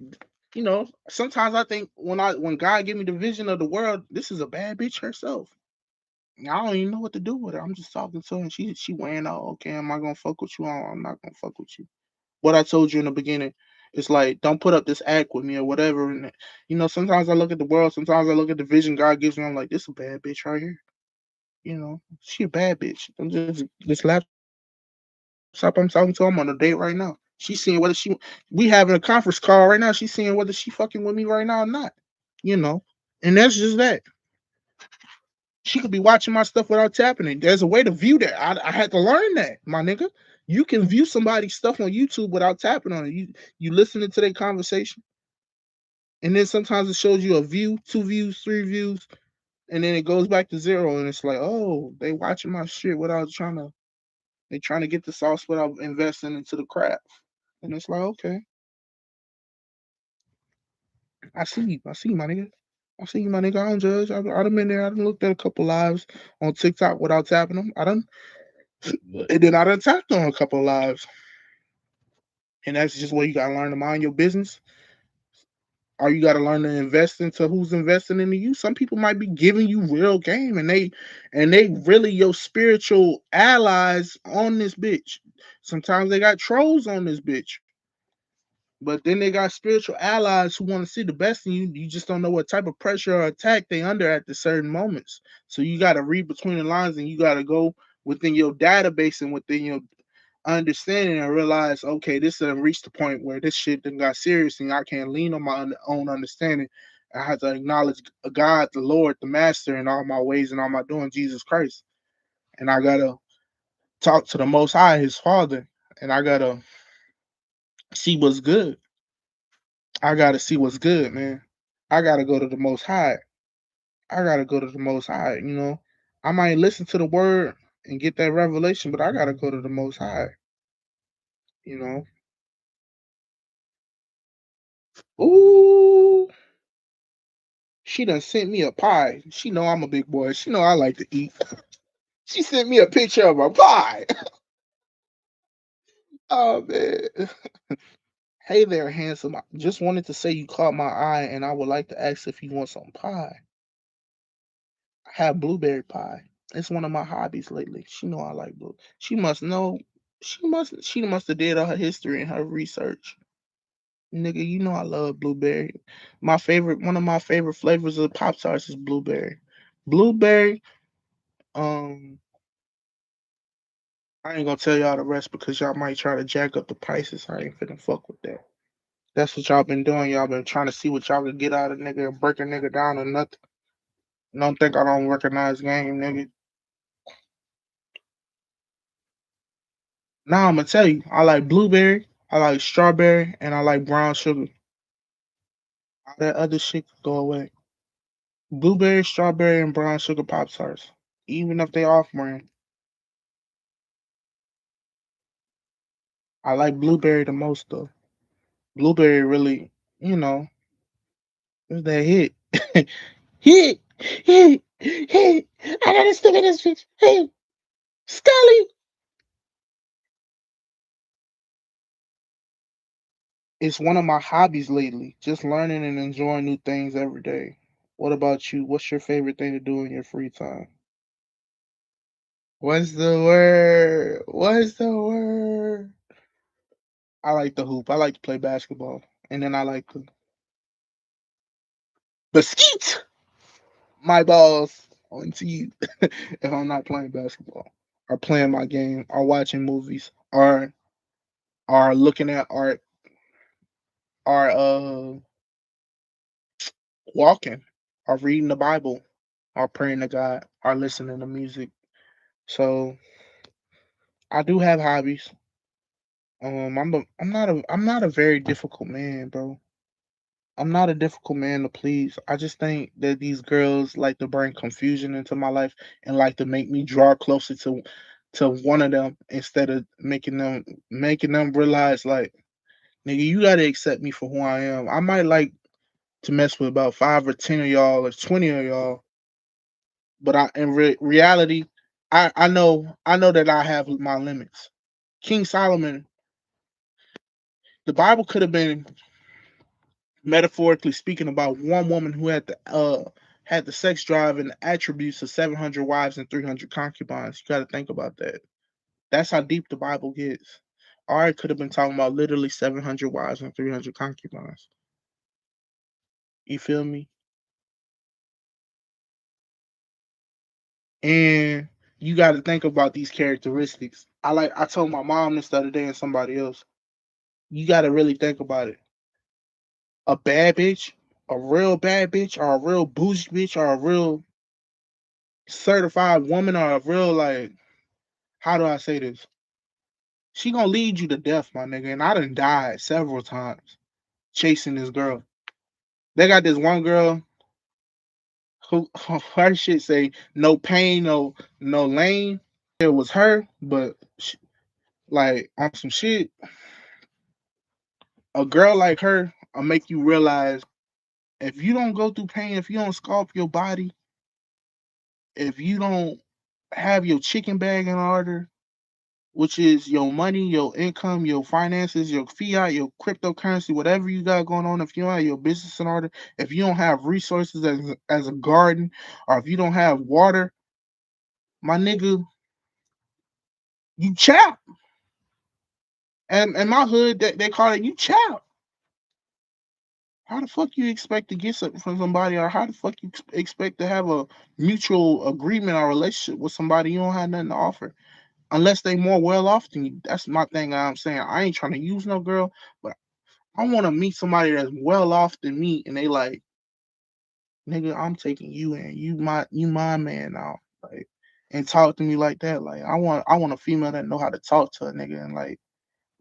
sometimes I think when God give me the vision of the world, this is a bad bitch herself. I don't even know what to do with her. I'm just talking to her, and she weighing out. Okay, am I gonna fuck with you? I'm not gonna fuck with you. What I told you in the beginning. It's like, don't put up this act with me or whatever. And sometimes I look at the world, sometimes I look at the vision God gives me. I'm like, this is a bad bitch right here. She a bad bitch. I'm just this laptop I'm talking to. I'm on a date right now. She's seeing whether we having a conference call right now. She's seeing whether she fucking with me right now or not. You know, and that's just that. She could be watching my stuff without tapping it. There's a way to view that. I had to learn that, my nigga. You can view somebody's stuff on YouTube without tapping on it. You listening to their conversation, and then sometimes it shows you a view, 2 views, 3 views, and then it goes back to zero, and it's like, oh, they watching my shit without they trying to get the sauce without investing into the craft. And it's like, okay, I see you. I see you, my nigga. I see you, my nigga. I don't judge. I done been there. I done looked at a couple lives on TikTok without tapping them. And then I done tapped on a couple of lives. And that's just where you gotta learn to mind your business. Or you gotta learn to invest into who's investing into you. Some people might be giving you real game, and they really your spiritual allies on this bitch. Sometimes they got trolls on this bitch. But then they got spiritual allies who want to see the best in you. You just don't know what type of pressure or attack they under at the certain moments. So you got to read between the lines, and you got to go within your database and within your understanding and realize, okay, this has reached the point where this shit done got serious, and I can't lean on my own understanding. I have to acknowledge God, the Lord, the Master, in all my ways and all my doing, Jesus Christ. And I gotta talk to the Most High, His Father, and I gotta see what's good. I gotta see what's good, man. I gotta go to the Most High. I gotta go to the Most High. I might listen to the Word and get that revelation, but I gotta go to the Most High. You know. Ooh, she done sent me a pie. She know I'm a big boy. She know I like to eat. She sent me a picture of a pie. Oh man. Hey there, handsome. I just wanted to say you caught my eye, and I would like to ask if you want some pie. I have blueberry pie. It's one of my hobbies lately. She know I like blue. She must know. She must have did all her history and her research. Nigga, you know I love blueberry. One of my favorite flavors of Pop Tarts is blueberry. Blueberry. Um, I ain't gonna tell y'all the rest because y'all might try to jack up the prices. I ain't finna fuck with that. That's what y'all been doing. Y'all been trying to see what y'all can get out of nigga and break a nigga down or nothing. Don't think I don't recognize game, nigga. Now I'm gonna tell you, I like blueberry, I like strawberry, and I like brown sugar. All that other shit can go away. Blueberry, strawberry, and brown sugar Pop Tarts. Even if they off brand. I like blueberry the most though. Blueberry really, you know, is that hit. Hit! Hit! Hit! I gotta stick in this bitch. Hey! Scully! It's one of my hobbies lately. Just learning and enjoying new things every day. What about you? What's your favorite thing to do in your free time? What's the word? What's the word? I like the hoop. I like to play basketball. And then I like to skeet my balls onto you if I'm not playing basketball. Or playing my game or watching movies or looking at art or walking or reading the Bible or praying to God or listening to music. So I do have hobbies. I'm not a very difficult man, bro. I'm not a difficult man to please. I just think that these girls like to bring confusion into my life and like to make me draw closer to one of them instead of making them realize like, nigga, you gotta accept me for who I am. I might like to mess with about 5 or 10 of y'all or 20 of y'all, but reality, I know that I have my limits. King Solomon, the Bible could have been metaphorically speaking about one woman who had the sex drive and the attributes of 700 wives and 300 concubines. You got to think about that. That's how deep the Bible gets. I could have been talking about literally 700 wives and 300 concubines. You feel me? And you got to think about these characteristics. I told my mom this the other day and somebody else. You got to really think about it. A bad bitch, a real bad bitch, or a real bougie bitch, or a real certified woman, or a real, like, how do I say this? She gonna lead you to death, my nigga. And I done died several times chasing this girl. They got this one girl who her shit say no pain, no lane. It was her, but she, like on some shit, a girl like her will make you realize if you don't go through pain, if you don't sculpt your body, if you don't have your chicken bag in order, which is your money, your income, your finances, your fiat, your cryptocurrency, whatever you got going on, if you don't have your business in order, if you don't have resources as a garden, or if you don't have water, my nigga, you chap. And in my hood, they call it you chap. How the fuck you expect to get something from somebody, or how the fuck you expect to have a mutual agreement or relationship with somebody you don't have nothing to offer? Unless they more well off than you. That's my thing. I'm saying I ain't trying to use no girl, but I want to meet somebody that's well off than me, and they like, nigga, I'm taking you in. You my man now. Like, and talk to me like that. Like, I want a female that know how to talk to a nigga and like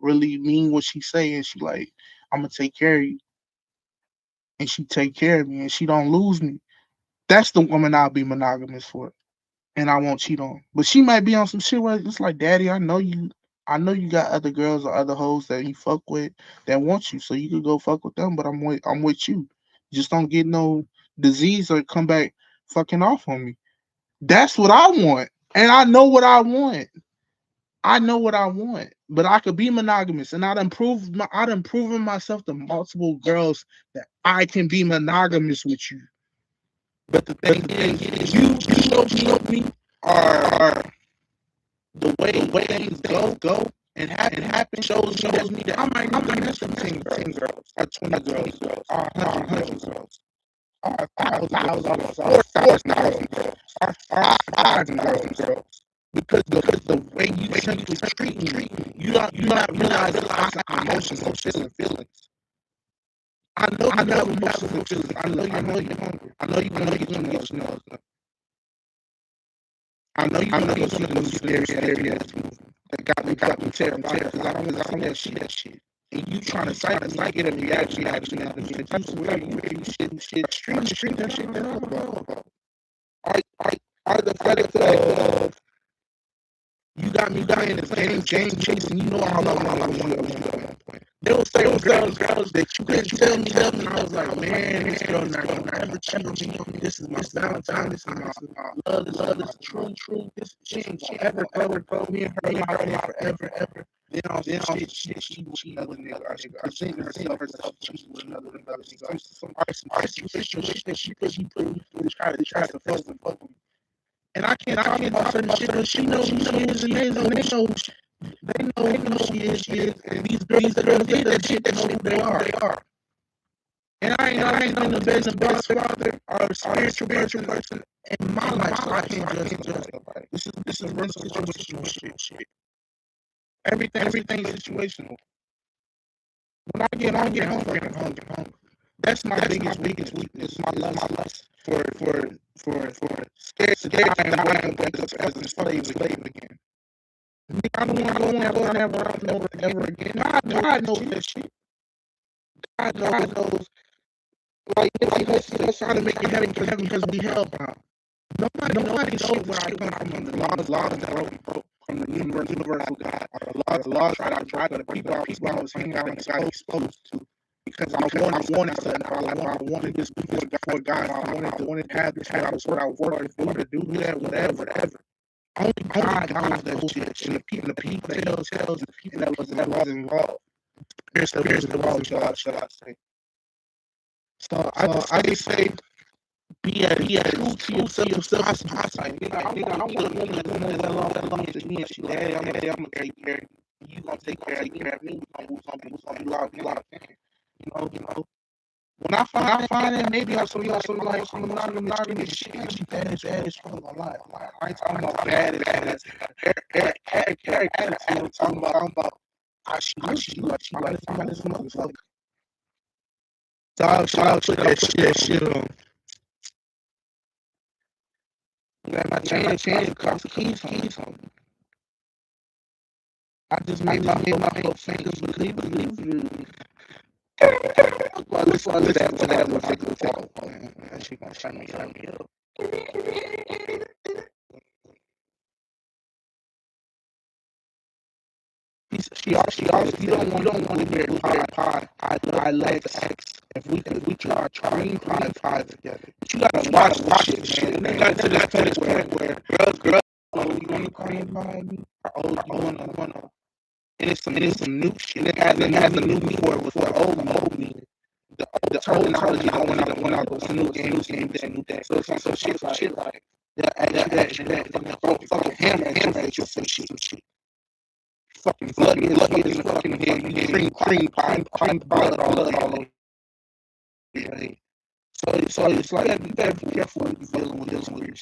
really mean what she say, and she like, I'm gonna take care of you, and she take care of me, and she don't lose me. That's the woman I'll be monogamous for, and I won't cheat on. But she might be on some shit where it's like, Daddy, I know you got other girls or other hoes that you fuck with that want you, so you could go fuck with them. But I'm with you. Just don't get no disease or come back fucking off on me. That's what I want, and I know what I want. I know what I want, but I could be monogamous, and I done proven myself to multiple girls that I can be monogamous with you. But the thing is, you know me, are the way things go and happen shows me that I might not have some 10 girls, or 20 girls, or 100 girls, or 1,000 girls, or 4,000 girls, or 5,000 girls. Because the way you simply treat me, you not realize I got emotions and feelings. I know you have emotions and feelings. I know you're hungry. I know you want to get your nails. I know you want to go see the new scary ass movie that got me terrified because I don't want to see that shit. And you trying to get a reaction out of me. You swear you shit stream that shit down, bro. Are the fact of you got me playing this game chasing, you know how long I was you at one point. There was girls that you couldn't tell me, and I was like, man, this girl not gonna ever cheat on me. This is my Valentine, this is my love, this is true. This she ain't ever go. Me and her forever. Then all shit, she another nigga. I think herself, she was another nigga. Some situation that she put me through to try to fuck with me. And I can't talk about certain shit because she knows who she is, and they know who she is, and these girls did that shit, they know who they are. And I ain't been the best father or spiritual person in my life, so I can't judge nobody. This is real situational shit. Everything is situational. When I get hungry. That's my biggest weakness. My lust for scared to die and wake up as a slave again. I don't want to go ever again. God knows that shit. God knows. Like he's trying to make it heaven because we held down. Nobody knows where I come from. The laws that I broke from the universal God. The laws that I tried to people I was hanging out and got exposed to. Because I wanted something. I wanted this before God. I wanted to have this habit. What I wanted to do that, whatever. Only God knows that shit. And the people tells the people that was involved. Here's the wrong shall I say. So I just say, be a true to yourself. I want a woman that long as me and she, Daddy, I'm gonna take care of you. You gonna take care of me. Who's gonna be locked in. You know. When I find it, maybe I'll show you like some monogamy shit. She bad as fuck a lot. I ain't talking about bad as attitude. I'm talking about how she like this motherfucker. Dog, put that shit on. You got my chain, cost the keys on. I just made my whole fingers believe you. Well, let's that one take the fall. She gonna shut me up. She also you don't want to hear pie. I like sex. If we try cream pie together, but you gotta watch it, man. You got to that point where girls, you want to cream pie me? Or you want to? And it's some new shit. It has a new meaning for the old meaning. The terminology went out those new games, new day. So shit like that fucking hammer some shit. Fucking blood in the fucking head. Cream pie, blood all over. So it's like you better be careful when you're dealing with this weird.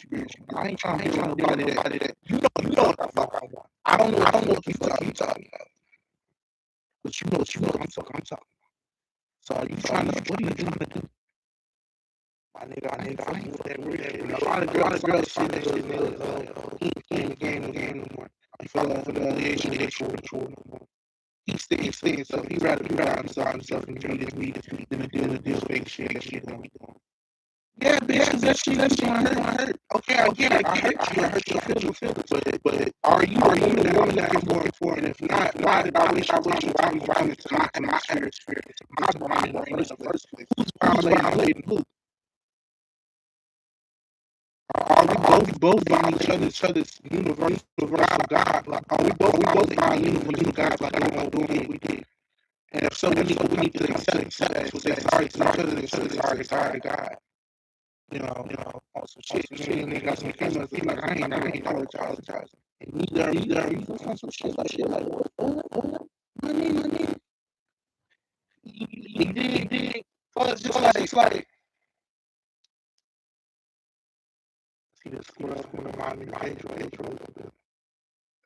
I ain't trying to do nobody that you know what the fuck I want. I don't know what you talking about. But you know what I'm talking about. So what are you trying to do? My nigga, I ain't with that weird shit. A lot of girls see that shit, nigga. He ain't in the game no more. For the affiliation no more. He's staying, so he rather himself and do this than to deal with this fake shit that we doing. Yeah, bitch, that shit hurt. Okay, I get it. I hurt your feelings. But are you the woman that I'm looking for? And if not, why did I wish you brought into my atmosphere? My brain in the first place. Who's violating who? Are we both violating each other's universal God? Like, are we both violating universal God like we don't do what we did? And if so, we need to accept that. So say sorry to each other, sorry to God. You know, on some shit, and they got some females like, I ain't apologizing. And neither are you on some shit like what? My name. You did. Plus, just like, see this squirrel remind me of Pedro.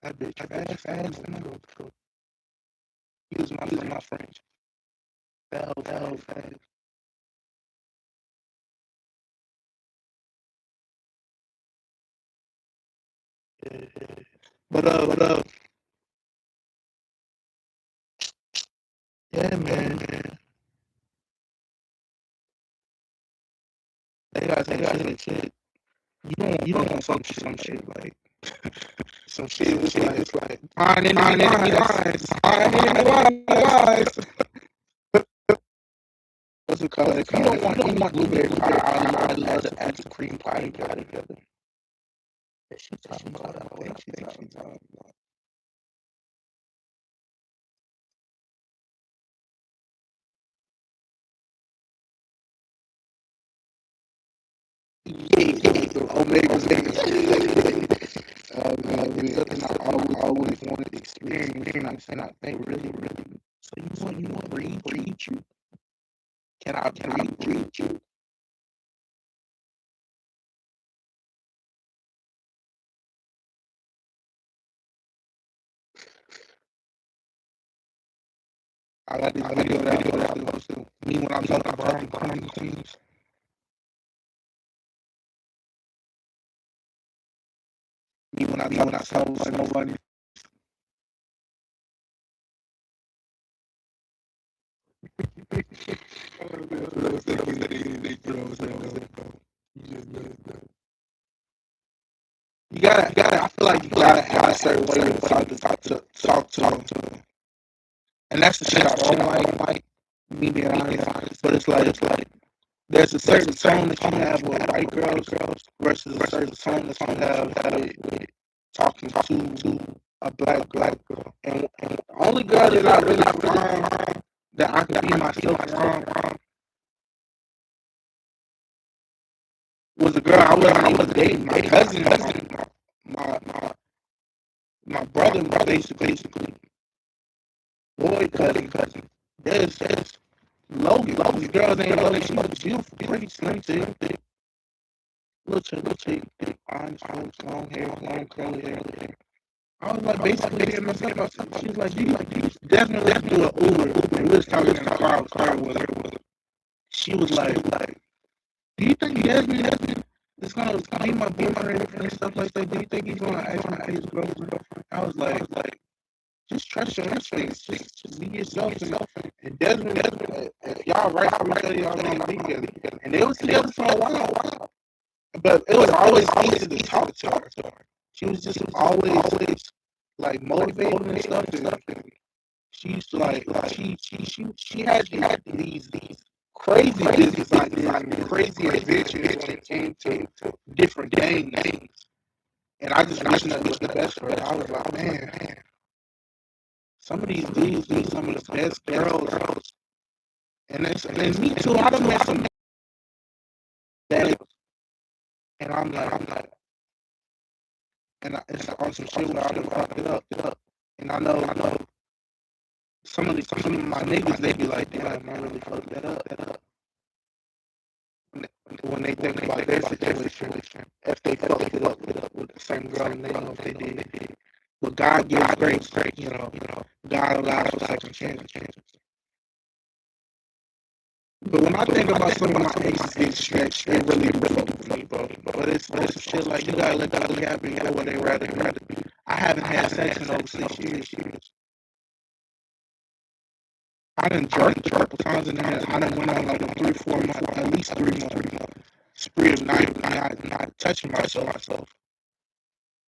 That bitch fast, and he was my friend. Fell fast. Yeah. But yeah, man. They got shit. You don't want some shit like some shit. It's like fine in the eyes. What's it called? If you don't want blueberry pie, I love to add the cream pie together. That shit talking about that way. She's talking about. Oh, maybe. I always wanted to experience, and I think really. So you want to breed you? Can I breed you? I got this video that I posted. Me when I'm talking about the teams. Me when I saw like nobody. You gotta. I feel like you gotta have a certain way to talk to them. And that's the shit I don't like. Me being honest, but it's like there's a certain tone that you have with white girls versus a certain tone that you have with talking to a black girl. And the only girl that I really found that I could be myself around was a girl I was dating. My cousin, my brother basically. boy cousin. There's Logan. Logan's girl named Logan. She was beautiful, pretty slim, too. Little chick, fine, long hair, long curly hair. I was like, basically, getting myself. She was like, you definitely have to do an Uber. And we was talking in the car. I was talking with her. She was like, do you think Desmond is gonna be my boyfriend and stuff like that? Do you think he's gonna ask me to his girlfriend? I was like, just trust your instincts. Just be yourself. And Desmond, y'all right for each other. Y'all gonna be together. And they was together for a while. But it was always easy to talk to her. She was just always like motivating and stuff. And she used to she had these crazy business ideas and crazy adventures when it came to different games. And I just wish that was the best for her. I was like, man, some of these dudes do some of the best girls. And me too. I done met some that, and I'm like, and it's on some shit where I done fucked it up. And I know some of my niggas, they be like, damn, I really fucked that up. When they think about their situation, if they fucked it up with the same girl, and they know if they did. But God gives grace, God allows for second chances. But when I think about some of my exes get stretched, they really fuck me, bro. But it's shit like you gotta let God be happy for what they rather be. I haven't had sex in over 6 years. I done jerked a couple times in there. I done went on like a 3-4 month, at least 3 month spree of not touching myself.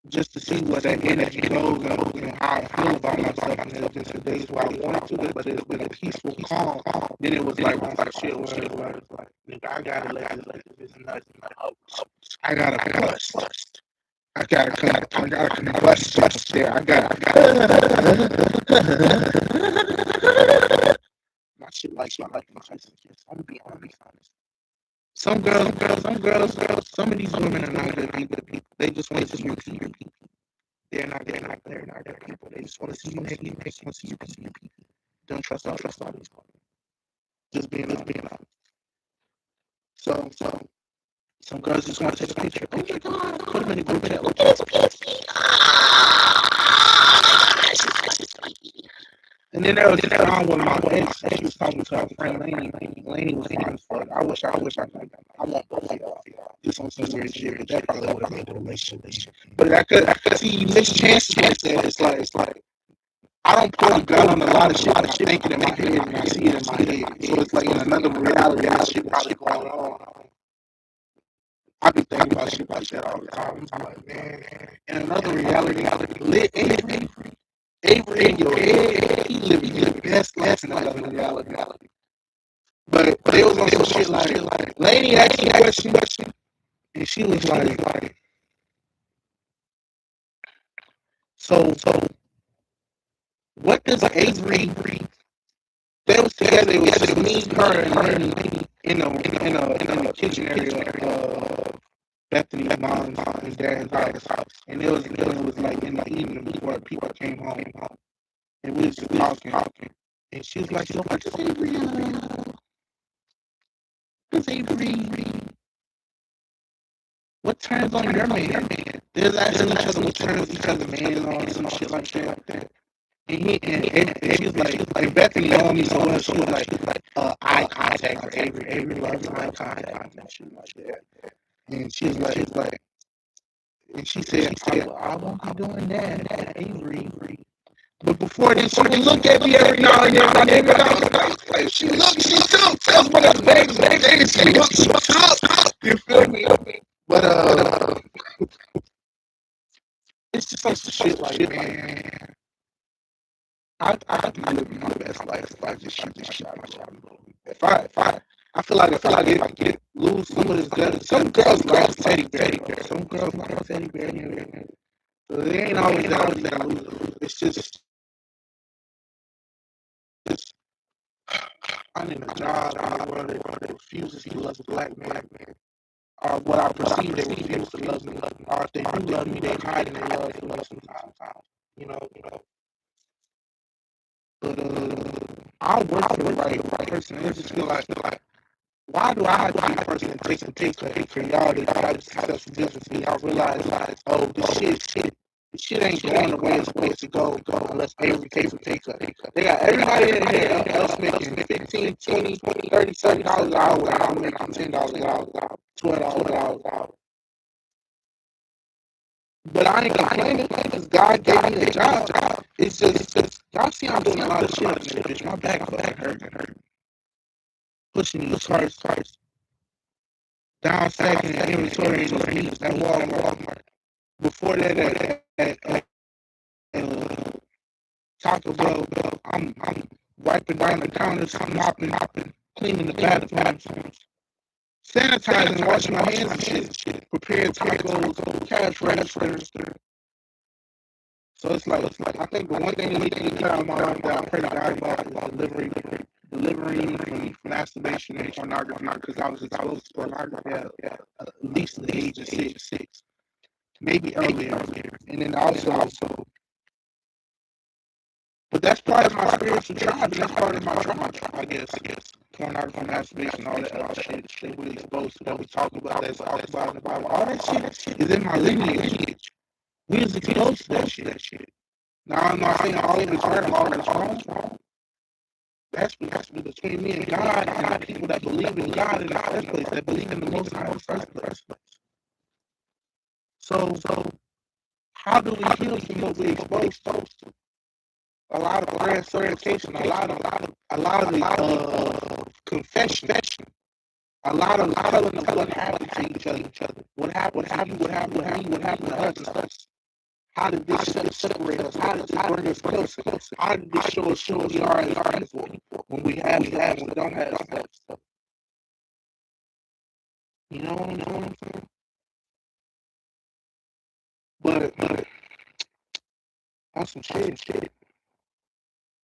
Just to see where that energy goes and how I feel about myself. And there's just the days where I wanted to, but it's been a peaceful calm. Then it was like shit where it was like, nigga, I gotta let this nuts. I gotta bust. I gotta combust there. I gotta. My shit like my face. I'm gonna be honest. Some girls, some of these women are not good people. They just want to see your people. They're not good people. They just want to see you happy. They just want to see you people. Don't trust all these women. Just being honest. So some girls just want to take a picture. Oh my God, put them in the group chat. Look at this. And then there was one of my ex. She was talking to her friend Lainey. Lainey was fine as fuck. I wish I want both of y'all. This on some weird shit, but that probably would have made the relationship. But I could see mixed chances like that. It's like I don't put a gun on a lot of shit. I think it in my head and I see it in my head. So it's like in another reality, that shit probably going on. I be thinking about shit like that all the time. I'm like, man. In another reality, lit Avery in your head, he living the best life in another reality. But they was on some shit like Lady asked me a question, and she was like, so what does Avery? They was together. It was just me, her, and Lady in the kitchen area of Bethany's mom's and dad's house, and it was like in the evening before people came home, and we was just talking. And she was like, so what does Avery? What turns on your man? There's asking each other what turns each other man on, some shit like that. And she was like, and Bethany on me so well, she was like, eye contact for Avery. Avery loves eye contact and shit like that. And she was like, and she said, I won't be doing that, Avery. But before then, she would look at me every now and then. My nigga, like, she looks, she took. That's one of the things. She took. You feel me? But it's just like some shit like, man, I could be living my best life if I just shoot this shot. If I feel like if I get lose some of this gun, some girls like teddy bear. Some girls like teddy bear. So it ain't always that lose. It's just I need a job where they refuses to love a black man. Or what I perceive they refuse to love me. Or if they do love me, they hide in their love for love sometimes. You know. But I work for the right person. And just feel like, why do I have to be the person that takes a pay cut for y'all to have a successful business and y'all realize, oh, this shit ain't going the way it's supposed to go unless Avery takes a pay cut. They got everybody in here else making 15, 20, 30, $30 an hour, and I'm making $10 an hour, $12 an hour. But I ain't complaining because God gave me a job. It's just y'all see I'm doing a lot of shit up in this bitch. My back hurt. Pushing these carts down second inventory in the heat at Walmart. Before that, at Taco Bell, I'm wiping down the counters, I'm mopping, cleaning the bathrooms, sanitizing, washing my hands and shit, preparing tacos, cash register. So it's like I think the one thing that needs to be cut out of my life that I pray to God about is delivering from masturbation and pornography, because I was exposed to pornography at least the age of six, maybe earlier. And then also, but that's part of my spiritual tribe, and that's part of my tribe, I guess. Pornography, masturbation, all that other shit we exposed to, that we talk about, that's talked about in the Bible. All that shit is in my lineage. We was exposed to that shit. Now, I'm not saying all of it's right and all of it's wrong. That's between me and God and the people that believe in God in the first place, that believe in the Most High in the first place. So how do we heal from what we exposed to? A lot of prayer and supplication, a lot of confession, a lot of telling of what happened to each other. What happened to us. How did this separate us? How did this bring us closer? How did this show us who we are as people when we have stuff, when we don't have stuff? You know what I'm saying? But on some shit.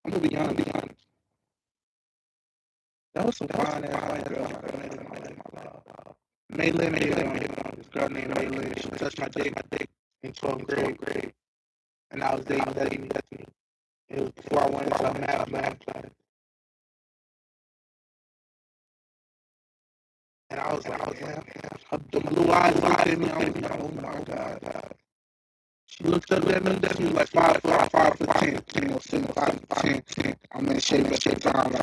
I'm gonna be honest. That was some fine ass white girl I met in my life. Maylin, this girl named Maylin. She touched my dick in 12th grade, and I was dating Destiny. It was before I went into math class. And I was like, the blue eyes looked at me. I was like, oh my God. She looked up at me. She was like 5'10", 5'10". I'm in shape at that time.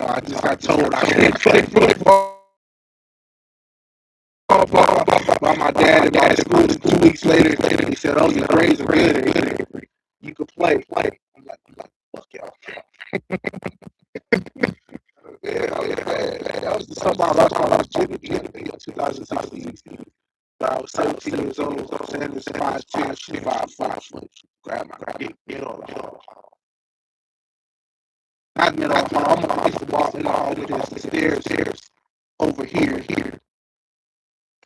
I just got told I couldn't play football by my dad at school. 2 weeks later, he said, "Oh, your grades are good. You could play." I'm like, fuck y'all. That was the summer I was junior in 2016. But I was 17 years old. Sanders 5'10", she 5'5". Grab my get on the hall. Not middle of the hall. I'm gonna get the ball in the hall with the stairs over here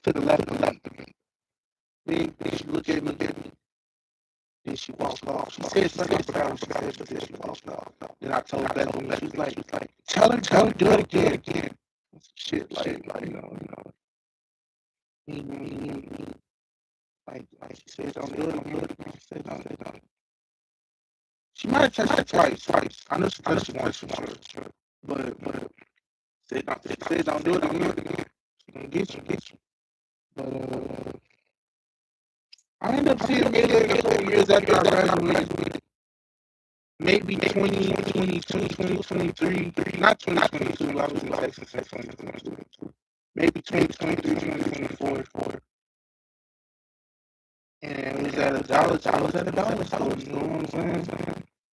to the left of me. Then she looked at me. Then she walked off. She said something, I forgot what she said, but then she walked off. Then I told Bethany, she was like, tell her, do it again. Shit, like she said, don't do it. She said, don't. She might have touched it twice. I know she touched it once, sure. But said, don't do it again. She gonna get you. But I ended up seeing Mila a couple years after I graduated. Maybe 2023, not 2022, I was in Texas in 2022. Maybe 2023, 2024. And it was at a dollar store, you know what I'm saying?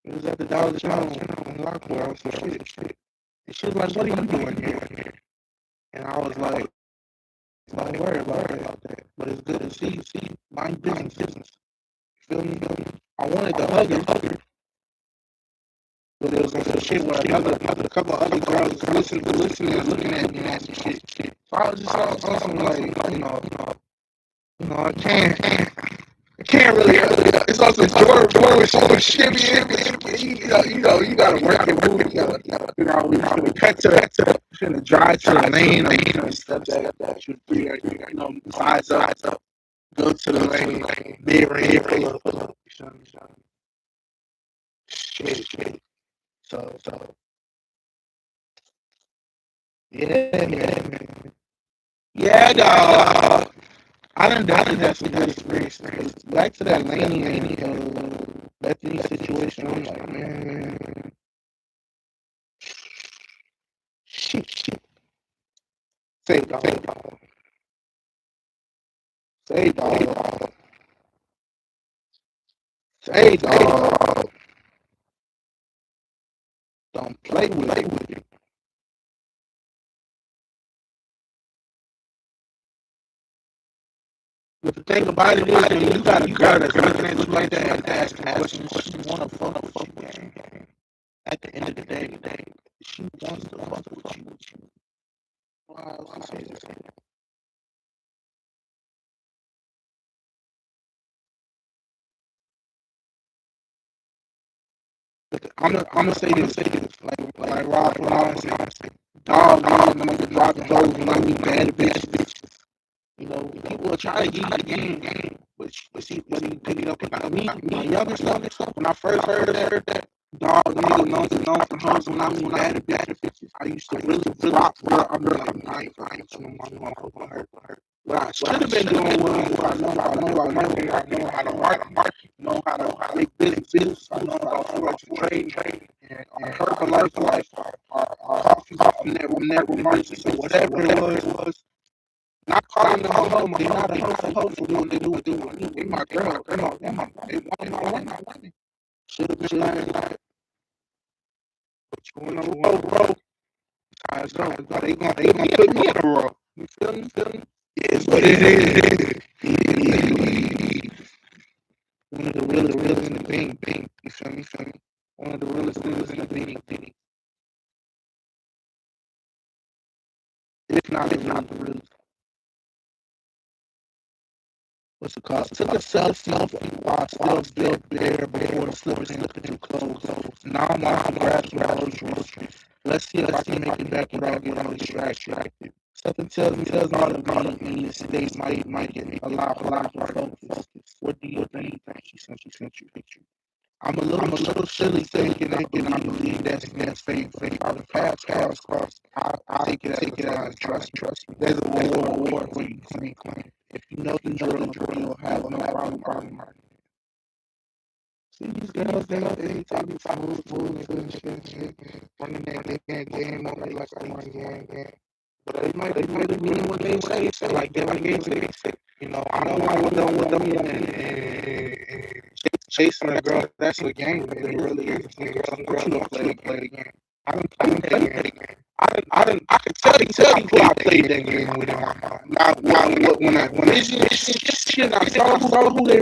It was at the dollar store in Lockport on some shit. And she was like, what are you doing here? And I was like, don't worry about that. But it's good to see you. Mind business. Feel me? I wanted to hug her. But it was on some shit where another couple of other girls was listening and looking at me and some shit. So I was just on some like, I can't really. It's also Jordan shimmy. You gotta work your booty. We cut to drive to the lane, and stuff that you size up, go to the lane, mid-range, pull up. Shit. So Yeah, man. Yeah, dog. I done definitely had some good experiences. Back to that Laney Bethany situation, I'm like, man, shit. Say, dog. Say, dog. Say, dog. Don't play with it. But the thing about it is, when you got a girl that's looking at you like that, asking questions, she wanna fuck with you, man. At the end of the day, she wants to fuck with you. Why else to say this? I'm gonna say this, like Rob said, dog, I'm gonna drop the lows when I meet bad bitches. You know, people are trying to get the game, but she pick it up about me, my younger stuff. When I first heard that, dog, nigga known for hoes when I meet bad bitches. I used to really rock. I'm like, I ain't my hurt. What I should have been doing was I know how to market, know how to make business, I know how to forex trade, and Herbalife are coffee from that market. So whatever it was, not calling them a home, they not supposed to do what they do. They my girl, they want my women. Should have been like, what you want to roll, bro? They gonna put me in a row. You feel me? It's what it is. One of the realest in the thing. You feel me? One of the realest niggas in the thing. If not the realest. What's it called? Took a selfie while still there before the slippers and looking through clothes. Now I'm on grab some groceries. Let's see if I can make it back without getting distracted. Something tells me all of me these days might get me a lot more focus. What do you think? She sent you a picture. I'm a little silly thinking I believe that's fake. Out of past cross, I take it as trust me. There's a reward for you claim. If you know the drill, you'll have no problem. See these girls, they take me food and shit. Running that game on me like I run game. But they might mean what they say. Like they say. You know, I don't want with them and chasing a girl. That's a game. It really is. Some girls don't play the game. I didn't play the game. I can tell you I played that game with him. Not when it's just shit. I saw who they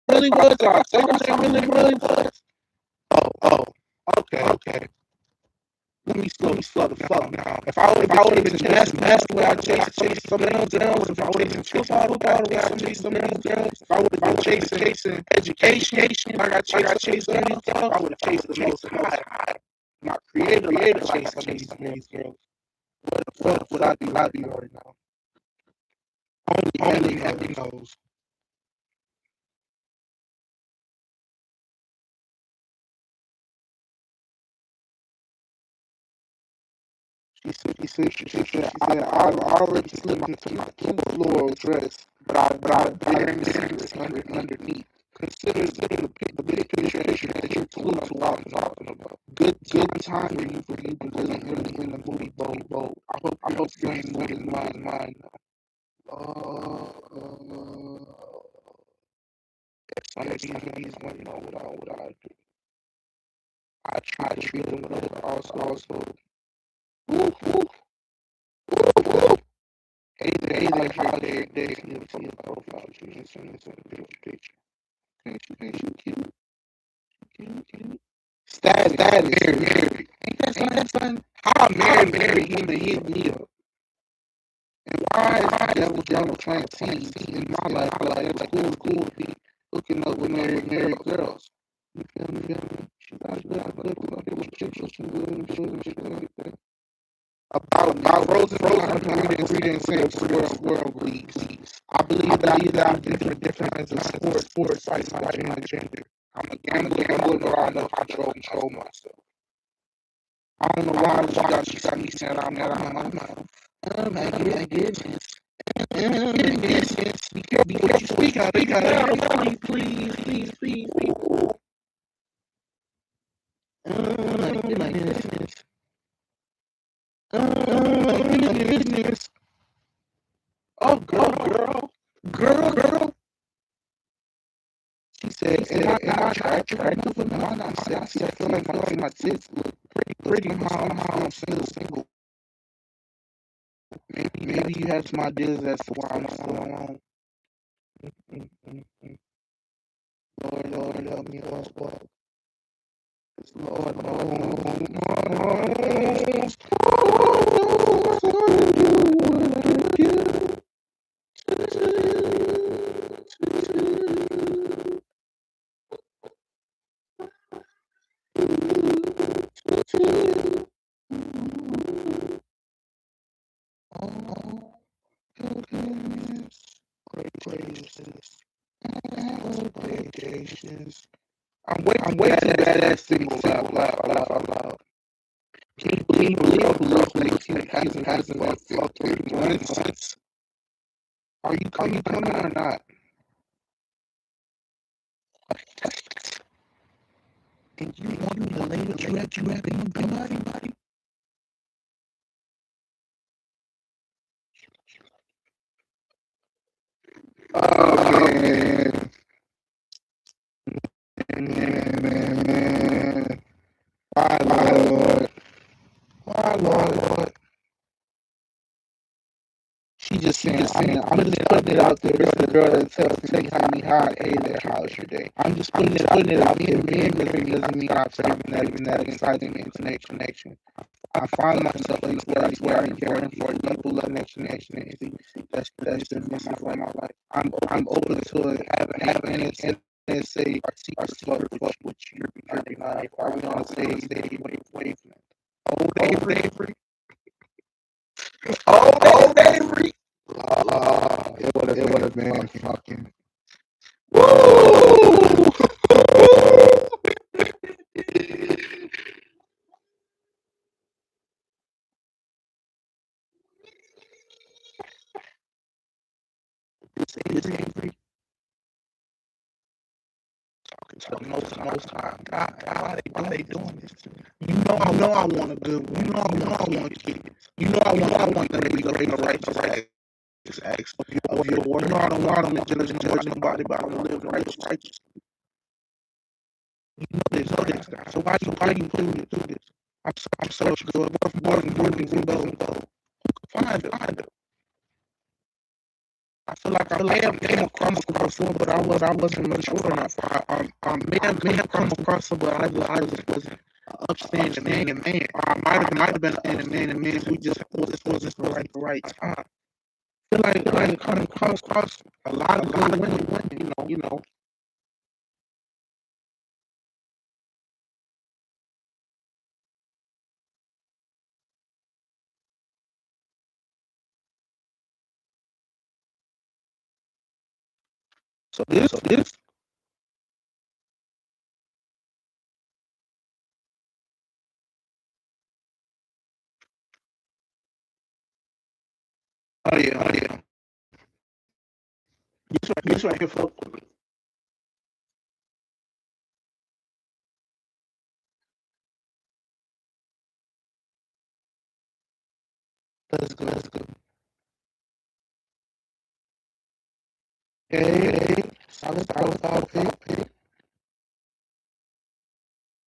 really was. I saw who they really was. Oh, okay. Let me slow the fuck down. If I would have been master way I chased some of those girls, if I would have been chasing some of those girls, if I would have been chasing education like I chased some of these girls, I would have chased the most high. My creator chased some of these girls. What the fuck would I be right now? Only heaven knows. She said, I already slipped into my cute floral dress, but I barely see underneath. Consider the big picture that you're to what I'm talking about. Good time for you because I'm really in the movie boat. I hope you ain't moving mine. Some of these women know what I do. I try to treat them with also. Woo, woo, woo. Hey there, how there, you see your profile, you can send us a picture. Ain't you cute? Status, married. Ain't that son? How married him to hit me up? And why is the devil trying to tease in my life? Like, it's cool to be hooking up with married girls. You feel me? She got good, with pictures, she good and shit like that. About roses, ingredients in world leagues. I believe that I'm different as a sport fight my gender. I'm a gambler, but I know how to control myself. I don't know why she got me saying I'm not on my mouth. Oh my goodness. Be careful what you speak out. Please. Oh my goodness. Oh my goodness. Oh girl. She said, am I attractive or not? I feel like my tits look pretty. I'm single. Maybe you have some ideas as to why I'm still alone. Lord, help me, Lord. Lord knows. Gracious. I'm waiting for that single loud. Can you believe love makes you hasn't left for 3 months? Are you coming or not? And you want me to lay with you at anybody? Oh man. Why Lord? She just saying, I'm just putting it out there. This is the girl that tells me how how's your day. I'm just putting it out there. Me doesn't mean I'm having that exciting connection. I find myself in place where I'm caring for people, connection. That's the missing from my life. I'm open to it, having it, and say, I see what you're behind. I want to say, wait. Old Avery. Old Avery. It would have been fucking. Woo! It's Avery. Most time. God, why they doing this? You know I want a good one. You know I want kids. You know I want them to be the righteous acts of your word. You know I don't want them to judge nobody, but I want to live righteous. You know this, guy. So why you putting me through this? I'm so good. What if both go? Find it. I feel like I may have come across one, but I wasn't mature enough. I may have come across one, but I just wasn't upstanding man. I might have been upstanding man. We just wasn't the right time. I feel like coming across a lot of good women, you know. So this. Oh yeah. This right here, folks. Let's go. Hey, solid outfit.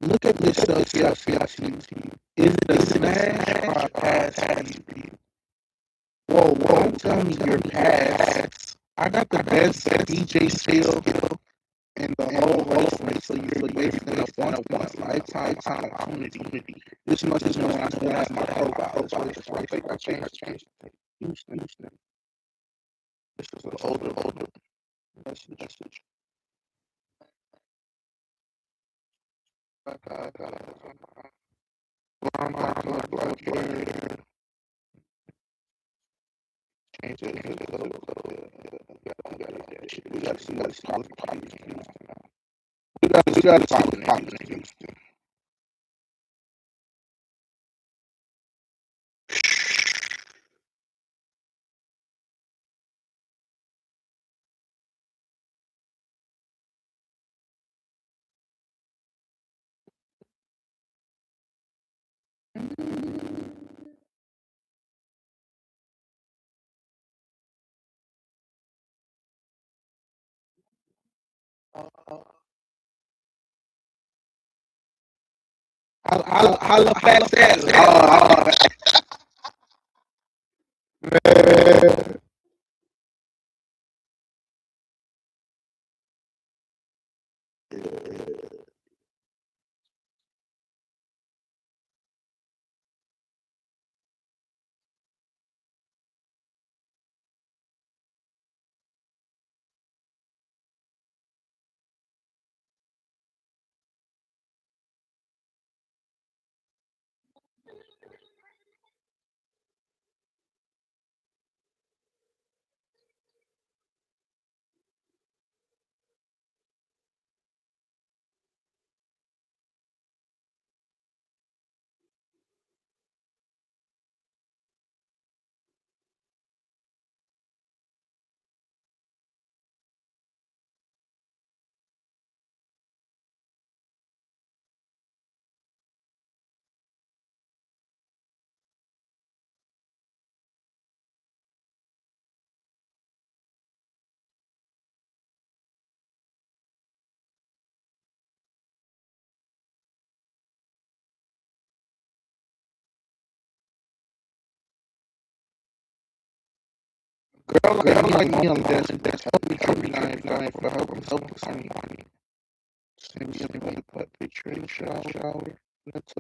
Look at this selfie. Is it a smash or a pass speed? Whoa, don't tell me your pass. I got the best DJ skill in the whole race, so you're wasting a once lifetime opportunity. This much is known as my profile. That's right. I changed. Houston. This is an older message. Black hair. Change it. We gotta see what's popping in Houston. We gotta see what's popping in Houston. How the fact that? Man. Girl, like me on that's help me help me nine for help. I'm so funny. Send me a picture in the shower. Let's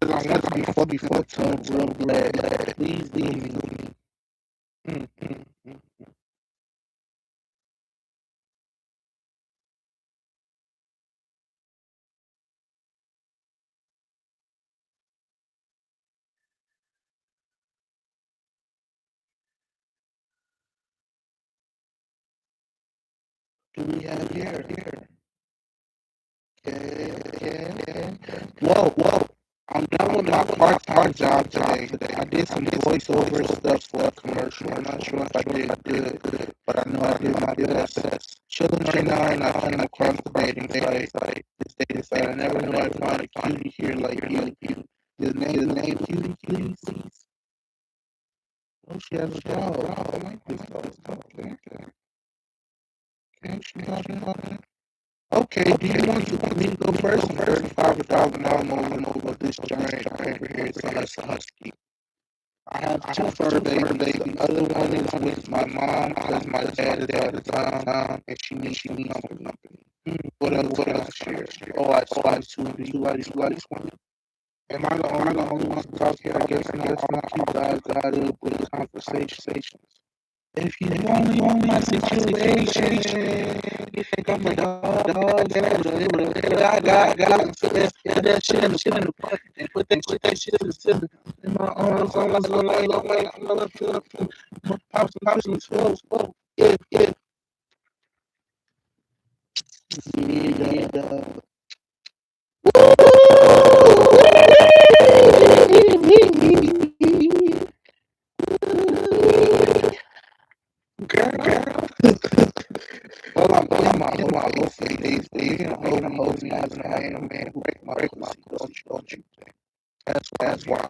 says I want to be fucked before tub real glad. Please leave me. Mm. Do we have here? Yeah. Whoa. I'm done with my part-time job today. I did some voiceover stuff for a commercial. I'm not sure if I did good, but I know I did my best. Chilling right now, and I came across the dating site. This dating site, I never knew I'd find a cutie here like you. His name Cutie, please. Oh, she has a dog. I like this dog. Okay, she got it. Okay, do you want me to go first? $35,000 over this giant over here. It's a husky. I have two fur babies. The other one is with my mom because my dad is out of town and she needs company. What else share? Oh, I saw two lights one. Am I the only one to talk here? I guess not. You guys got a good conversation. If you only want my situation, you think I'm a dog, I got that shit in the pocket and put that shit in my arms. I'm like, pop some 12. Yeah. Girl. Hold on. Both these hold me as a man who break my pussy, don't you think? That's why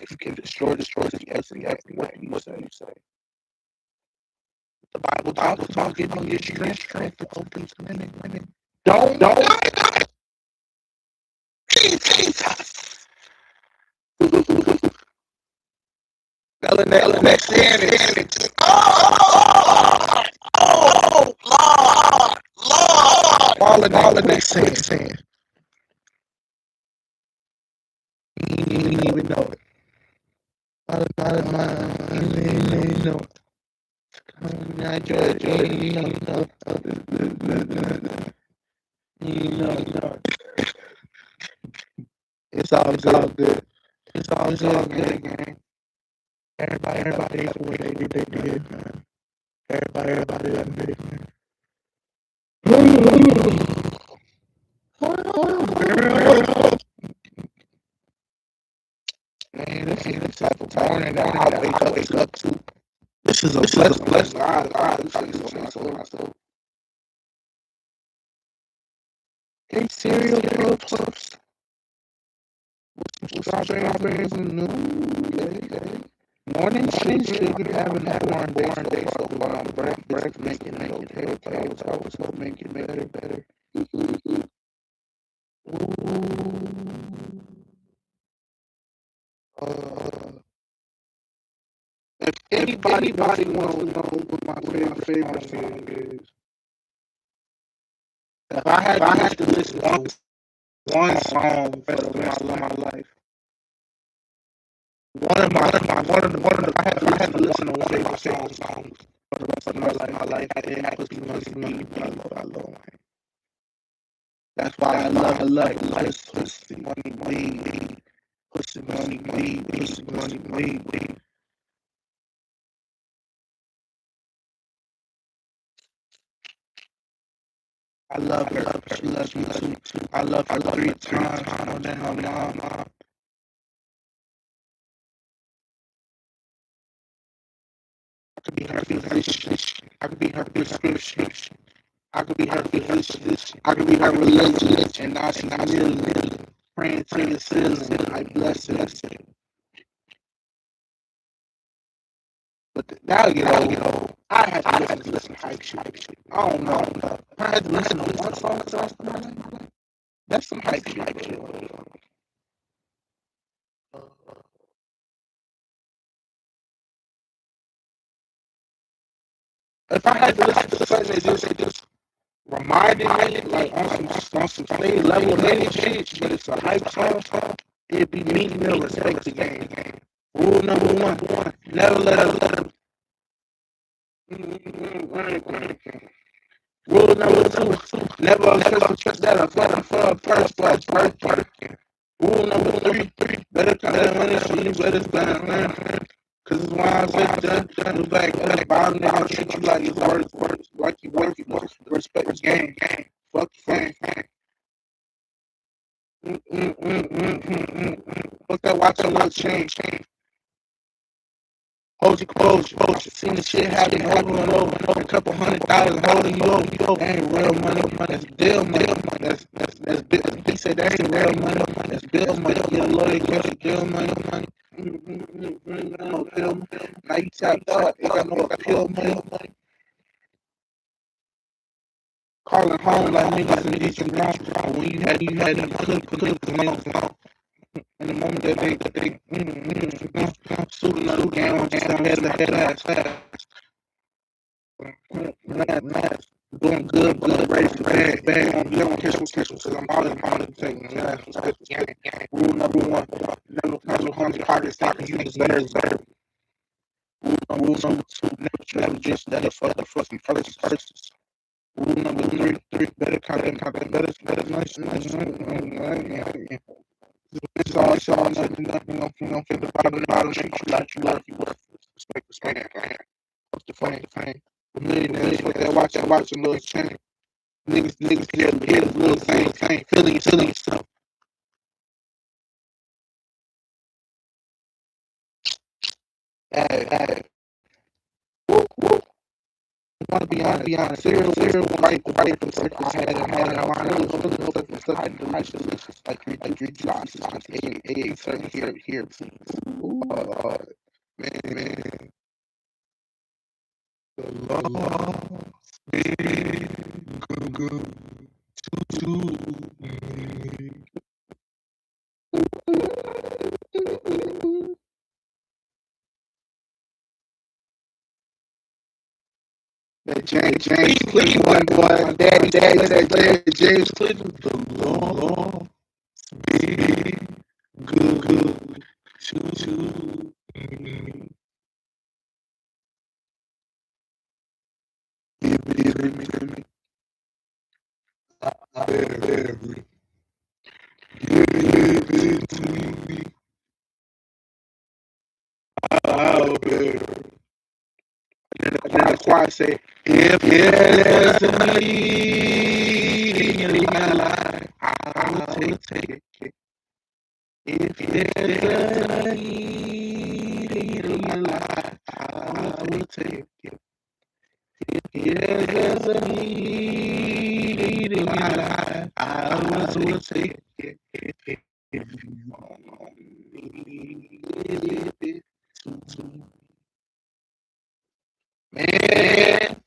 you can destroy the everything what you say. The Bible talk giving you strength to open to women. Don't Jesus. Next in. Lord. All in next saying. You didn't even know it. All in my, you didn't even know it. Not you know. It's all good. It's all good, gang. Everybody did what they did, man. Everybody did, man. now I wake up to. This is a blessing. I say so. Hey, cereal puffs with strawberries and noon. Morning sugar, having a boring day so far. Breakfast making it okay. I was hoping make it better. If anybody wants to know what my favorite song is, if I had to listen to one song for the rest of my life, if I had to listen to one favorite songs for the rest of my life, then it would be Money by Lil Wayne. That's why I love pussy, money, weed, pussy, money, weed. I love her. She loves me too. I love her 3 times more than her mom. I could be her physician. I could be her prescription. I could be her physician. I could be her religion. And now she's kneeling, praying to the ceiling. I bless it. But now, I had to listen to hype shit. I don't know. I had to listen to one song for the rest of my life. That's some hype shit. If I had to listen to something that just reminded me, like on some same level of shit, but it's a hype song, it'd be Meek Mill Respect the Game. Rule number 1, never let them. Rule number 2, never accept that for a purpose. Rule number 3, better come down when it's you better stand. Cause it's why I said done the back bottom nigga treat you like it's worth like you worth respect the game. Fuck the fame. Fuck that watch a little change. Hold your clothes. Seen the shit happen over and over. A couple $100 holding you over. That ain't real money. That's bill money. That's bill. He said that ain't real money. That's bill money. Get a lawyer, get bill money. No pill. Now you tapped out. They got no pill money. Calling home like niggas in Eastern Bronx. When you had them clip niggas. In the moment that they suit another game, just head ass. Doing good, ready for bad. You don't catch because I'm all in taking Rule number 1, never $100 pockets talking you deserve. Rule number 2, never just that for some purchases. Rule number 3, better content, better nice. It's all nothing, don't fit the bottom, treat you like you worth. Respect, what's the fame? The millionaires, what that watch a little chain. Niggas hear the little thing, feeling yourself. Hey. Woo. I wanna be honest. Cereal, right from breakfast. I had a line of stuff I delicious, like 3 drops, eggs, here, please. Ooh, man. The love, good to me. That James Cleveland boy, daddy, that James Cleveland. The Lord be good to me. Give me. Give it to me. I'll bear. And then the choir say, if there's a need in my life, I'll take it. If there's a need in take it. Here's a need in life. I will take it. If you want me to man.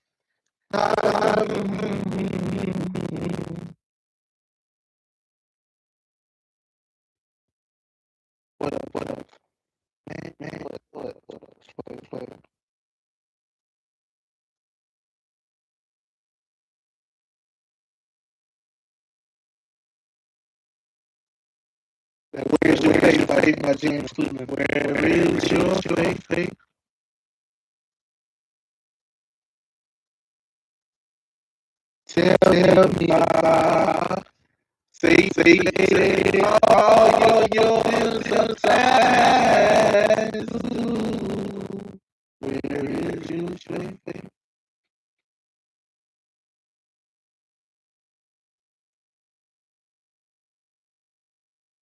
What up? Man, what up? Where's your faith by James Cleveland? Where is your faith? Tell me about say all your feelings inside. Where is your faith?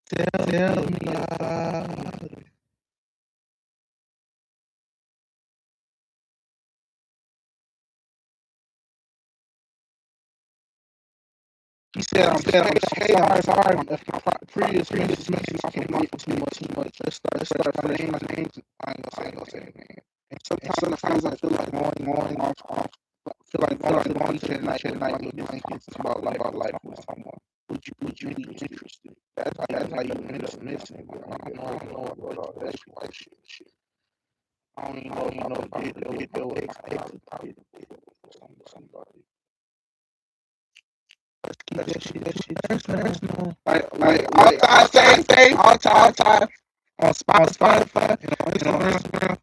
Tell me about it. He said, I'm sorry if my previous messages came off too much. Let's start from names. I ain't gonna say it, man. And sometimes I feel like going off. I feel like going to the night with different things about life with someone. Would you be interested? That's how you missing. I don't know about all that shit. I don't even know if I get their way. Somebody. That shit personal. Like all time on Spotify, Instagram.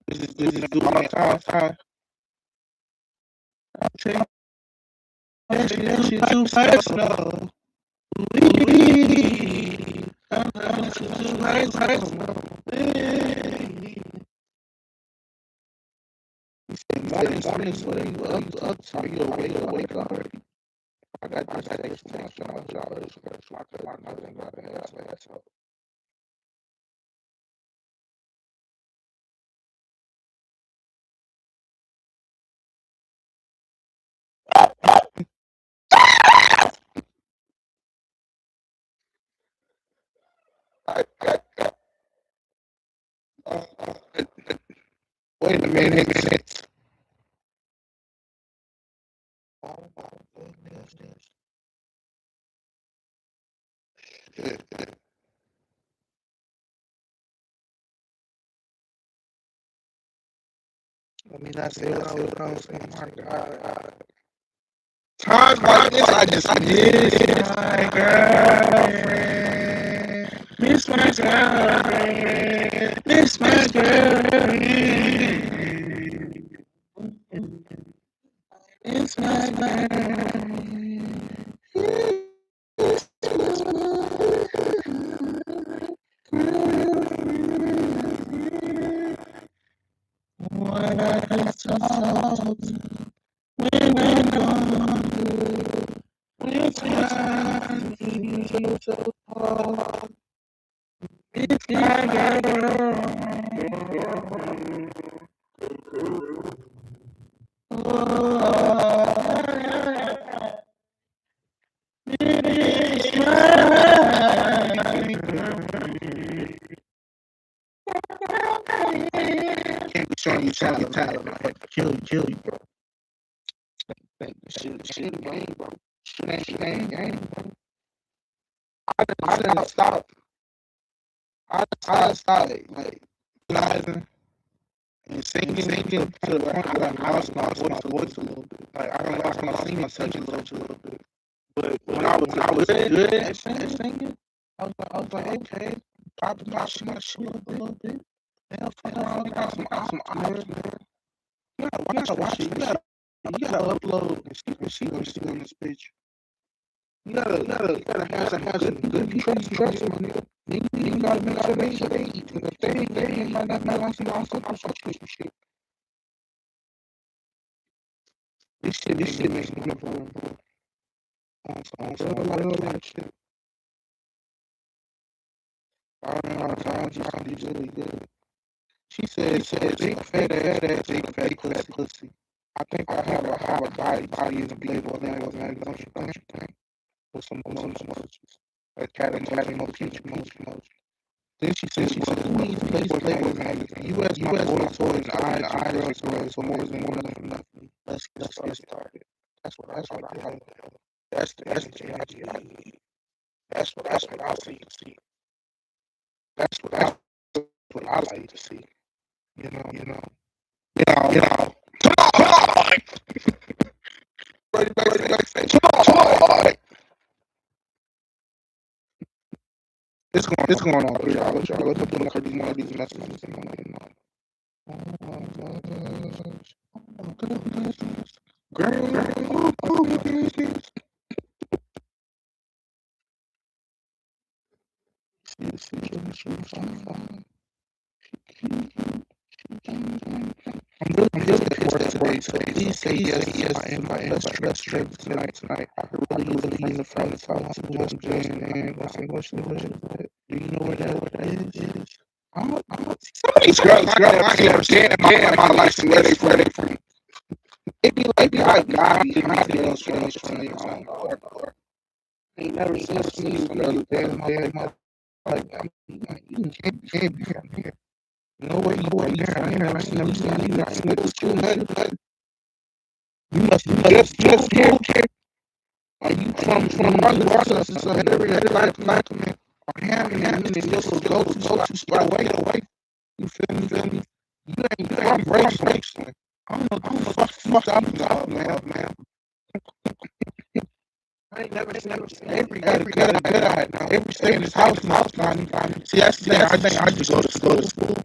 This is do all time. That shit too personal. Mornings, what are you up to? You wake up already? I got this text from my job. It's like nothing got an ass up. Wait a minute. Oh my goodness. Let me not say what I was saying. My God. Times like this, I just miss my girlfriend. Miss my girlfriend. Miss my girlfriend. Miss my girlfriend. What I have to talk when I'm gone. When time you so hard. It's my girl. Can't be showing you talent, man. Kill you, bro. Shit, game, bro. Shit ain't game, bro. I didn't stop. I started like realizing and singing to the point where I lost my voice a little bit. Like I lost my singing touch a little bit. But when I was good at singing, I was like, okay, popping my shit up a little bit. Then I got some options, man. You gotta watch it. You gotta upload and see on this page. You gotta have some good trust, my nigga. You gotta make sure they eat. If they ain't might not like some shit. This shit makes me look on some like shit. I don't know how to find you something really good. She said, big fat ass, big fat pussy. I think I have a body is a Playboy magazine, don't you think? With some emojis. A cat emoji. Then she said, who needs Playboy magazine? You ask my boy toys, eyes, girls, for more than one of nothing. Let's get started. That's what I like. That's the energy I need. That's what I see. That's what I like to see. You know. Come on! Come on! It's going on, y'all. Look up one of these messages. Oh my gosh. Oh goodness. Girl, oh goodness. I'm really at work today, so please say yes to my invite. Let's drink tonight. I could really use a friend to talk to just and I say, what is that? Do you know what that is? Some of these girls, I can't understand my life and where they from. It be like God behind those strange things. I ain't never seen some of these girls in my life. You can't be from here. No way you from there. I ain't never seen you. Nothing. You must just here. Are you from Rochester, so area like man? Or having and your go to spot away. You feel me? You ain't from Graceland. I don't know the fuck I'm talking about, man. I ain't never seen every got a good eye now. Every stay in this house now. See, that's the thing. I just go to school.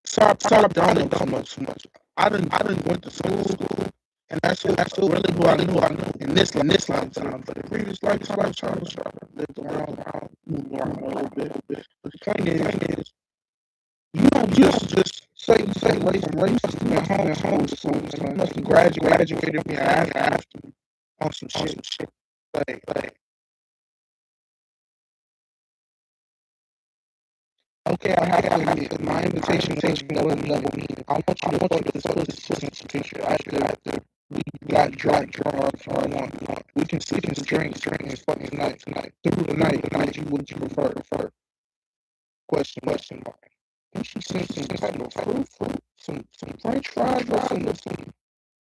Sorry, I don't know too much. I didn't went to school, and that's really who I knew in this lifetime. But the previous lifetime, I lived around, moved around a little bit. But the point is, you don't just say away from race, you went home to school. You must have graduated me after on some shit. Like, okay, I have to my invitation level meeting. I want you to discuss this assistant teacher after we got drawn for one. We can sit and drink fucking tonight. Through the night, would you prefer? Question mark. And she sent some type of fruit, some french fries or some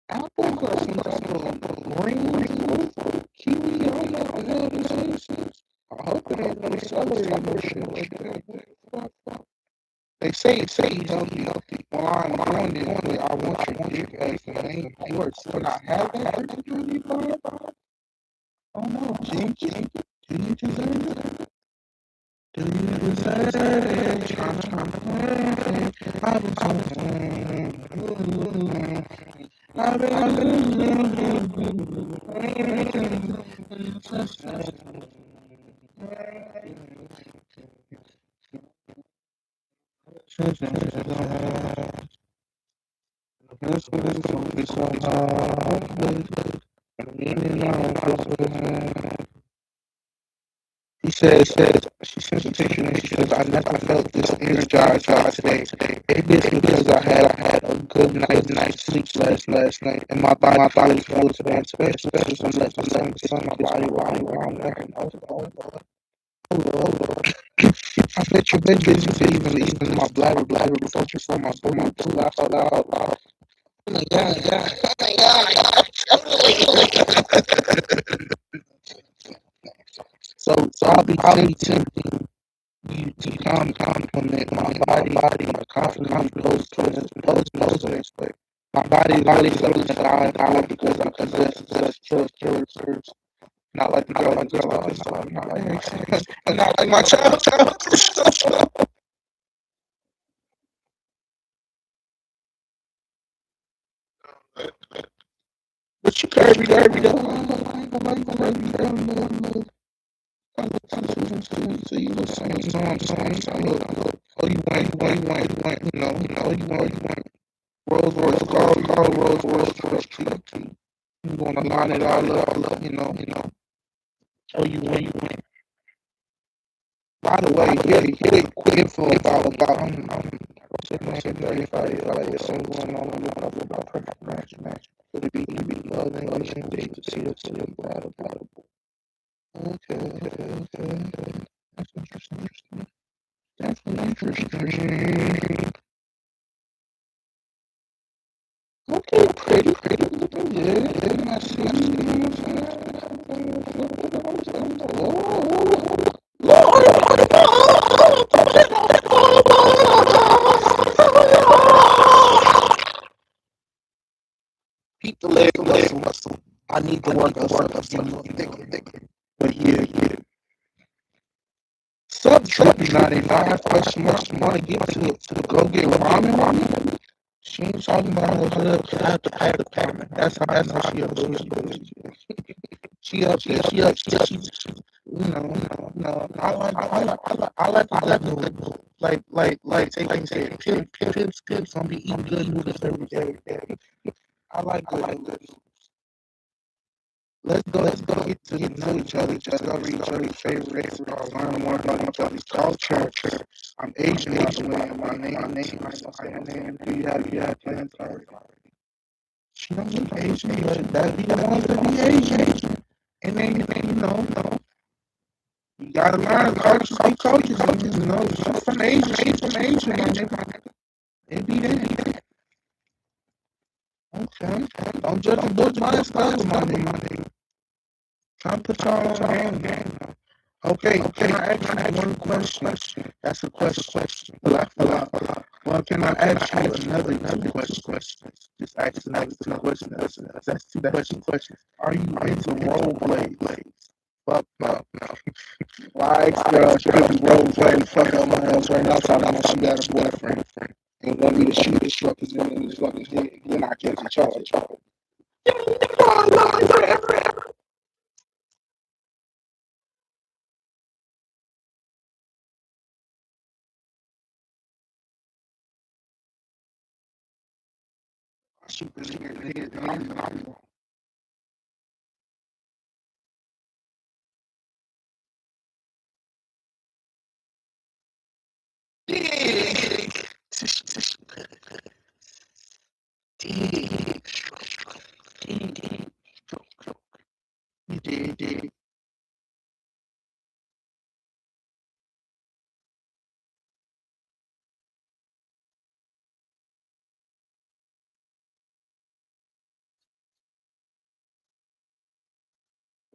apples or some type of green fruit, kiwi, I don't know what the hell this is. I hope it ain't no celery or no shit like that. They say healthy. Well, I'm on it. I want you to drink as the main course. When I have that opportunity, oh no, G, do you deserve it? Do you deserve it? She sent a picture and she says, I never felt this energized today. Maybe it's because I had a good night's sleep last night, and my body feels especially some my body around there. Hold on. I bet you even my bladder before you saw my laugh out loud. Oh my god. So I'll be tempting you to compliment my body, my confidence, those things. But my body's up to the because I possess trust. Not like the girl I was talking about. Not like my child. But you curvy though. So you were saying, look. Oh, you want, you want Rolls Royce, call Rolls Royce, you want to line it all up, you know. Oh, you want by the way, here they quick info about sitting 35 like something going on with about perfect match. Would it be love and Asian date to see the compatible? Okay. That's interesting. Definitely interesting. Okay, pretty. Yeah, I see. Keep the leg muscle. I need to work on something thicker. But yeah. Subtree 95 question mark. You want to get to go get ramen? She ain't talking about her hood. I have to pack the pack. That's how she up. She up. No. I like the good news. Like taking pips gonna be eating good noodles every day. I like good news. Let's go get to know each other, discover each other's favorites, learn more about each other's culture. I'm Asian, by the way, and my name. Do you have plans already? She don't look Asian, but that be the ones that be Asian. And then, you gotta learn cultures, I'm from Asia, my nigga. It be that. Okay. Don't judge a book by its cover, my nigga. Try to put y'all on game. Okay, can I ask you one question? That's a question. Well, can I ask you another question? Just ask another two questions. That's two questions. Are you into role plays? Fuck no. My ex-girl, she could be role playing fuck up my ass right now, talking about she got a boyfriend and want me to shoot his truckers in his fucking head. Then I can't charge. Shoot this nigga in the head. Dig.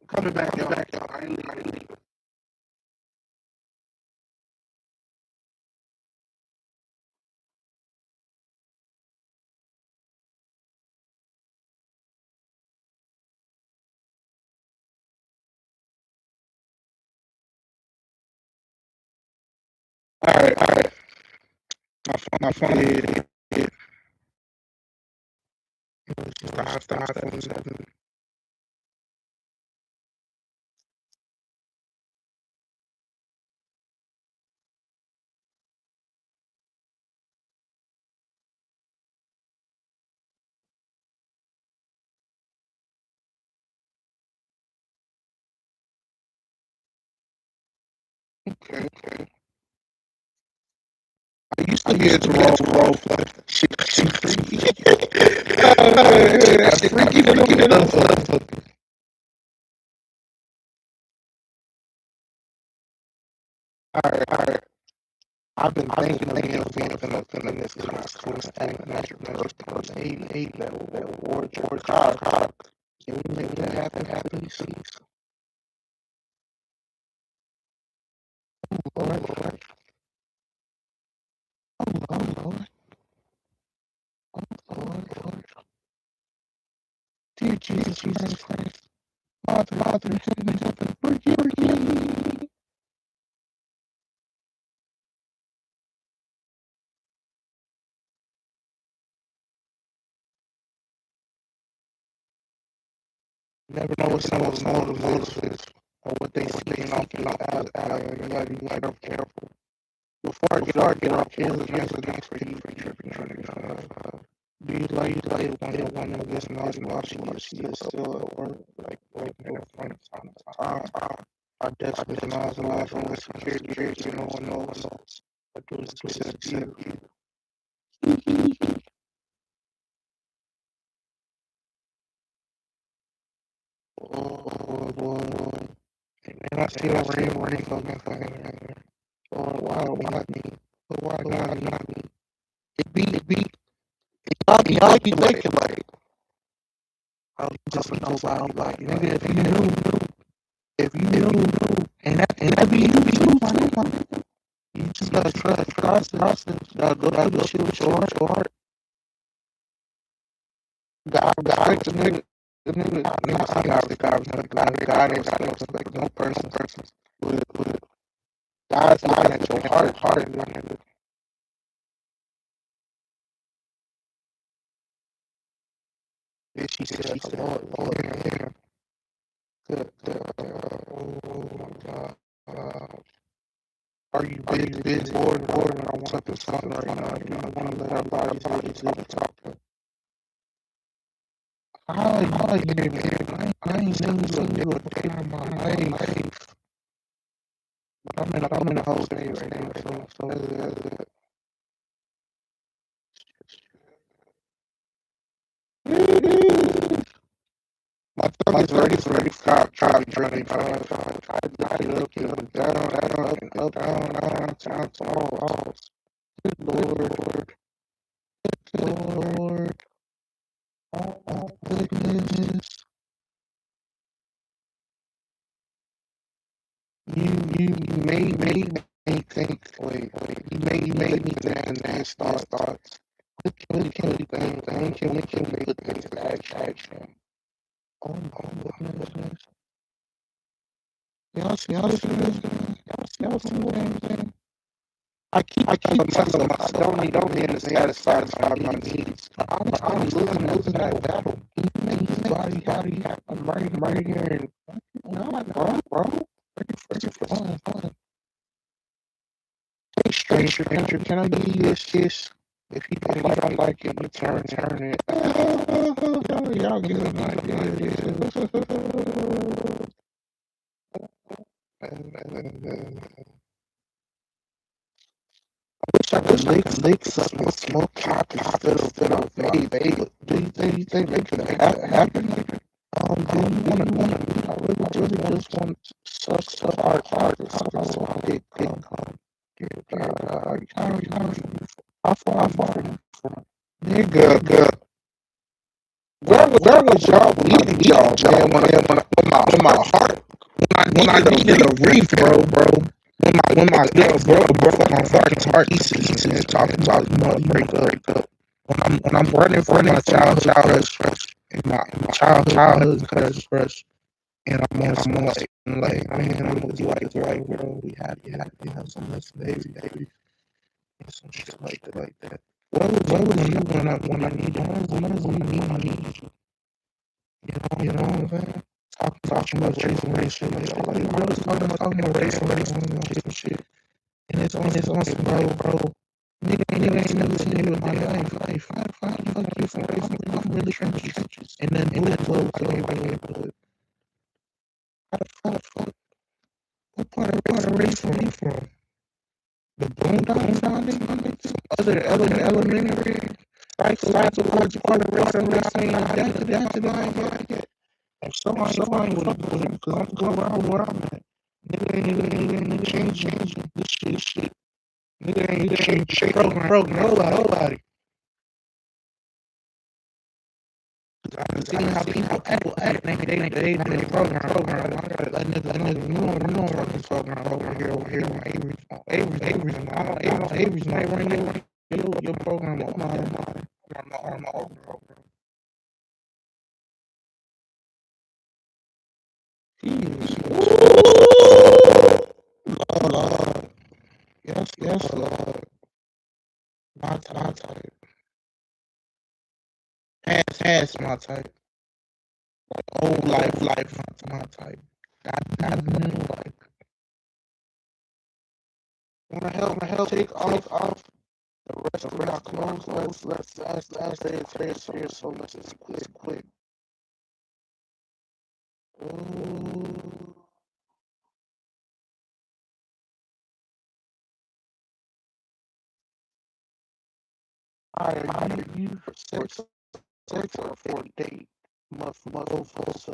Coming back, y'all. I ain't leaving. All right. My phone is stop. Okay. I used to be able to roll play. Shit, freaky. That's freaky enough. All right. I've been thinking of being in this costume and natural person 88 that wore George Cobb. Can we make that happen, please? Lord. Lord. Dear Jesus Christ. Father, heaven, forgive me. You never know what someone's motive is or what they speaking off in the alley. You gotta be careful. Before I get off here, against for you for tripping. Do you like one of this noise while she is still at work, like in front of time? I lies on security, no one knows. I do this to you. Oh, and I see a rain fucking. Oh, why me? Why not me? It be, y'all be thinking like, oh, just nobody, like, nigga, if you knew, and that be you too, you just gotta trust, gotta go through the shit with your heart. God, the nigga, God ain't got no respect, no person, with God's looking at your heart, nigga. She said, Lord, yeah, good, oh my God, are you busy, bored, I want something right now, you know, I want to let our bodies talk. I ain't seen you a day in my life. But I'm in a whole day right now, so my tummy already stopped trying to look down, oh, Lord, oh, goodness, you made me think, wait, you made me think and then start, we can make good things action. Oh my goodness. Y'all see anything? I keep telling myself I don't need to satisfy my needs. I'm losing that battle. Body, I'm right here. No, bro. Ready for fun. Hey, stranger, can I give you this? If you don't like it, you turn it. Y'all get an idea. Wish I could lick some smoke pop instead of vape. Do you think they could happen? Do you wanna? I really just want to suck hard or something. So I how far from nigga? Where was y'all leading y'all, man? When my heart, when I needed a reef, bro. When my girl broke my heart pieces and talking about break up. When I'm running from my childhood crush and my childhood crush, and I'm like, man, I'm gonna be like, bro, we had to have some nice baby, and some shit like that. Where was you when I needed when I needed you? You know what I'm saying? Talking about chasing race shit, like I was talking about racing shit. And it's on some bro. Nigga ain't never seen it in my life. Fuck you for racing. I'm really trenches. And then blow to neighborhood. How the fuck? What part of racing you from? The boondocks down there? Other elementary? Cycle part of racing. I ain't like it. And so I ain't fuck with it because I'm going around where I'm at. Nigga ain't changing this shit. Nigga ain't changing program nobody. I see how people act. They do program. I gotta let niggas know fucking program over here on Avery's. I don't Avery's not running your program on my own program. Lord. Yes, Lord. My type. Past my type. Old life, my type. God new life. Wanna help take off the rest of our clothes. Let's say it's here, so let's just quick. Ooh. hire you for sex or for a date. Must so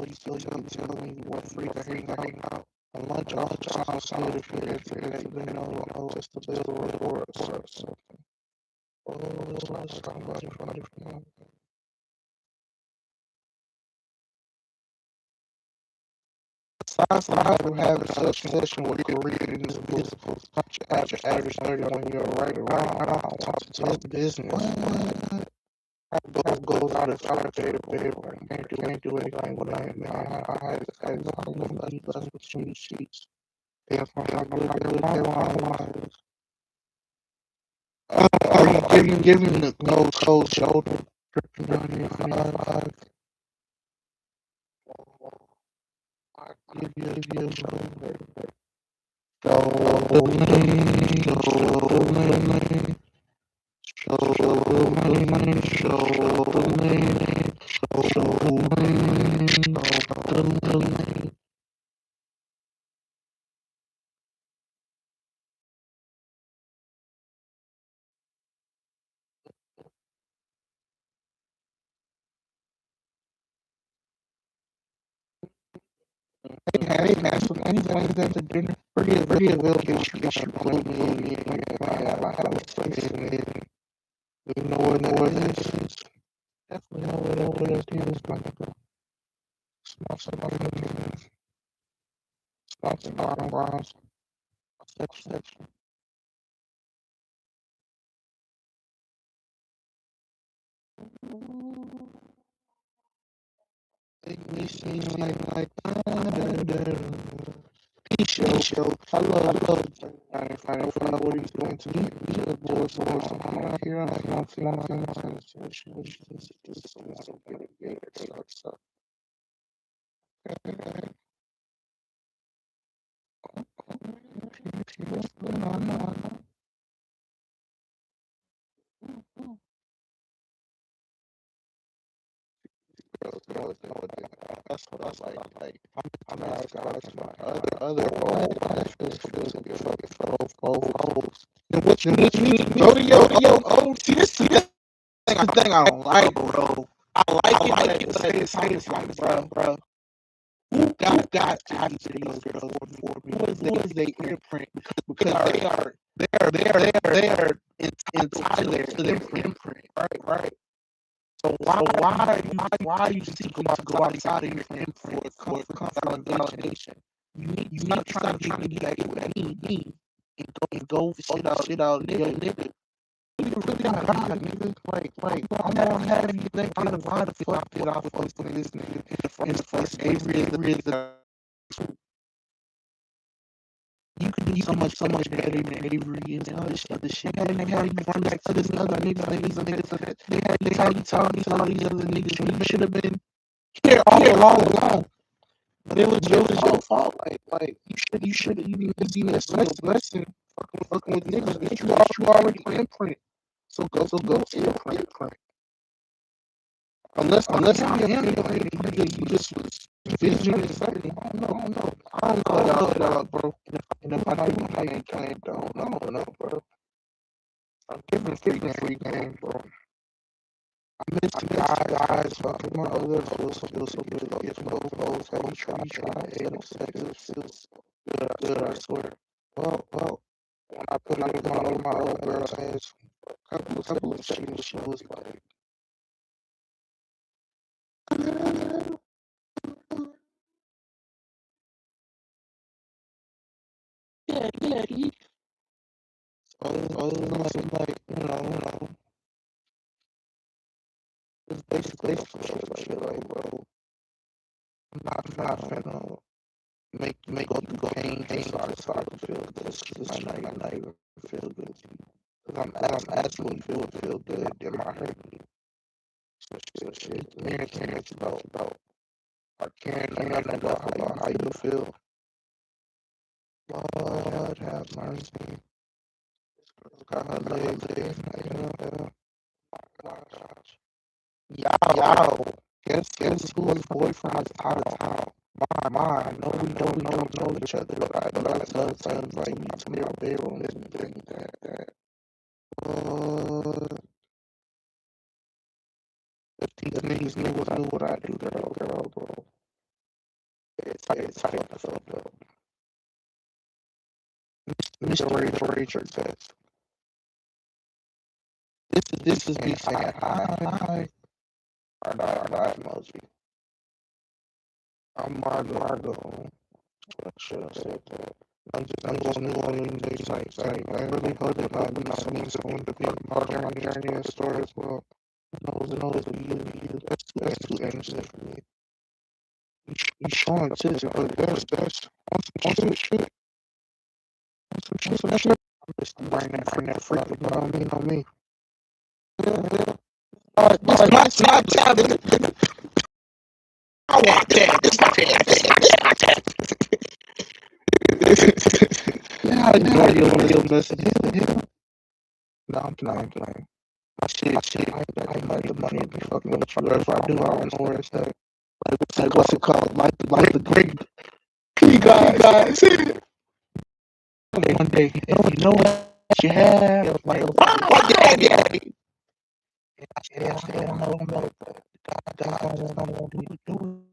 you tell me what free to hang out. On lunch sounds good if you're just a bill or something. Oh, let's not talk about it for now. Aside from having such session with career in this visible, not your average 31-year-old right around, I don't want to talk business. What? I goes out of their bedroom. Can't do anything with that, man. I had nobody left between the sheets. If I'm not good life. Are you giving the cold shoulder? Dripping down your eyes. I give you a shoulder. Show me, show me. Show me, show me. Hey, man, so anything that the dinner pretty will get you put me in. I have a place in it. You know what it is? Definitely know what it is, my nigga. Sponsored by the sponsored by the Browns. Section. Make me seem like show. I love it. Find out what he's doing to me. The boys out here. I'm not feeling that's what I was like. I'm not my other both. And what you go to your see this thing I don't like, bro. I like it, but at the same time, bro. Who got these girls for me? What is they imprint? Because they are entitled to their imprint, right? So why are you seeking to go outside of your imprint for comfort and validation? You not trying to be like me and go shit out, nigga. You really not God, nigga. Like, I'm gonna have you think why the fuck did I fuck with this nigga in the first Avery is you could do so much better than Avery and all this other shit. They had you run back to this other nigga, they had you telling these other niggas you should have been here all along. But it was your fault. Like you should you need to see this lesson fucking with niggas that you already imprint. So go to your imprint. Unless I am you just was vision and something. I don't know. I don't call it out, bro. And if I know you ain't playing, don't know, bro. I'm giving free game, bro. I miss the guys fucking my other feels so good. Like if both goals have you trying to aid seconds feels good, I swear. Well, when I put it on my other girl's hands, a couple of seconds, she was like, yeah. Other than like, it's basically some shit like, bro, I'm not finna make up the pain start to feel good. It's just not even feel good to me. Cause I'm actually feel good in my heart. So shit, man, can't about I can't nothing about how you feel. Lord have mercy. Got her legs there. Y'all, guess whose boyfriend is out of town? Mine. No, we don't know each other. But I tell times like you to my bedroom, this and that. It's tight the fuck up. Mr. Richard says, this is me saying hi. Our emoji. I'm Margo. I should have said that. I'm just New Orleans based like I really hope that I would not someone to be part of my journey and story as well. Knows what you that's too innocent for me. You showing tits, but that's on some shit. Some shit. I'm just bring that freak on me. Alright, this is my Snapchat. I want that. This is my yeah, I know you want to give messages to him. No, I'm playing. Shit, I might the money to be fucking with you. If I do, I don't know where it's at. Like what's it called? Like the great P guys. One day, you know what you have? Like, wow, yeah. Yeah, I don't know, but God don't want me to do it.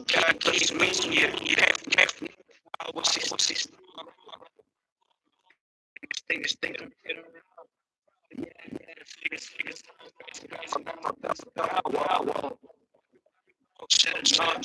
God, please, me, yeah. What's this? Thing. Wow. Shit, stop.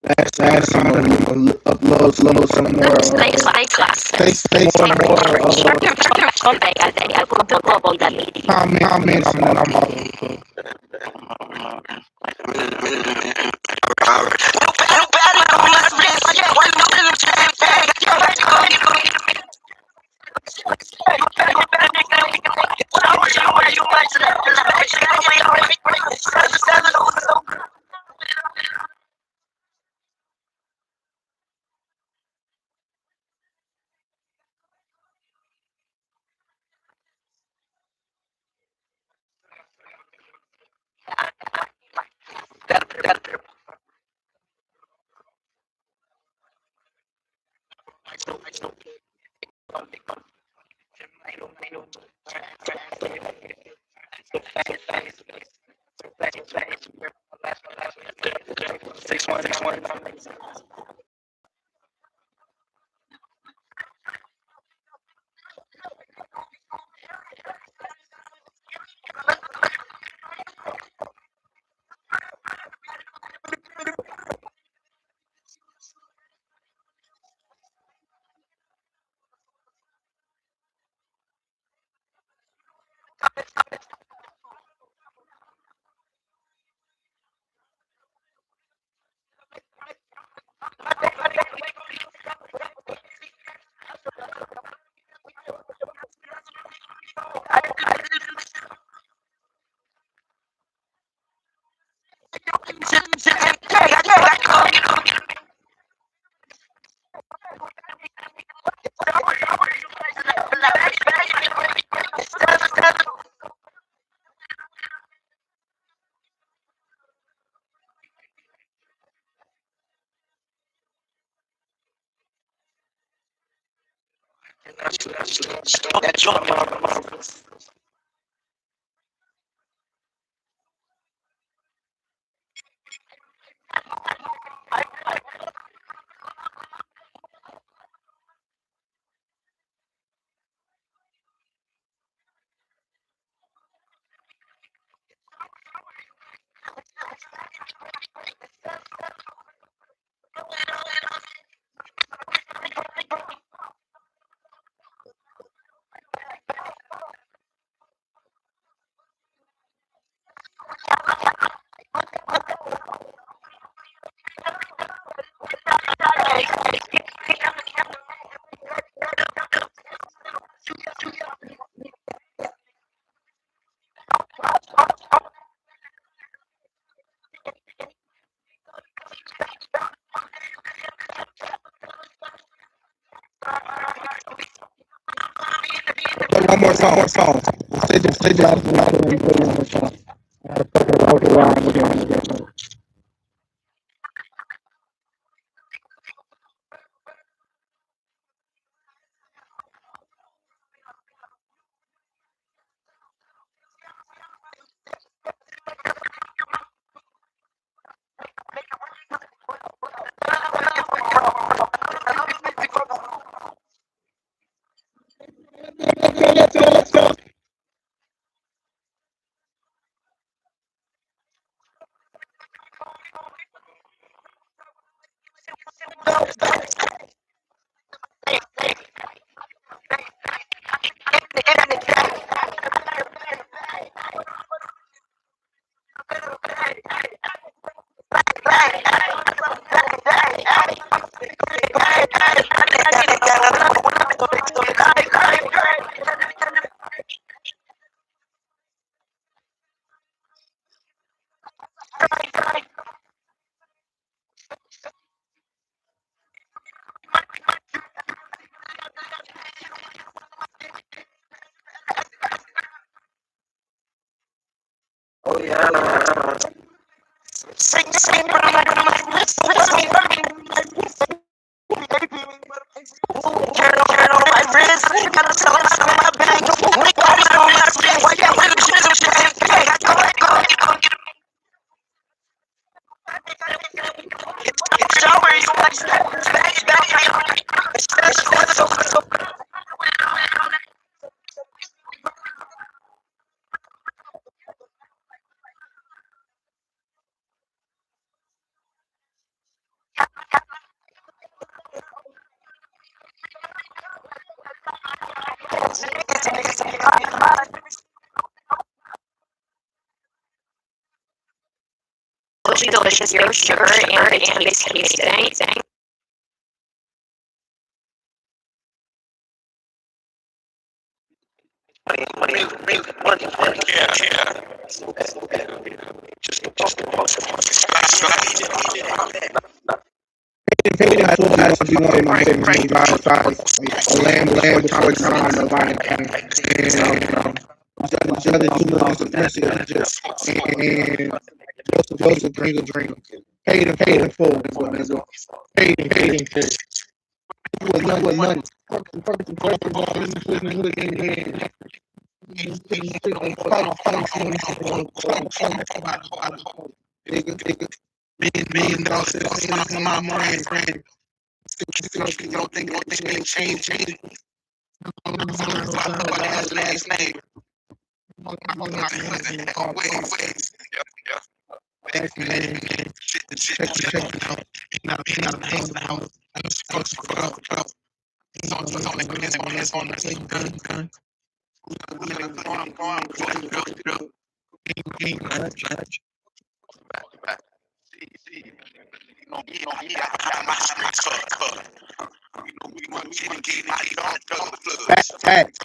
Last time I'm gonna upload some more.
Stay class.
Stay more. Comments and I'm one more song. Stay just one more song.
Delicious, zero sugar, and it tastes amazing.
Hayden, I thought that would be one of my favorite movies besides The Lamb Before Time, The Lion King, and the other two movies, The Princess, and Joseph Drink a Drink. Hayden Full. Hayden Full. With money. Million dollars on my mind, friend. Still think they change. Last name. Always. Thanks, man. Check it out. Being out of the house. I'm supposed to go out. He's on the same gun. Facts.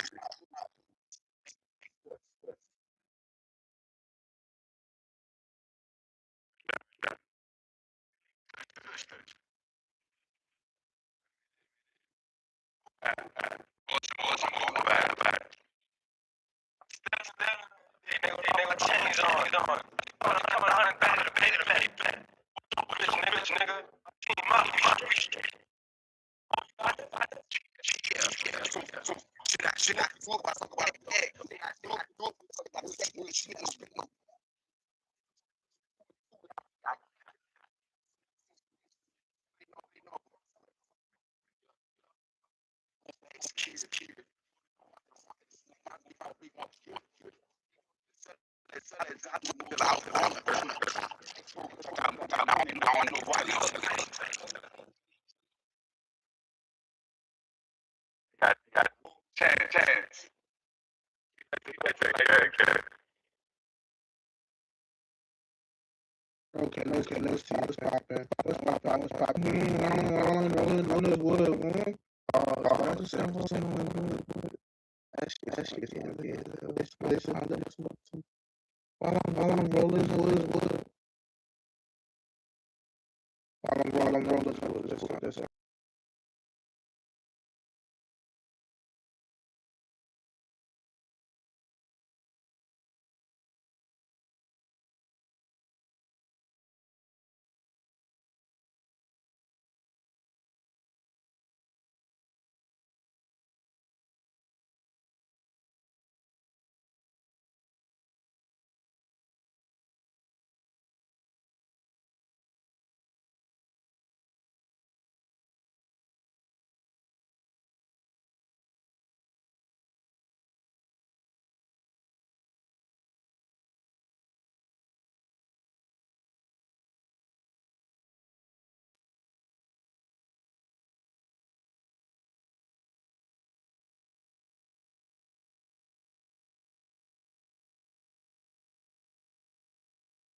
Okay, let's see. What's poppin'? I don't know what. That shit's gonna be listen. While I'm rolling, While I'm rolling,